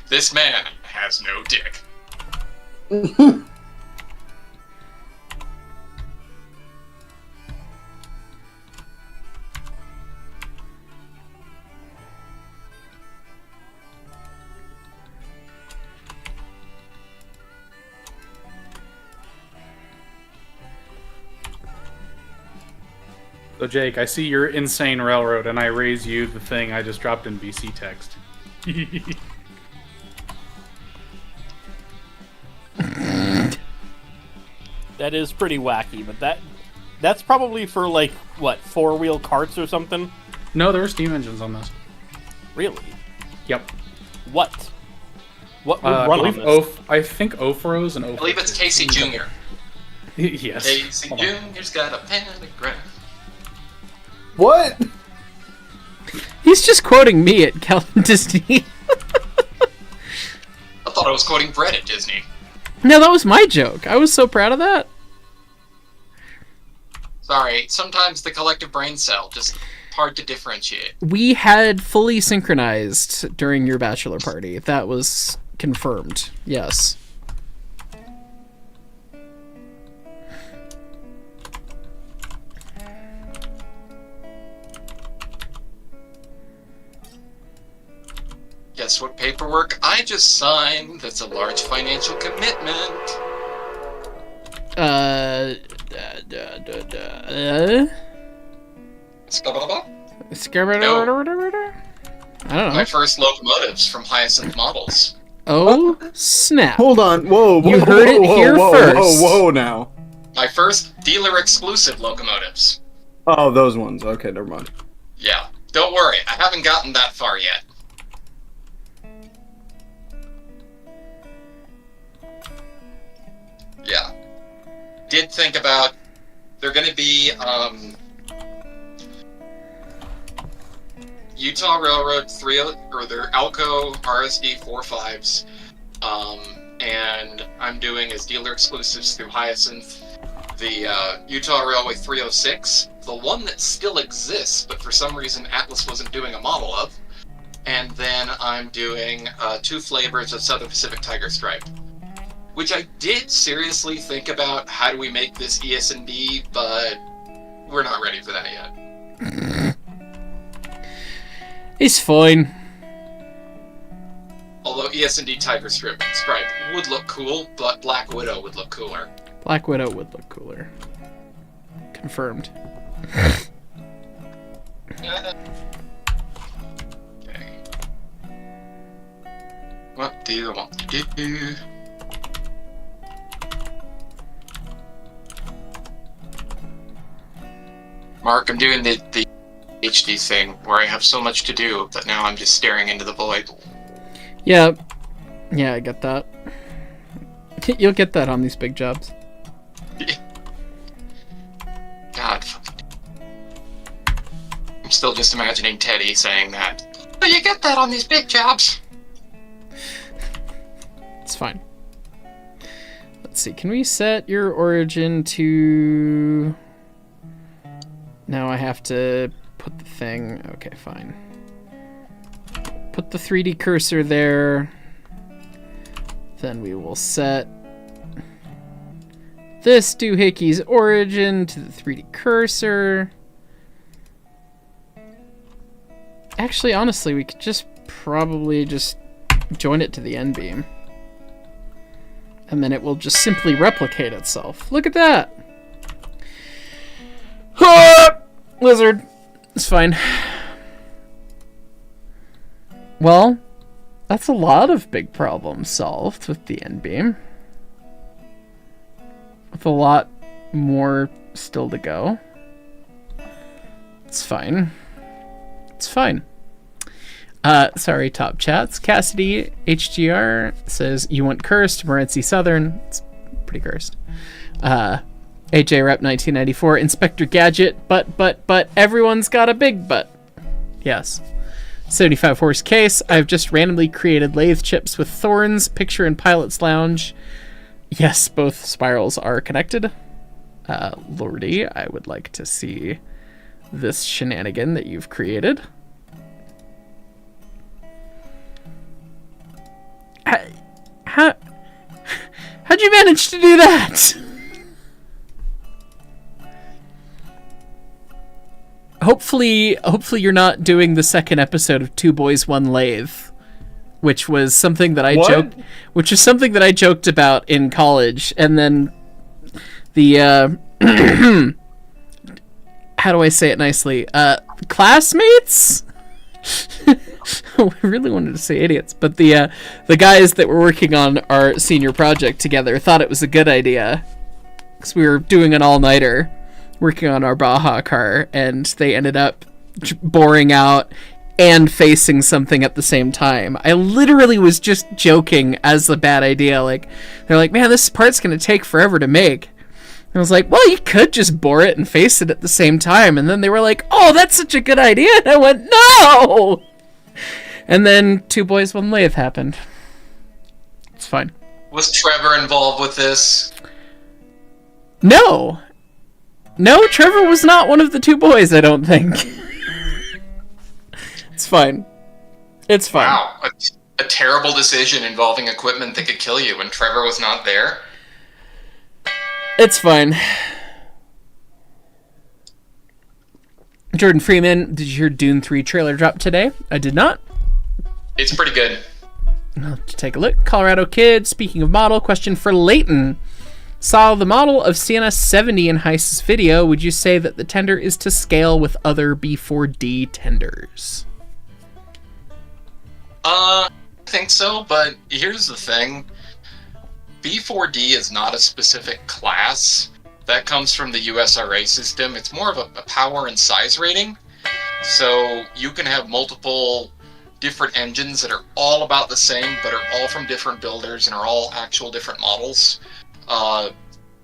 This man has no dick. So Jake, I see your insane railroad, and I raise you the thing I just dropped in VC text. That is pretty wacky, but that's probably for like what, 4-wheel carts or something. No, there were steam engines on this. Really? Yep. What would I run on believe this? I think Ofros and Ofros. I believe it's Casey Jr. Yes. Casey Hold on. Jr.'s got a pantograph. What? He's just quoting me at Calvin Disney. I thought I was quoting Brett at Disney. No, that was my joke. I was so proud of that. Sorry, sometimes the collective brain cell just hard to differentiate. We had fully synchronized during your bachelor party. That was confirmed. Yes. Guess what paperwork I just signed that's a large financial commitment? Skabba-dabba? I don't know. My first locomotives from Hyacinth Models. Oh, snap. Hold on. Whoa. You heard it here first. Whoa, now. My first dealer exclusive locomotives. Oh, those ones. Okay, never mind. Yeah, don't worry, I haven't gotten that far yet. Yeah. Did think about, they're going to be Utah Railroad 3, or their Alco RSD 45s, and I'm doing as dealer exclusives through Hyacinth the Utah Railway 306, the one that still exists, but for some reason Atlas wasn't doing a model of, and then I'm doing 2 flavors of Southern Pacific Tiger Stripe. Which I did seriously think about, how do we make this ES&D, but we're not ready for that yet. It's fine. Although ES&D Tiger Stripe would look cool, but Black Widow would look cooler. Black Widow would look cooler. Confirmed. Okay. What do you want to do? Mark, I'm doing the HD thing where I have so much to do that now I'm just staring into the void. Yeah. Yeah, I get that. You'll get that on these big jobs. God. I'm still just imagining Teddy saying that. But you get that on these big jobs. It's fine. Let's see. Can we set your origin to... Now I have to put the thing... Okay, fine. Put the 3D cursor there. Then we will set this doohickeys origin to the 3D cursor. Actually, honestly, we could just probably just join it to the N-beam. And then it will just simply replicate itself. Look at that! Lizard. It's fine. Well, that's a lot of big problems solved with the N-beam. With a lot more still to go. It's fine. It's fine. Sorry, top chats. Cassidy HGR says, you want cursed, Morency Southern. It's pretty cursed. AJ Rep 1994, Inspector Gadget, but everyone's got a big butt. Yes. 75 horse case. I've just randomly created lathe chips with thorns, picture in Pilot's Lounge. Yes, both spirals are connected. Lordy, I would like to see this shenanigan that you've created. How'd you manage to do that? Hopefully you're not doing the second episode of Two Boys One Lathe, which was something that I joked about in college, and then the how do I say it nicely? Classmates? We really wanted to say idiots, but the guys that were working on our senior project together thought it was a good idea, because we were doing an all-nighter working on our Baja car, and they ended up boring out and facing something at the same time. I literally was just joking as a bad idea. Like, they're like, man, this part's gonna take forever to make. And I was like, well, you could just bore it and face it at the same time. And then they were like, oh, that's such a good idea. And I went, no! And then 2 Boys 1 Lathe happened. It's fine. Was Trevor involved with this? No, Trevor was not one of the 2 boys, I don't think. It's fine. It's fine. Wow, a terrible decision involving equipment that could kill you when Trevor was not there. It's fine. Jordan Freeman, did you hear Dune 3 trailer drop today? I did not. It's pretty good. I'll have to take a look. Colorado Kid, speaking of model, question for Leighton. Saw the model of CNS 70 in Heist's video. Would you say that the tender is to scale with other B4D tenders? I think so, but here's the thing. B4D is not a specific class. That comes from the USRA system. It's more of a power and size rating. So you can have multiple different engines that are all about the same, but are all from different builders and are all actual different models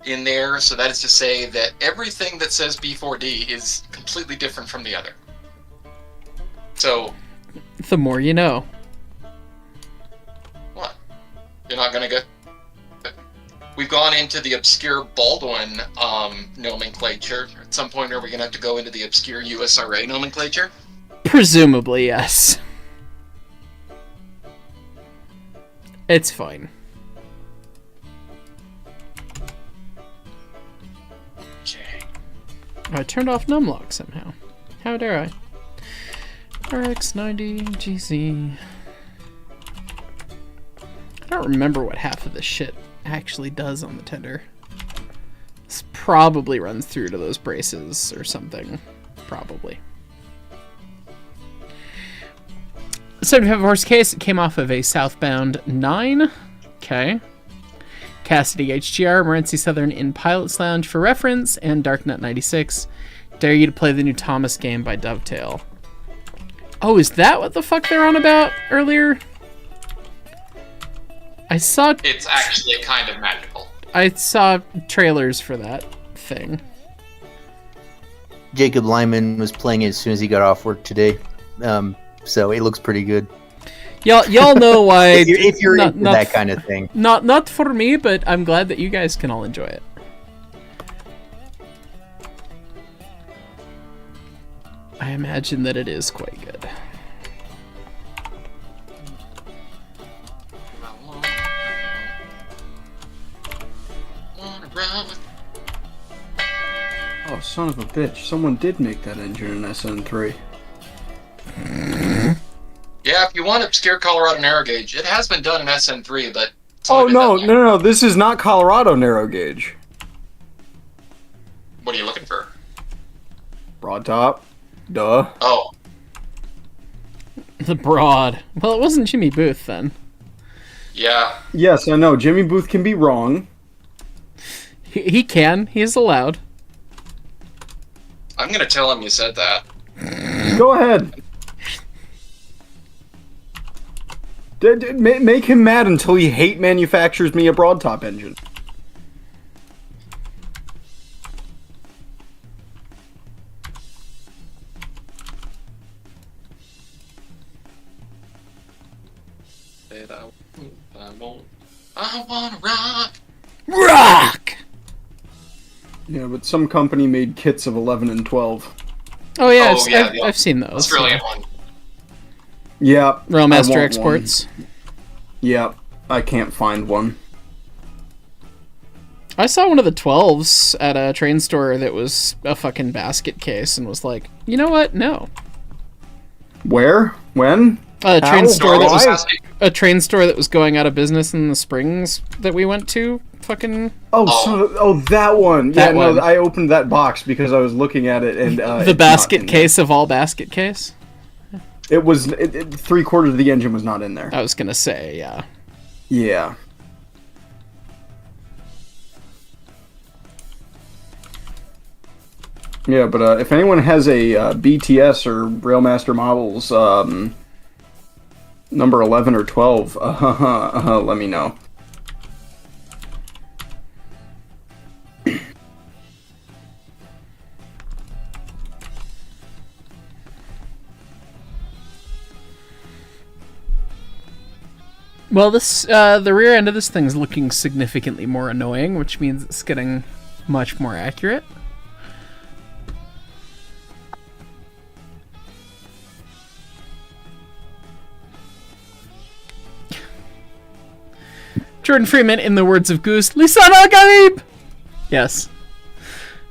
in there. So that is to say that everything that says B4D is completely different from the other. So... the more you know. What? You're not gonna go... We've gone into the obscure Baldwin nomenclature. At some point, are we gonna have to go into the obscure USRA nomenclature? Presumably, yes. It's fine. Okay. I turned off numlock somehow. How dare I? RX90 GZ. I don't remember what half of this shit actually does on the tender. This probably runs through to those braces or something. Probably. 75 horse case. It came off of a southbound 9. Okay. Cassidy HGR, Morency Southern in Pilot's Lounge for reference, and Darknut 96. Dare you to play the new Thomas game by Dovetail. Oh, is that what the fuck they're on about earlier? I saw... It's actually kind of magical. I saw trailers for that thing. Jacob Lyman was playing it as soon as he got off work today. So it looks pretty good. Y'all know why. if you're into that kind of thing. Not for me, but I'm glad that you guys can all enjoy it. I imagine that it is quite good. Oh, son of a bitch. Someone did make that engine in SN3. Yeah, if you want obscure Colorado narrow gauge, it has been done in SN3, but... Oh, no, this is not Colorado narrow gauge. What are you looking for? Broad top. Duh. Oh. The broad. Well, it wasn't Jimmy Booth then. Yeah. Yes, I know. Jimmy Booth can be wrong. He can. He's allowed. I'm gonna tell him you said that. Go ahead. Make him mad until he hate manufactures me a broad top engine. I wanna rock. Rock! Yeah, but some company made kits of 11 and 12. Oh yeah, Oh, I've seen those. Australian one. Yeah. Realmaster I want Exports. one. Yeah, I can't find one. I saw one of the 12s at a train store that was a fucking basket case and was like, you know what? No. Where? When? A train How? store that was Why? a train store that was going out of business in the Springs that we went to fucking That one. That one. I opened that box because I was looking at it and the basket case of all basket case. It was 3/4 of the engine was not in there. I was gonna say, yeah. Yeah. Yeah, but if anyone has a BTS or Railmaster models number 11 or 12, let me know. Well, this the rear end of this thing's looking significantly more annoying, which means it's getting much more accurate. Jordan Freeman, in the words of Goose, Lisan al-Gharib! Yes.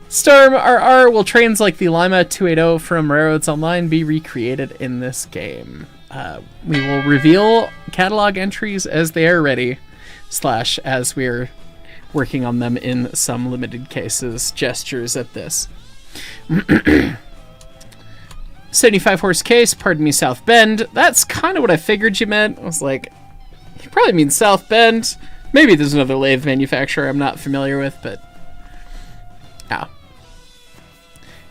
Storm RR, will trains like the Lima 280 from Railroads Online be recreated in this game? We will reveal catalog entries as they are ready, / as we're working on them in some limited cases. Gestures at this. 75 horse case, pardon me, South Bend. That's kind of what I figured you meant. I was like, you probably mean South Bend. Maybe there's another lathe manufacturer I'm not familiar with, but... Ow.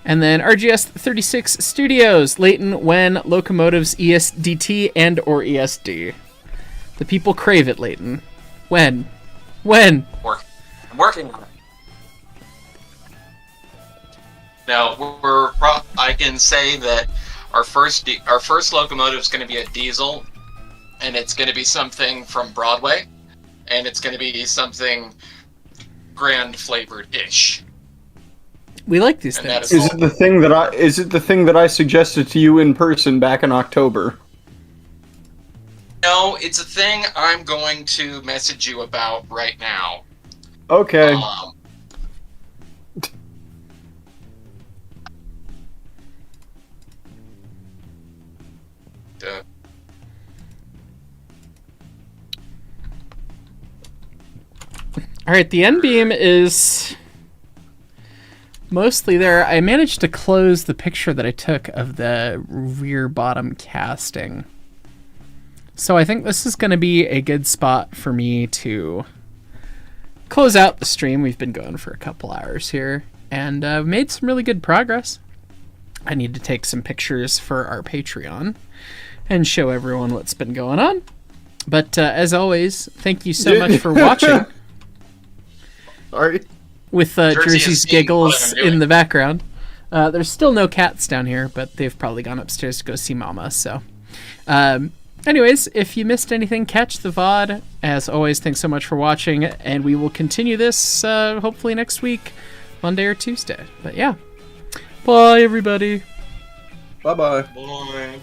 And then RGS 36 Studios, Leighton, when locomotives ESDT and or ESD. The people crave it, Leighton. When? I'm working on it. Now, I can say that our first locomotive is going to be a diesel, and it's going to be something from Broadway, and it's going to be something grand flavored-ish. We like these And things. Is it the thing that I suggested to you in person back in October? No, it's a thing I'm going to message you about right now. Okay. Alright, the end beam is mostly there. I managed to close the picture that I took of the rear bottom casting. So I think this is going to be a good spot for me to close out the stream. We've been going for a couple hours here, and made some really good progress. I need to take some pictures for our Patreon and show everyone what's been going on. But as always, thank you so much for watching. Sorry. With Jersey Jersey's is seeing giggles what I'm doing. in the background. There's still no cats down here, but they've probably gone upstairs to go see Mama. So, anyways, if you missed anything, catch the VOD. As always, thanks so much for watching, and we will continue this hopefully next week, Monday or Tuesday. But yeah, bye everybody. Bye-bye. Boy.